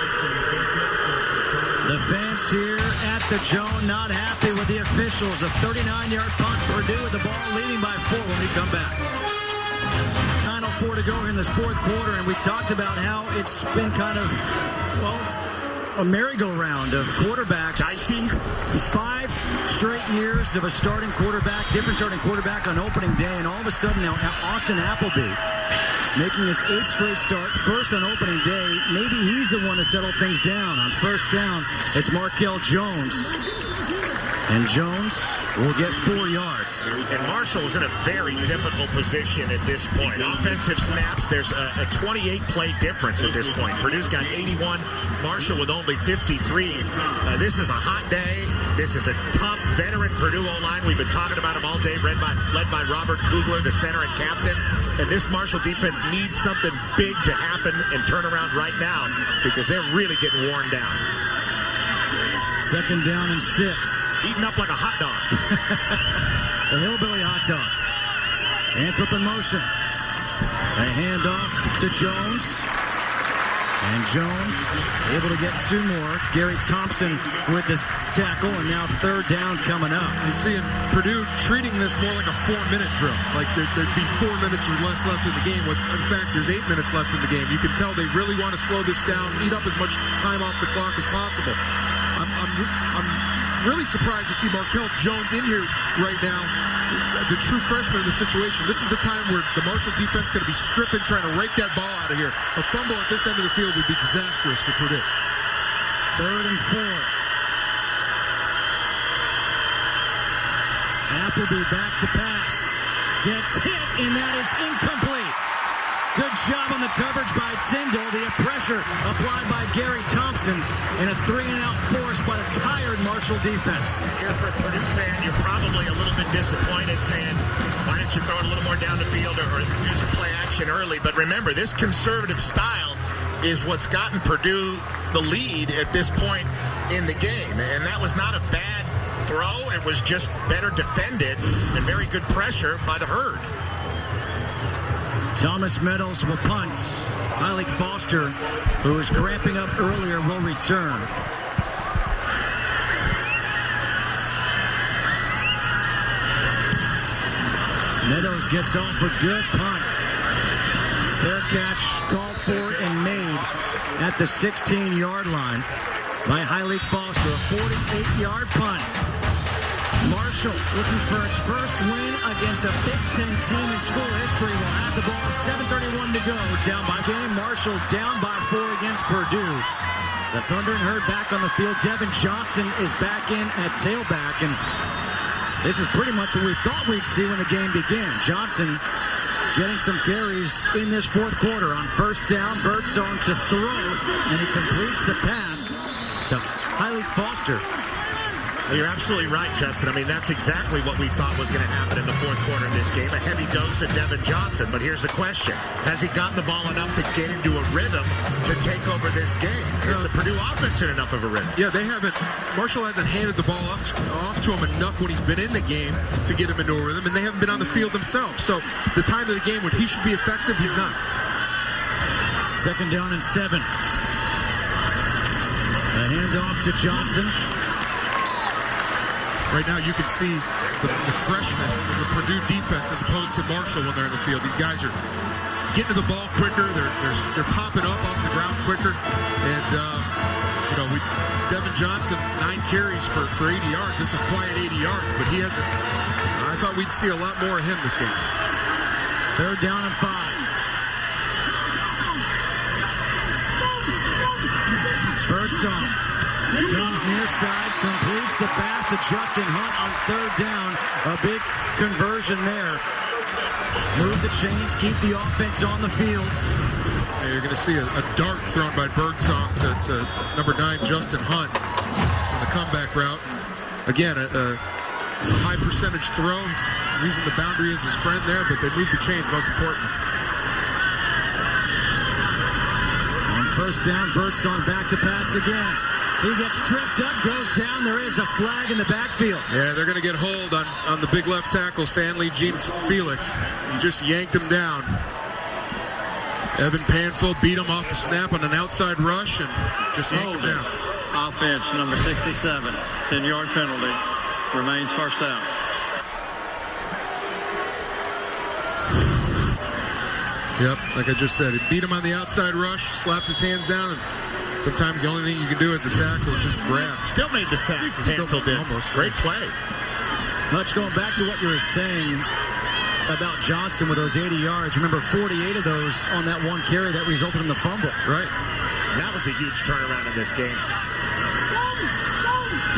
The fans here at the Joan not happy with the officials. A 39-yard punt. Purdue with the ball leading by 4 when we come back. 9:04 to go in this 4th quarter, and we talked about how it's been kind of, a merry-go-round of quarterbacks. Dicey. 5 straight years of a different starting quarterback on opening day, and all of a sudden now Austin Appleby making his 8th straight start, first on opening day. Maybe he's the one to settle things down. On 1st down, it's Markel Jones. And Jones will get 4 yards. And Marshall's in a very difficult position at this point. Offensive snaps, there's a 28-play difference at this point. Purdue's got 81, Marshall with only 53. This is a hot day. This is a tough veteran Purdue O-line. We've been talking about him all day, led by Robert Kugler, the center and captain. And this Marshall defense needs something big to happen and turn around right now because they're really getting worn down. 2nd down and 6. Eaten up like a hot dog. The hillbilly hot dog. Anthrop in motion. A handoff to Jones. And Jones able to get 2 more. Gary Thompson with this tackle, and now 3rd down coming up. You see Purdue treating this more like a 4-minute drill. Like there'd be 4 minutes or less left in the game. In fact, there's 8 minutes left in the game. You can tell they really want to slow this down, eat up as much time off the clock as possible. I'm I'm really surprised to see Markel Jones in here right now, the true freshman in the situation. This is the time where the Marshall defense is going to be stripping, trying to rake that ball out of here. A fumble at this end of the field would be disastrous for Purdue. 3rd and 4. Appleby back to pass. Gets hit, and that is incomplete. Good job on the coverage by Tyndall. The pressure applied by Gary Thompson, and a 3-and-out force by the tired Marshall defense. Here for a Purdue fan, you're probably a little bit disappointed, saying, why don't you throw it a little more down the field or use some play action early? But remember, this conservative style is what's gotten Purdue the lead at this point in the game. And that was not a bad throw. It was just better defended and very good pressure by the Herd. Thomas Meadows will punt. Hylik Foster, who was cramping up earlier, will return. Meadows gets off a good punt. Fair catch called for and made at the 16-yard line by Hylik Foster. A 48-yard punt. Marshall looking for its first win against a Big Ten team in school history. Will have the ball. 7:31 to go. Down by game. Marshall down by 4 against Purdue. The Thunder and Herd back on the field. Devin Johnson is back in at tailback, and this is pretty much what we thought we'd see when the game began. Johnson getting some carries in this 4th quarter. On 1st down, Birdsong to throw, and he completes the pass to Hylik Foster. You're absolutely right, Justin. I mean, that's exactly what we thought was going to happen in the 4th quarter of this game. A heavy dose of Devin Johnson. But here's the question. Has he gotten the ball enough to get into a rhythm to take over this game? Is the Purdue offense in enough of a rhythm? Yeah, they haven't. Marshall hasn't handed the ball off to him enough when he's been in the game to get him into a rhythm, and they haven't been on the field themselves. So the time of the game when he should be effective, he's not. 2nd down and 7. A handoff to Johnson. Right now, you can see the freshness of the Purdue defense as opposed to Marshall when they're in the field. These guys are getting to the ball quicker. They're popping up off the ground quicker. And, Devin Johnson, 9 carries for 80 yards. That's a quiet 80 yards, but he hasn't. I thought we'd see a lot more of him this game. 3rd down and 5. Birdsong comes near side, completes the pass to Justin Hunt on 3rd down. A big conversion there. Move the chains, keep the offense on the field. Yeah, you're going to see a dart thrown by Birdsong to number 9, Justin Hunt, on the comeback route. And again, a high percentage throw, using the boundary as his friend there, but they move the chains, most importantly. On 1st down, Birdsong back to pass again. He gets tripped up, goes down. There is a flag in the backfield. Yeah, they're going to get hold on the big left tackle, Stanley Gene Felix. He just yanked him down. Evan Panfill beat him off the snap on an outside rush and just yanked him down. Offense, number 67. 10-yard penalty. Remains 1st down. Yep, like I just said, he beat him on the outside rush, slapped his hands down, and sometimes the only thing you can do as a tackle is just grab. Still made the sack. Panfill did. Almost. Great play. Much going back to what you were saying about Johnson with those 80 yards. Remember, 48 of those on that one carry that resulted in the fumble. Right. That was a huge turnaround in this game.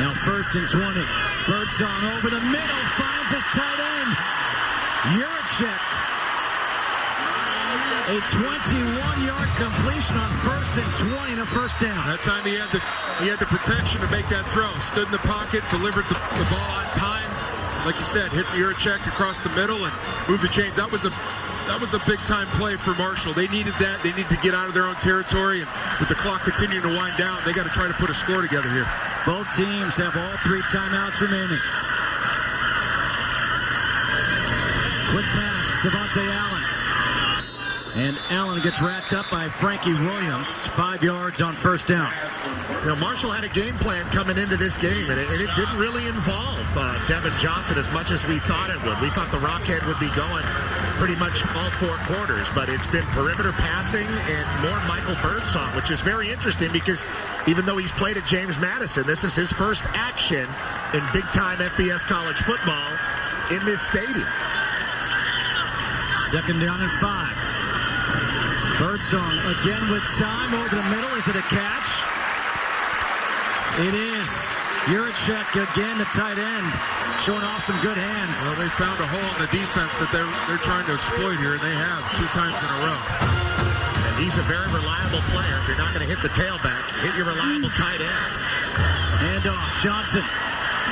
Now 1st and 20. Birdsong over the middle, finds his tight end. Juracek. A 21-yard completion on 1st and 20 and a 1st down. That time he had the protection to make that throw. Stood in the pocket, delivered the ball on time. Like you said, hit Juracek across the middle and moved the chains. That was a big-time play for Marshall. They needed that. They needed to get out of their own territory. And with the clock continuing to wind down, they got to try to put a score together here. Both teams have all 3 timeouts remaining. Quick pass, Devontae Allen. And Allen gets wrapped up by Frankie Williams. 5 yards on first down. You know, Marshall had a game plan coming into this game, and it didn't really involve Devin Johnson as much as we thought it would. We thought the Rockhead would be going pretty much all 4 quarters, but it's been perimeter passing and more Michael Birdsong, which is very interesting because even though he's played at James Madison, this is his first action in big-time FBS college football in this stadium. 2nd down and 5. Birdsong again with time over the middle. Is it a catch? It is. Juracek again, the tight end, showing off some good hands. Well, they found a hole in the defense that they're trying to exploit here, and they have 2 times in a row. And he's a very reliable player. If you're not going to hit the tailback, hit your reliable tight end. Handoff. Johnson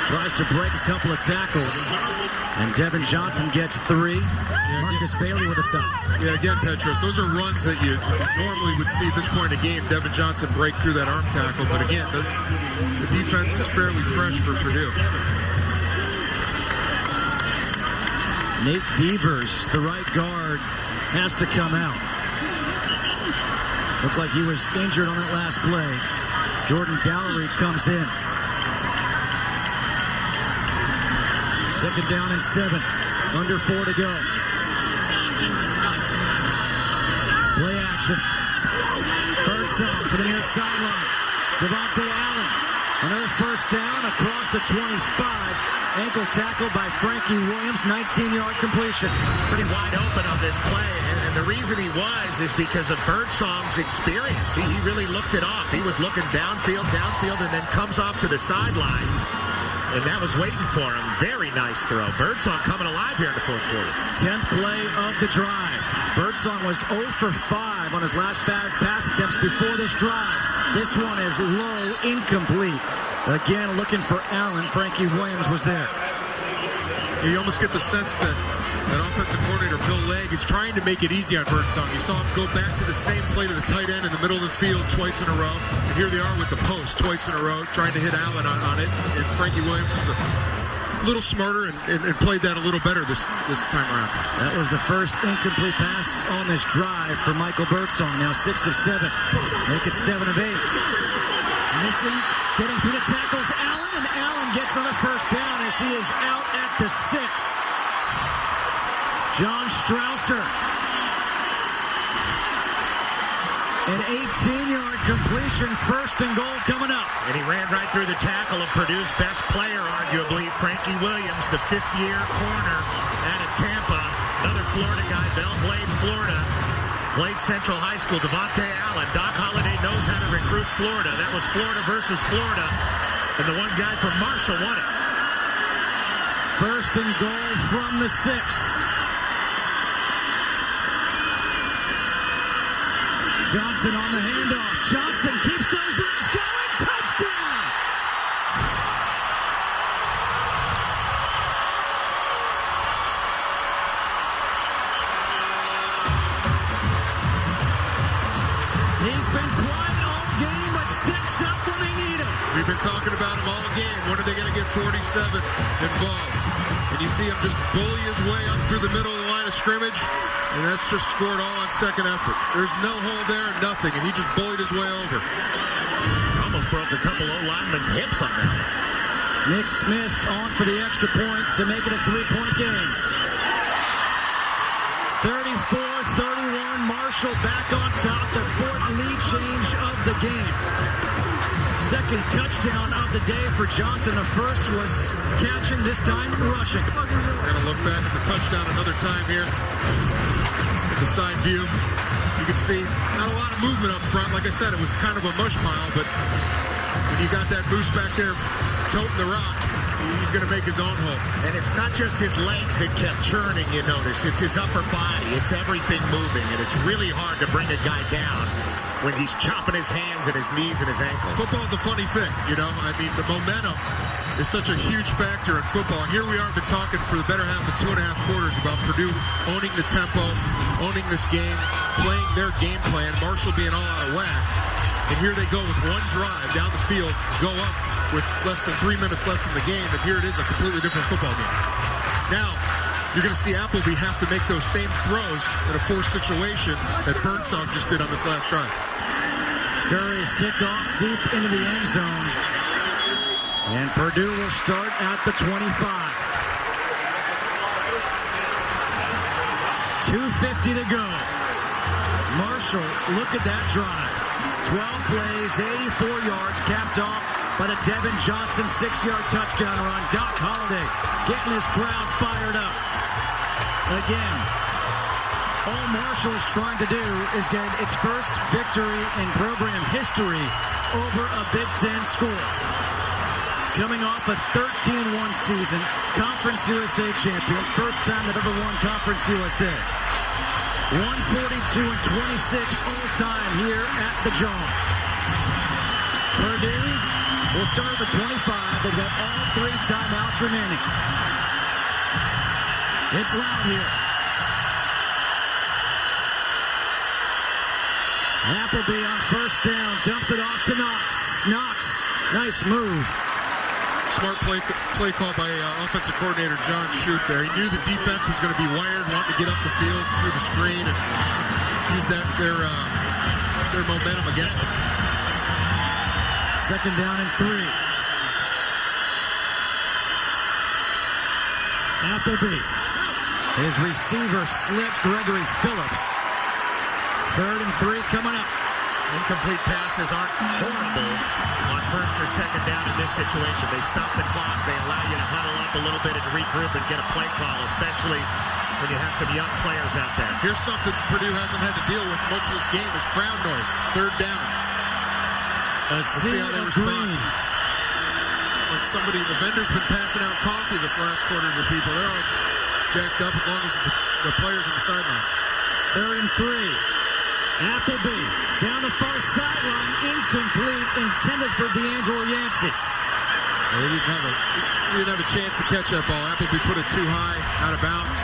tries to break a couple of tackles, and Devin Johnson gets 3. Marcus Bailey with a stop. Yeah, again, Petros, those are runs that you normally would see at this point in the game. Devin Johnson break through that arm tackle, but again, the defense is fairly fresh for Purdue. Nate Devers, the right guard, has to come out. Looked like he was injured on that last play. Jordan Dowlery comes in. 2nd down and 7. Under 4 to go. Play action. Birdsong to the near sideline. Devontae Allen. Another first down across the 25. Ankle tackle by Frankie Williams. 19-yard completion. Pretty wide open on this play. And the reason he was is because of Birdsong's experience. He really looked it off. He was looking downfield, and then comes off to the sideline. And that was waiting for him. Very nice throw. Birdsong coming alive here in the 4th quarter. 10th play of the drive. Birdsong was 0 for 5 on his last 5 pass attempts before this drive. This one is low, incomplete. Again, looking for Allen. Frankie Williams was there. You almost get the sense that offensive coordinator Bill Legg is trying to make it easy on Birdsong. You saw him go back to the same play to the tight end in the middle of the field twice in a row. And here they are with the post twice in a row, trying to hit Allen on it. And Frankie Williams was a little smarter and played that a little better this time around. That was the first incomplete pass on this drive for Michael Birdsong. Now 6 of 7. Make it 7 of 8. Missing, getting through the tackles, Allen, and Allen gets another first down as he is out at the 6. John Strausser. An 18-yard completion, 1st and goal coming up. And he ran right through the tackle of Purdue's best player, arguably, Frankie Williams, the 5th-year corner out of Tampa. Another Florida guy, Belle Glade, Florida. Glade Central High School, Devontae Allen. Doc Holliday knows how to recruit Florida. That was Florida versus Florida. And the one guy from Marshall won it. 1st and goal from the 6. Johnson on the handoff. Johnson keeps those legs going. Touchdown! He's been quiet all game, but sticks up when they need him. We've been talking about him all game. When are they going to get 47 involved? And you see him just bully his way up through the middle of the line of scrimmage. And that's just scored all on second effort. There's no hole there, nothing, and he just bullied his way over. Almost broke a couple O-linemen's hips on that. Nick Smith on for the extra point to make it a 3-point game. 34-31, Marshall back on top, the 4th lead change of the game. 2nd touchdown of the day for Johnson. The 1st was catching, this time rushing. We're going to look back at the touchdown another time here. The side view, you can see not a lot of movement up front. Like I said, it was kind of a mush pile, but when you got that Moose back there toting the rock, he's going to make his own hole. And it's not just his legs that kept churning, you notice. It's his upper body. It's everything moving, and it's really hard to bring a guy down when he's chopping his hands and his knees and his ankles. Football's a funny thing, you know. I mean, the momentum is such a huge factor in football. And here we are, been talking for the better half of 2.5 quarters about Purdue owning the tempo, owning this game, playing their game plan, Marshall being all out of whack. And here they go with one drive down the field, go up with less than 3 minutes left in the game, and here it is, a completely different football game. Now, you're going to see Appleby have to make those same throws in a forced situation that Birdsong just did on this last drive. Curry's kickoff deep into the end zone. And Purdue will start at the 25. 2:50 to go. Marshall, look at that drive. 12 plays, 84 yards, capped off by the Devin Johnson 6-yard touchdown run. Doc Holliday getting his crowd fired up. Again, all Marshall is trying to do is get its first victory in program history over a Big Ten school. Coming off a 13-1 season, Conference USA champions, first time they've ever won Conference USA. 142-26 all-time here at the Jom. Purdue will start at the 25. They've got all 3 timeouts remaining. It's loud here. Appleby on first down, dumps it off to Knox. Knox, nice move. Smart play call by offensive coordinator John Shute there. He knew the defense was going to be wired, wanting to get up the field through the screen and use their momentum against them. Second down and 3. Appleby. His receiver slipped, Gregory Phillips. 3rd and 3 coming up. Incomplete passes aren't horrible on first or second down in this situation. They stop the clock. They allow you to huddle up a little bit and regroup and get a play call, especially when you have some young players out there. Here's something Purdue hasn't had to deal with much of this game is crowd noise. 3rd down. Let's see how they respond. It's like the vendor's been passing out coffee this last quarter to people. They're all jacked up as long as the players on the sideline. 3rd and 3. Appleby down the far sideline, incomplete, intended for D'Angelo Yancey. He didn't have a chance to catch that ball. Appleby put it too high, out of bounds.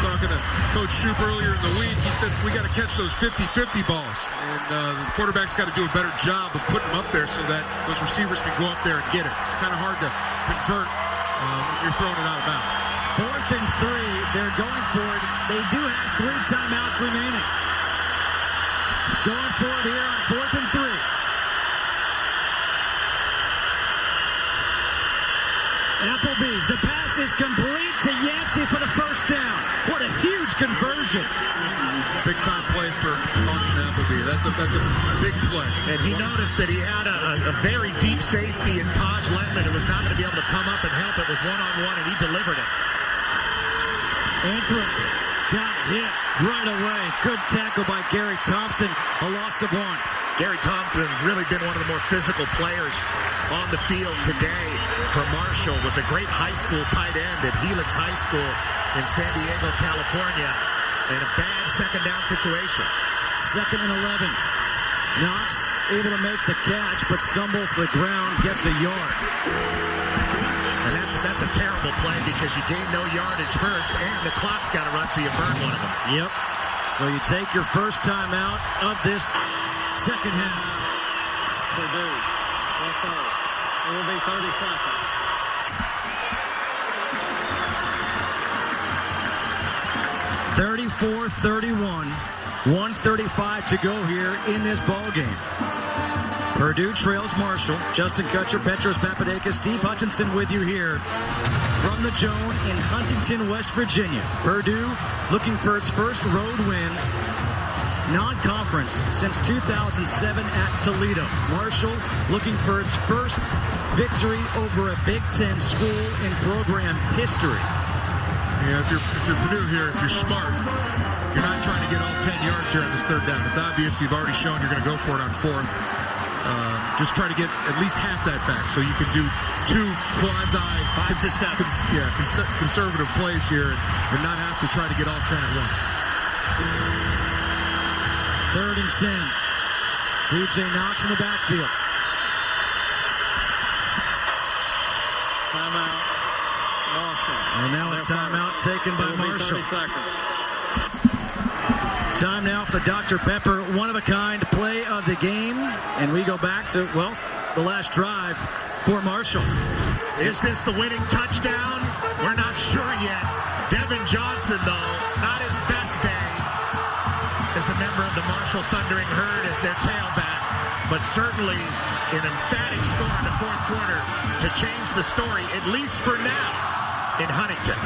Talking to Coach Shoup earlier in the week, he said we got to catch those 50-50 balls. And the quarterback's got to do a better job of putting them up there so that those receivers can go up there and get it. It's kind of hard to convert when you're throwing it out of bounds. 4th and 3, they're going for it. They do have 3 timeouts remaining. Going for it here on 4th and 3. Applebee's, the pass is complete to Yancey for the first down. What a huge conversion. Big time play for Austin Appleby. That's a big play. And he noticed that he had a very deep safety in Taj Letman who was not going to be able to come up and help. It was one-on-one, and he delivered it. Antrim got hit right away. Good tackle by Gary Thompson. A loss of 1. Gary Thompson really been one of the more physical players on the field today for Marshall. Was a great high school tight end at Helix High School in San Diego, California. In a bad second down situation. 2nd and 11. Knox able to make the catch, but stumbles to the ground, gets a yard. And that's a terrible play because you gain no yardage first, and the clock's got to run, so you burn one of them. Yep. So you take your first time out of this second half. Purdue. It will be 30 seconds. (34-31). 1:35 to go here in this ball game. Purdue trails Marshall. Justin Kutcher, Petros Papadakis, Steve Hutchinson with you here from the Joan in Huntington, West Virginia. Purdue looking for its first road win, non-conference, since 2007 at Toledo. Marshall looking for its first victory over a Big Ten school in program history. Yeah, if you're Purdue here, if you're smart, you're not trying to get all 10 yards here on this 3rd down. It's obvious you've already shown you're going to go for it on 4th. Just try to get at least half that back so you can do 2 conservative plays here and not have to try to get all 10 at once. 3rd and 10. DJ Knox in the backfield. Timeout. And now a timeout taken by Marshall. 30 seconds. Time now for the Dr. Pepper one-of-a-kind play of the game. And we go back to, well, the last drive for Marshall. Is this the winning touchdown? We're not sure yet. Devin Johnson, though, not his best day as a member of the Marshall Thundering Herd as their tailback, but certainly an emphatic score in the fourth quarter to change the story, at least for now, in Huntington.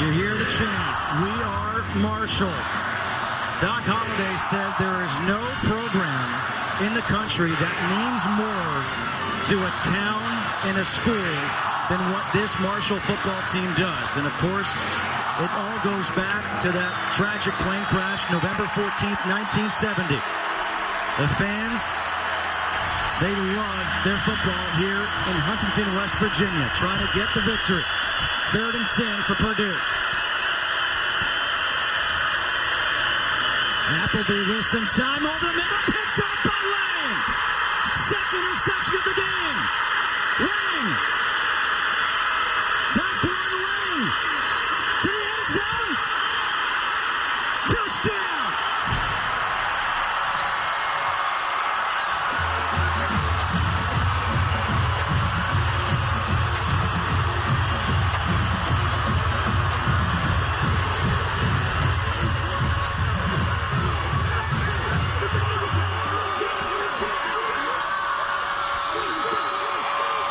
You hear the chant, "We are Marshall." Doc Holliday said there is no program in the country that means more to a town and a school than what this Marshall football team does. And of course, it all goes back to that tragic plane crash November 14th, 1970. The fans, they love their football here in Huntington, West Virginia, trying to get the victory. 3rd and 10 for Purdue. Appleby with some time over the middle, picked up by Lang. Second interception of the game. Lang. Taquan Lang to the end zone. Touchdown.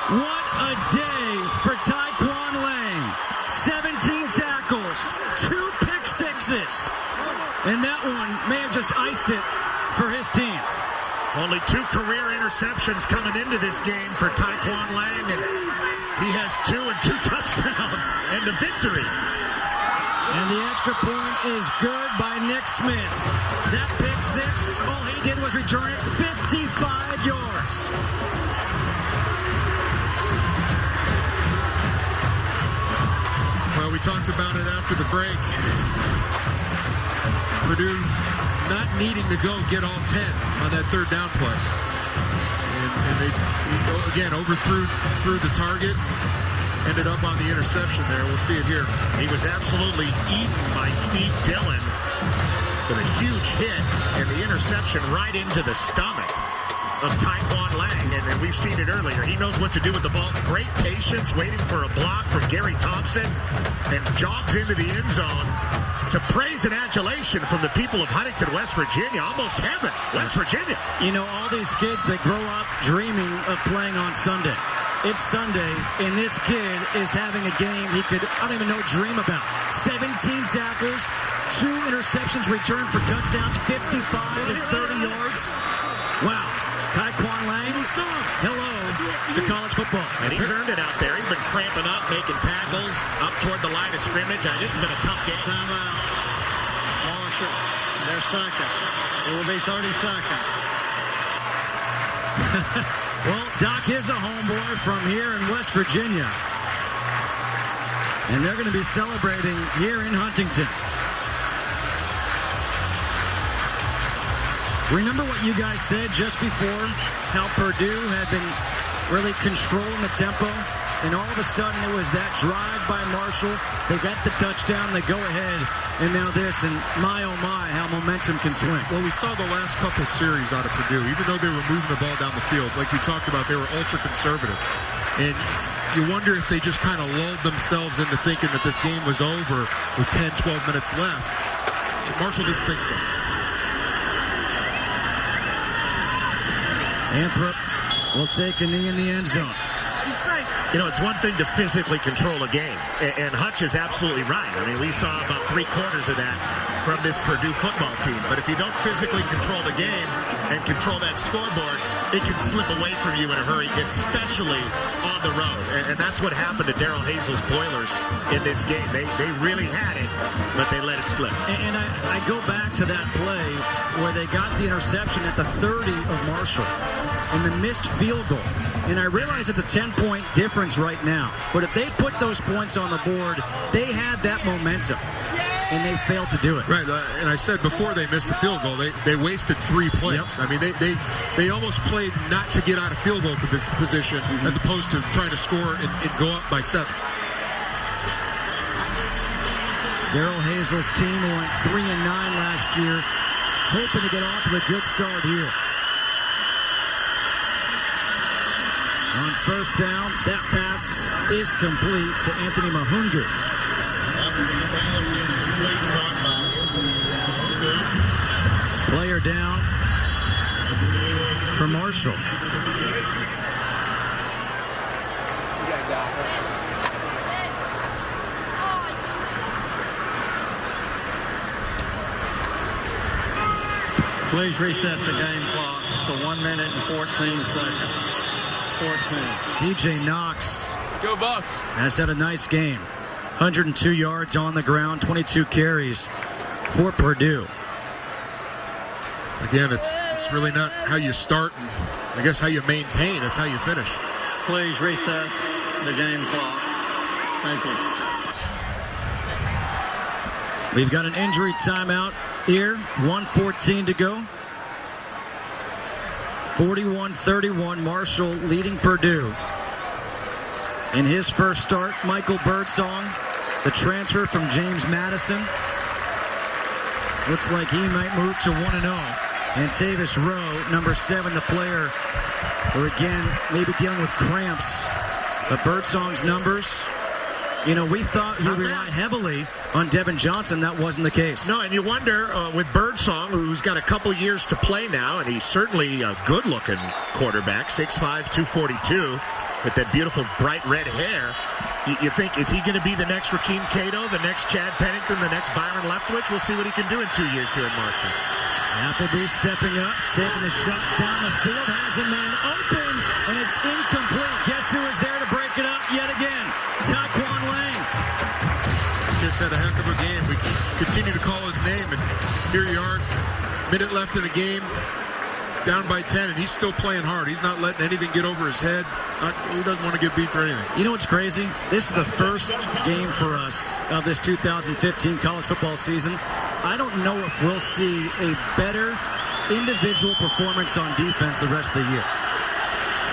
What a day for Taquan Lang. 17 tackles, 2 pick sixes. And that one may have just iced it for his team. Only 2 career interceptions coming into this game for Taquan Lang, and he has 2 and 2 touchdowns and the victory. And the extra point is good by Nick Smith. That pick six, all he did was return it 55 yards. Well, we talked about it after the break. Purdue not needing to go get all 10 on that 3rd down play. And they, again, overthrew the target. Ended up on the interception there. We'll see it here. He was absolutely eaten by Steve Dillon with a huge hit and the interception right into the stomach of Taquan Lang. And we've seen it earlier. He knows what to do with the ball. Great patience, waiting for a block from Gary Thompson, and jogs into the end zone to praise and adulation from the people of Huntington, West Virginia. Almost heaven, West Virginia. You know, all these kids, they grow up dreaming of playing on Sunday. It's Sunday, and this kid is having a game he could, I don't even know, dream about. 17 tackles, 2 interceptions returned for touchdowns, 55 and 30 yards. Wow. Taquan Lang, hello to college football. And he's earned it out there. He's been cramping up, making tackles up toward the line of scrimmage. This has been a tough game. Timeout. Marshall, their second. It will be 30 seconds. Well, Doc is a homeboy from here in West Virginia. And they're going to be celebrating here in Huntington. Remember what you guys said just before, how Purdue had been really controlling the tempo, and all of a sudden it was that drive by Marshall. They got the touchdown, they go ahead, and now this, and my oh my, how momentum can swing. Well, we saw the last couple series out of Purdue, even though they were moving the ball down the field, like you talked about, they were ultra conservative. And you wonder if they just kind of lulled themselves into thinking that this game was over with 10, 12 minutes left. Marshall didn't think so. Anthrop will take a knee in the end zone. You know, it's one thing to physically control a game, and Hutch is absolutely right. I mean, we saw about 3/4 of that from this Purdue football team. But if you don't physically control the game and control that scoreboard, it can slip away from you in a hurry, especially on the road. And that's what happened to Darrell Hazel's Boilers in this game. They really had it, but they let it slip. And I go back to that play where they got the interception at the 30 of Marshall and the missed field goal. And I realize it's a 10-point difference right now. But if they put those points on the board, they had that momentum. And they failed to do it. Right, and I said before they missed the field goal, they wasted 3 plays. Yep. I mean, they almost played not to get out of field goal position as opposed to trying to score and go up by 7. Darrell Hazel's team went 3-9 last year, hoping to get off to a good start here. On first down, that pass is complete to Anthony Mahungu. Player down for Marshall. Please reset the game clock to 1 minute and 14 seconds. 14. DJ Knox. Let's go Bucks. Has had a nice game. 102 yards on the ground, 22 carries for Purdue. Again, it's really not how you start and I guess how you maintain. It's how you finish. Please reset the game clock. Thank you. We've got an injury timeout here. 1:14 to go. 41-31, Marshall leading Purdue. In his first start, Michael Birdsong, the transfer from James Madison. Looks like he might move to 1-0. And Tavis Rowe, number 7, the player who again maybe dealing with cramps. But Birdsong's numbers, you know, we thought he relied heavily on Devin Johnson. That wasn't the case. No, and you wonder with Birdsong, who's got a couple years to play now, and he's certainly a good-looking quarterback, 6'5", 242, with that beautiful bright red hair. You think, is he going to be the next Rakeem Cato, the next Chad Pennington, the next Byron Leftwich? We'll see what he can do in 2 years here in Marshall. Appleby stepping up, taking a shot down the field, has a man open, and it's incomplete. Guess who is there to break it up yet again? Taekwon Lang. Kid's had a heck of a game. We continue to call his name, and here you are, minute left in the game, down by 10, and he's still playing hard. He's not letting anything get over his head. He doesn't want to get beat for anything. You know what's crazy? This is the first game for us of this 2015 college football season. I don't know if we'll see a better individual performance on defense the rest of the year.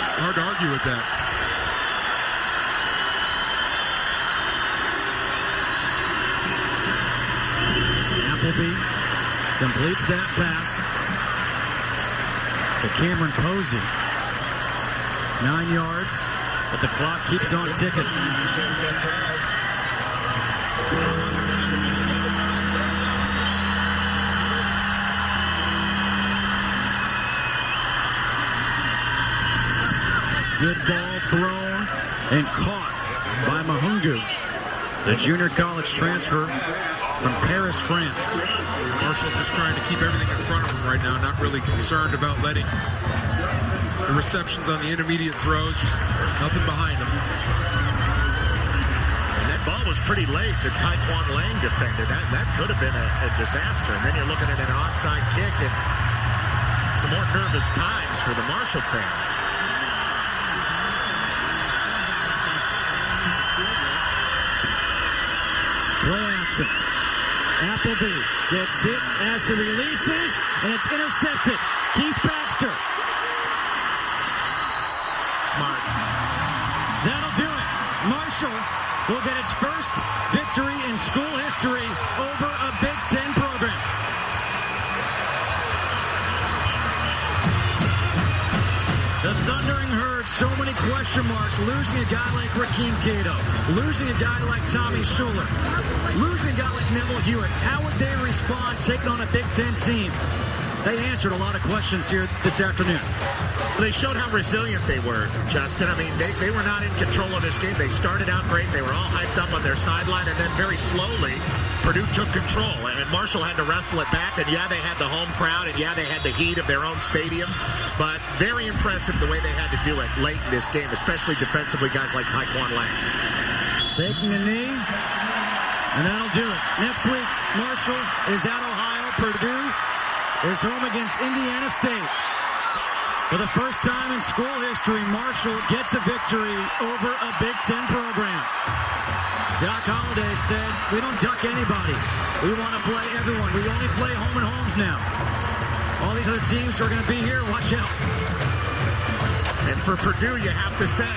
It's hard to argue with that. Appleby completes that pass to Cameron Posey. 9 yards, but the clock keeps on ticking. Good ball thrown and caught by Mahungu, the junior college transfer from Paris, France. Marshall just trying to keep everything in front of him right now, not really concerned about letting the receptions on the intermediate throws, just nothing behind him. And that ball was pretty late that Taekwon Lang defended. That could have been a disaster. And then you're looking at an onside kick and some more nervous times for the Marshall fans. Play action. Appleby gets hit as he releases, and it's intercepted. Keith Baxter. Smart. That'll do it. Marshall will get its first victory in school history over a Big Ten program. The Thundering Herd, so many question marks. Losing a guy like Rakeem Cato. Losing a guy like Tommy Schuler. Losing a guy like Neville Hewitt. How would they respond taking on a Big Ten team? They answered a lot of questions here this afternoon. They showed how resilient they were, Justin. I mean, they were not in control of this game. They started out great. They were all hyped up on their sideline, and then very slowly, Purdue took control. And Marshall had to wrestle it back. And, yeah, they had the home crowd, and, yeah, they had the heat of their own stadium. But very impressive the way they had to do it late in this game, especially defensively, guys like Taekwon Lang. Taking a knee, and that'll do it. Next week, Marshall is at Ohio. Purdue is home against Indiana State. For the first time in school history, Marshall gets a victory over a Big Ten program. Doc Holliday said, we don't duck anybody. We want to play everyone. We only play home and homes now. All these other teams who are going to be here, watch out. And for Purdue, you have to say,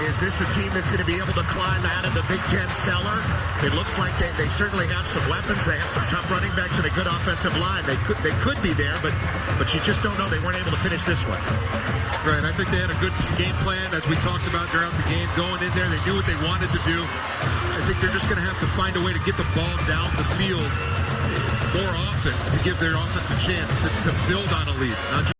is this a team that's going to be able to climb out of the Big Ten cellar? It looks like they certainly have some weapons. They have some tough running backs and a good offensive line. They could be there, but you just don't know. They weren't able to finish this one. Right, I think they had a good game plan, as we talked about throughout the game. Going in there, they knew what they wanted to do. I think they're just going to have to find a way to get the ball down the field more often to give their offense a chance to build on a lead.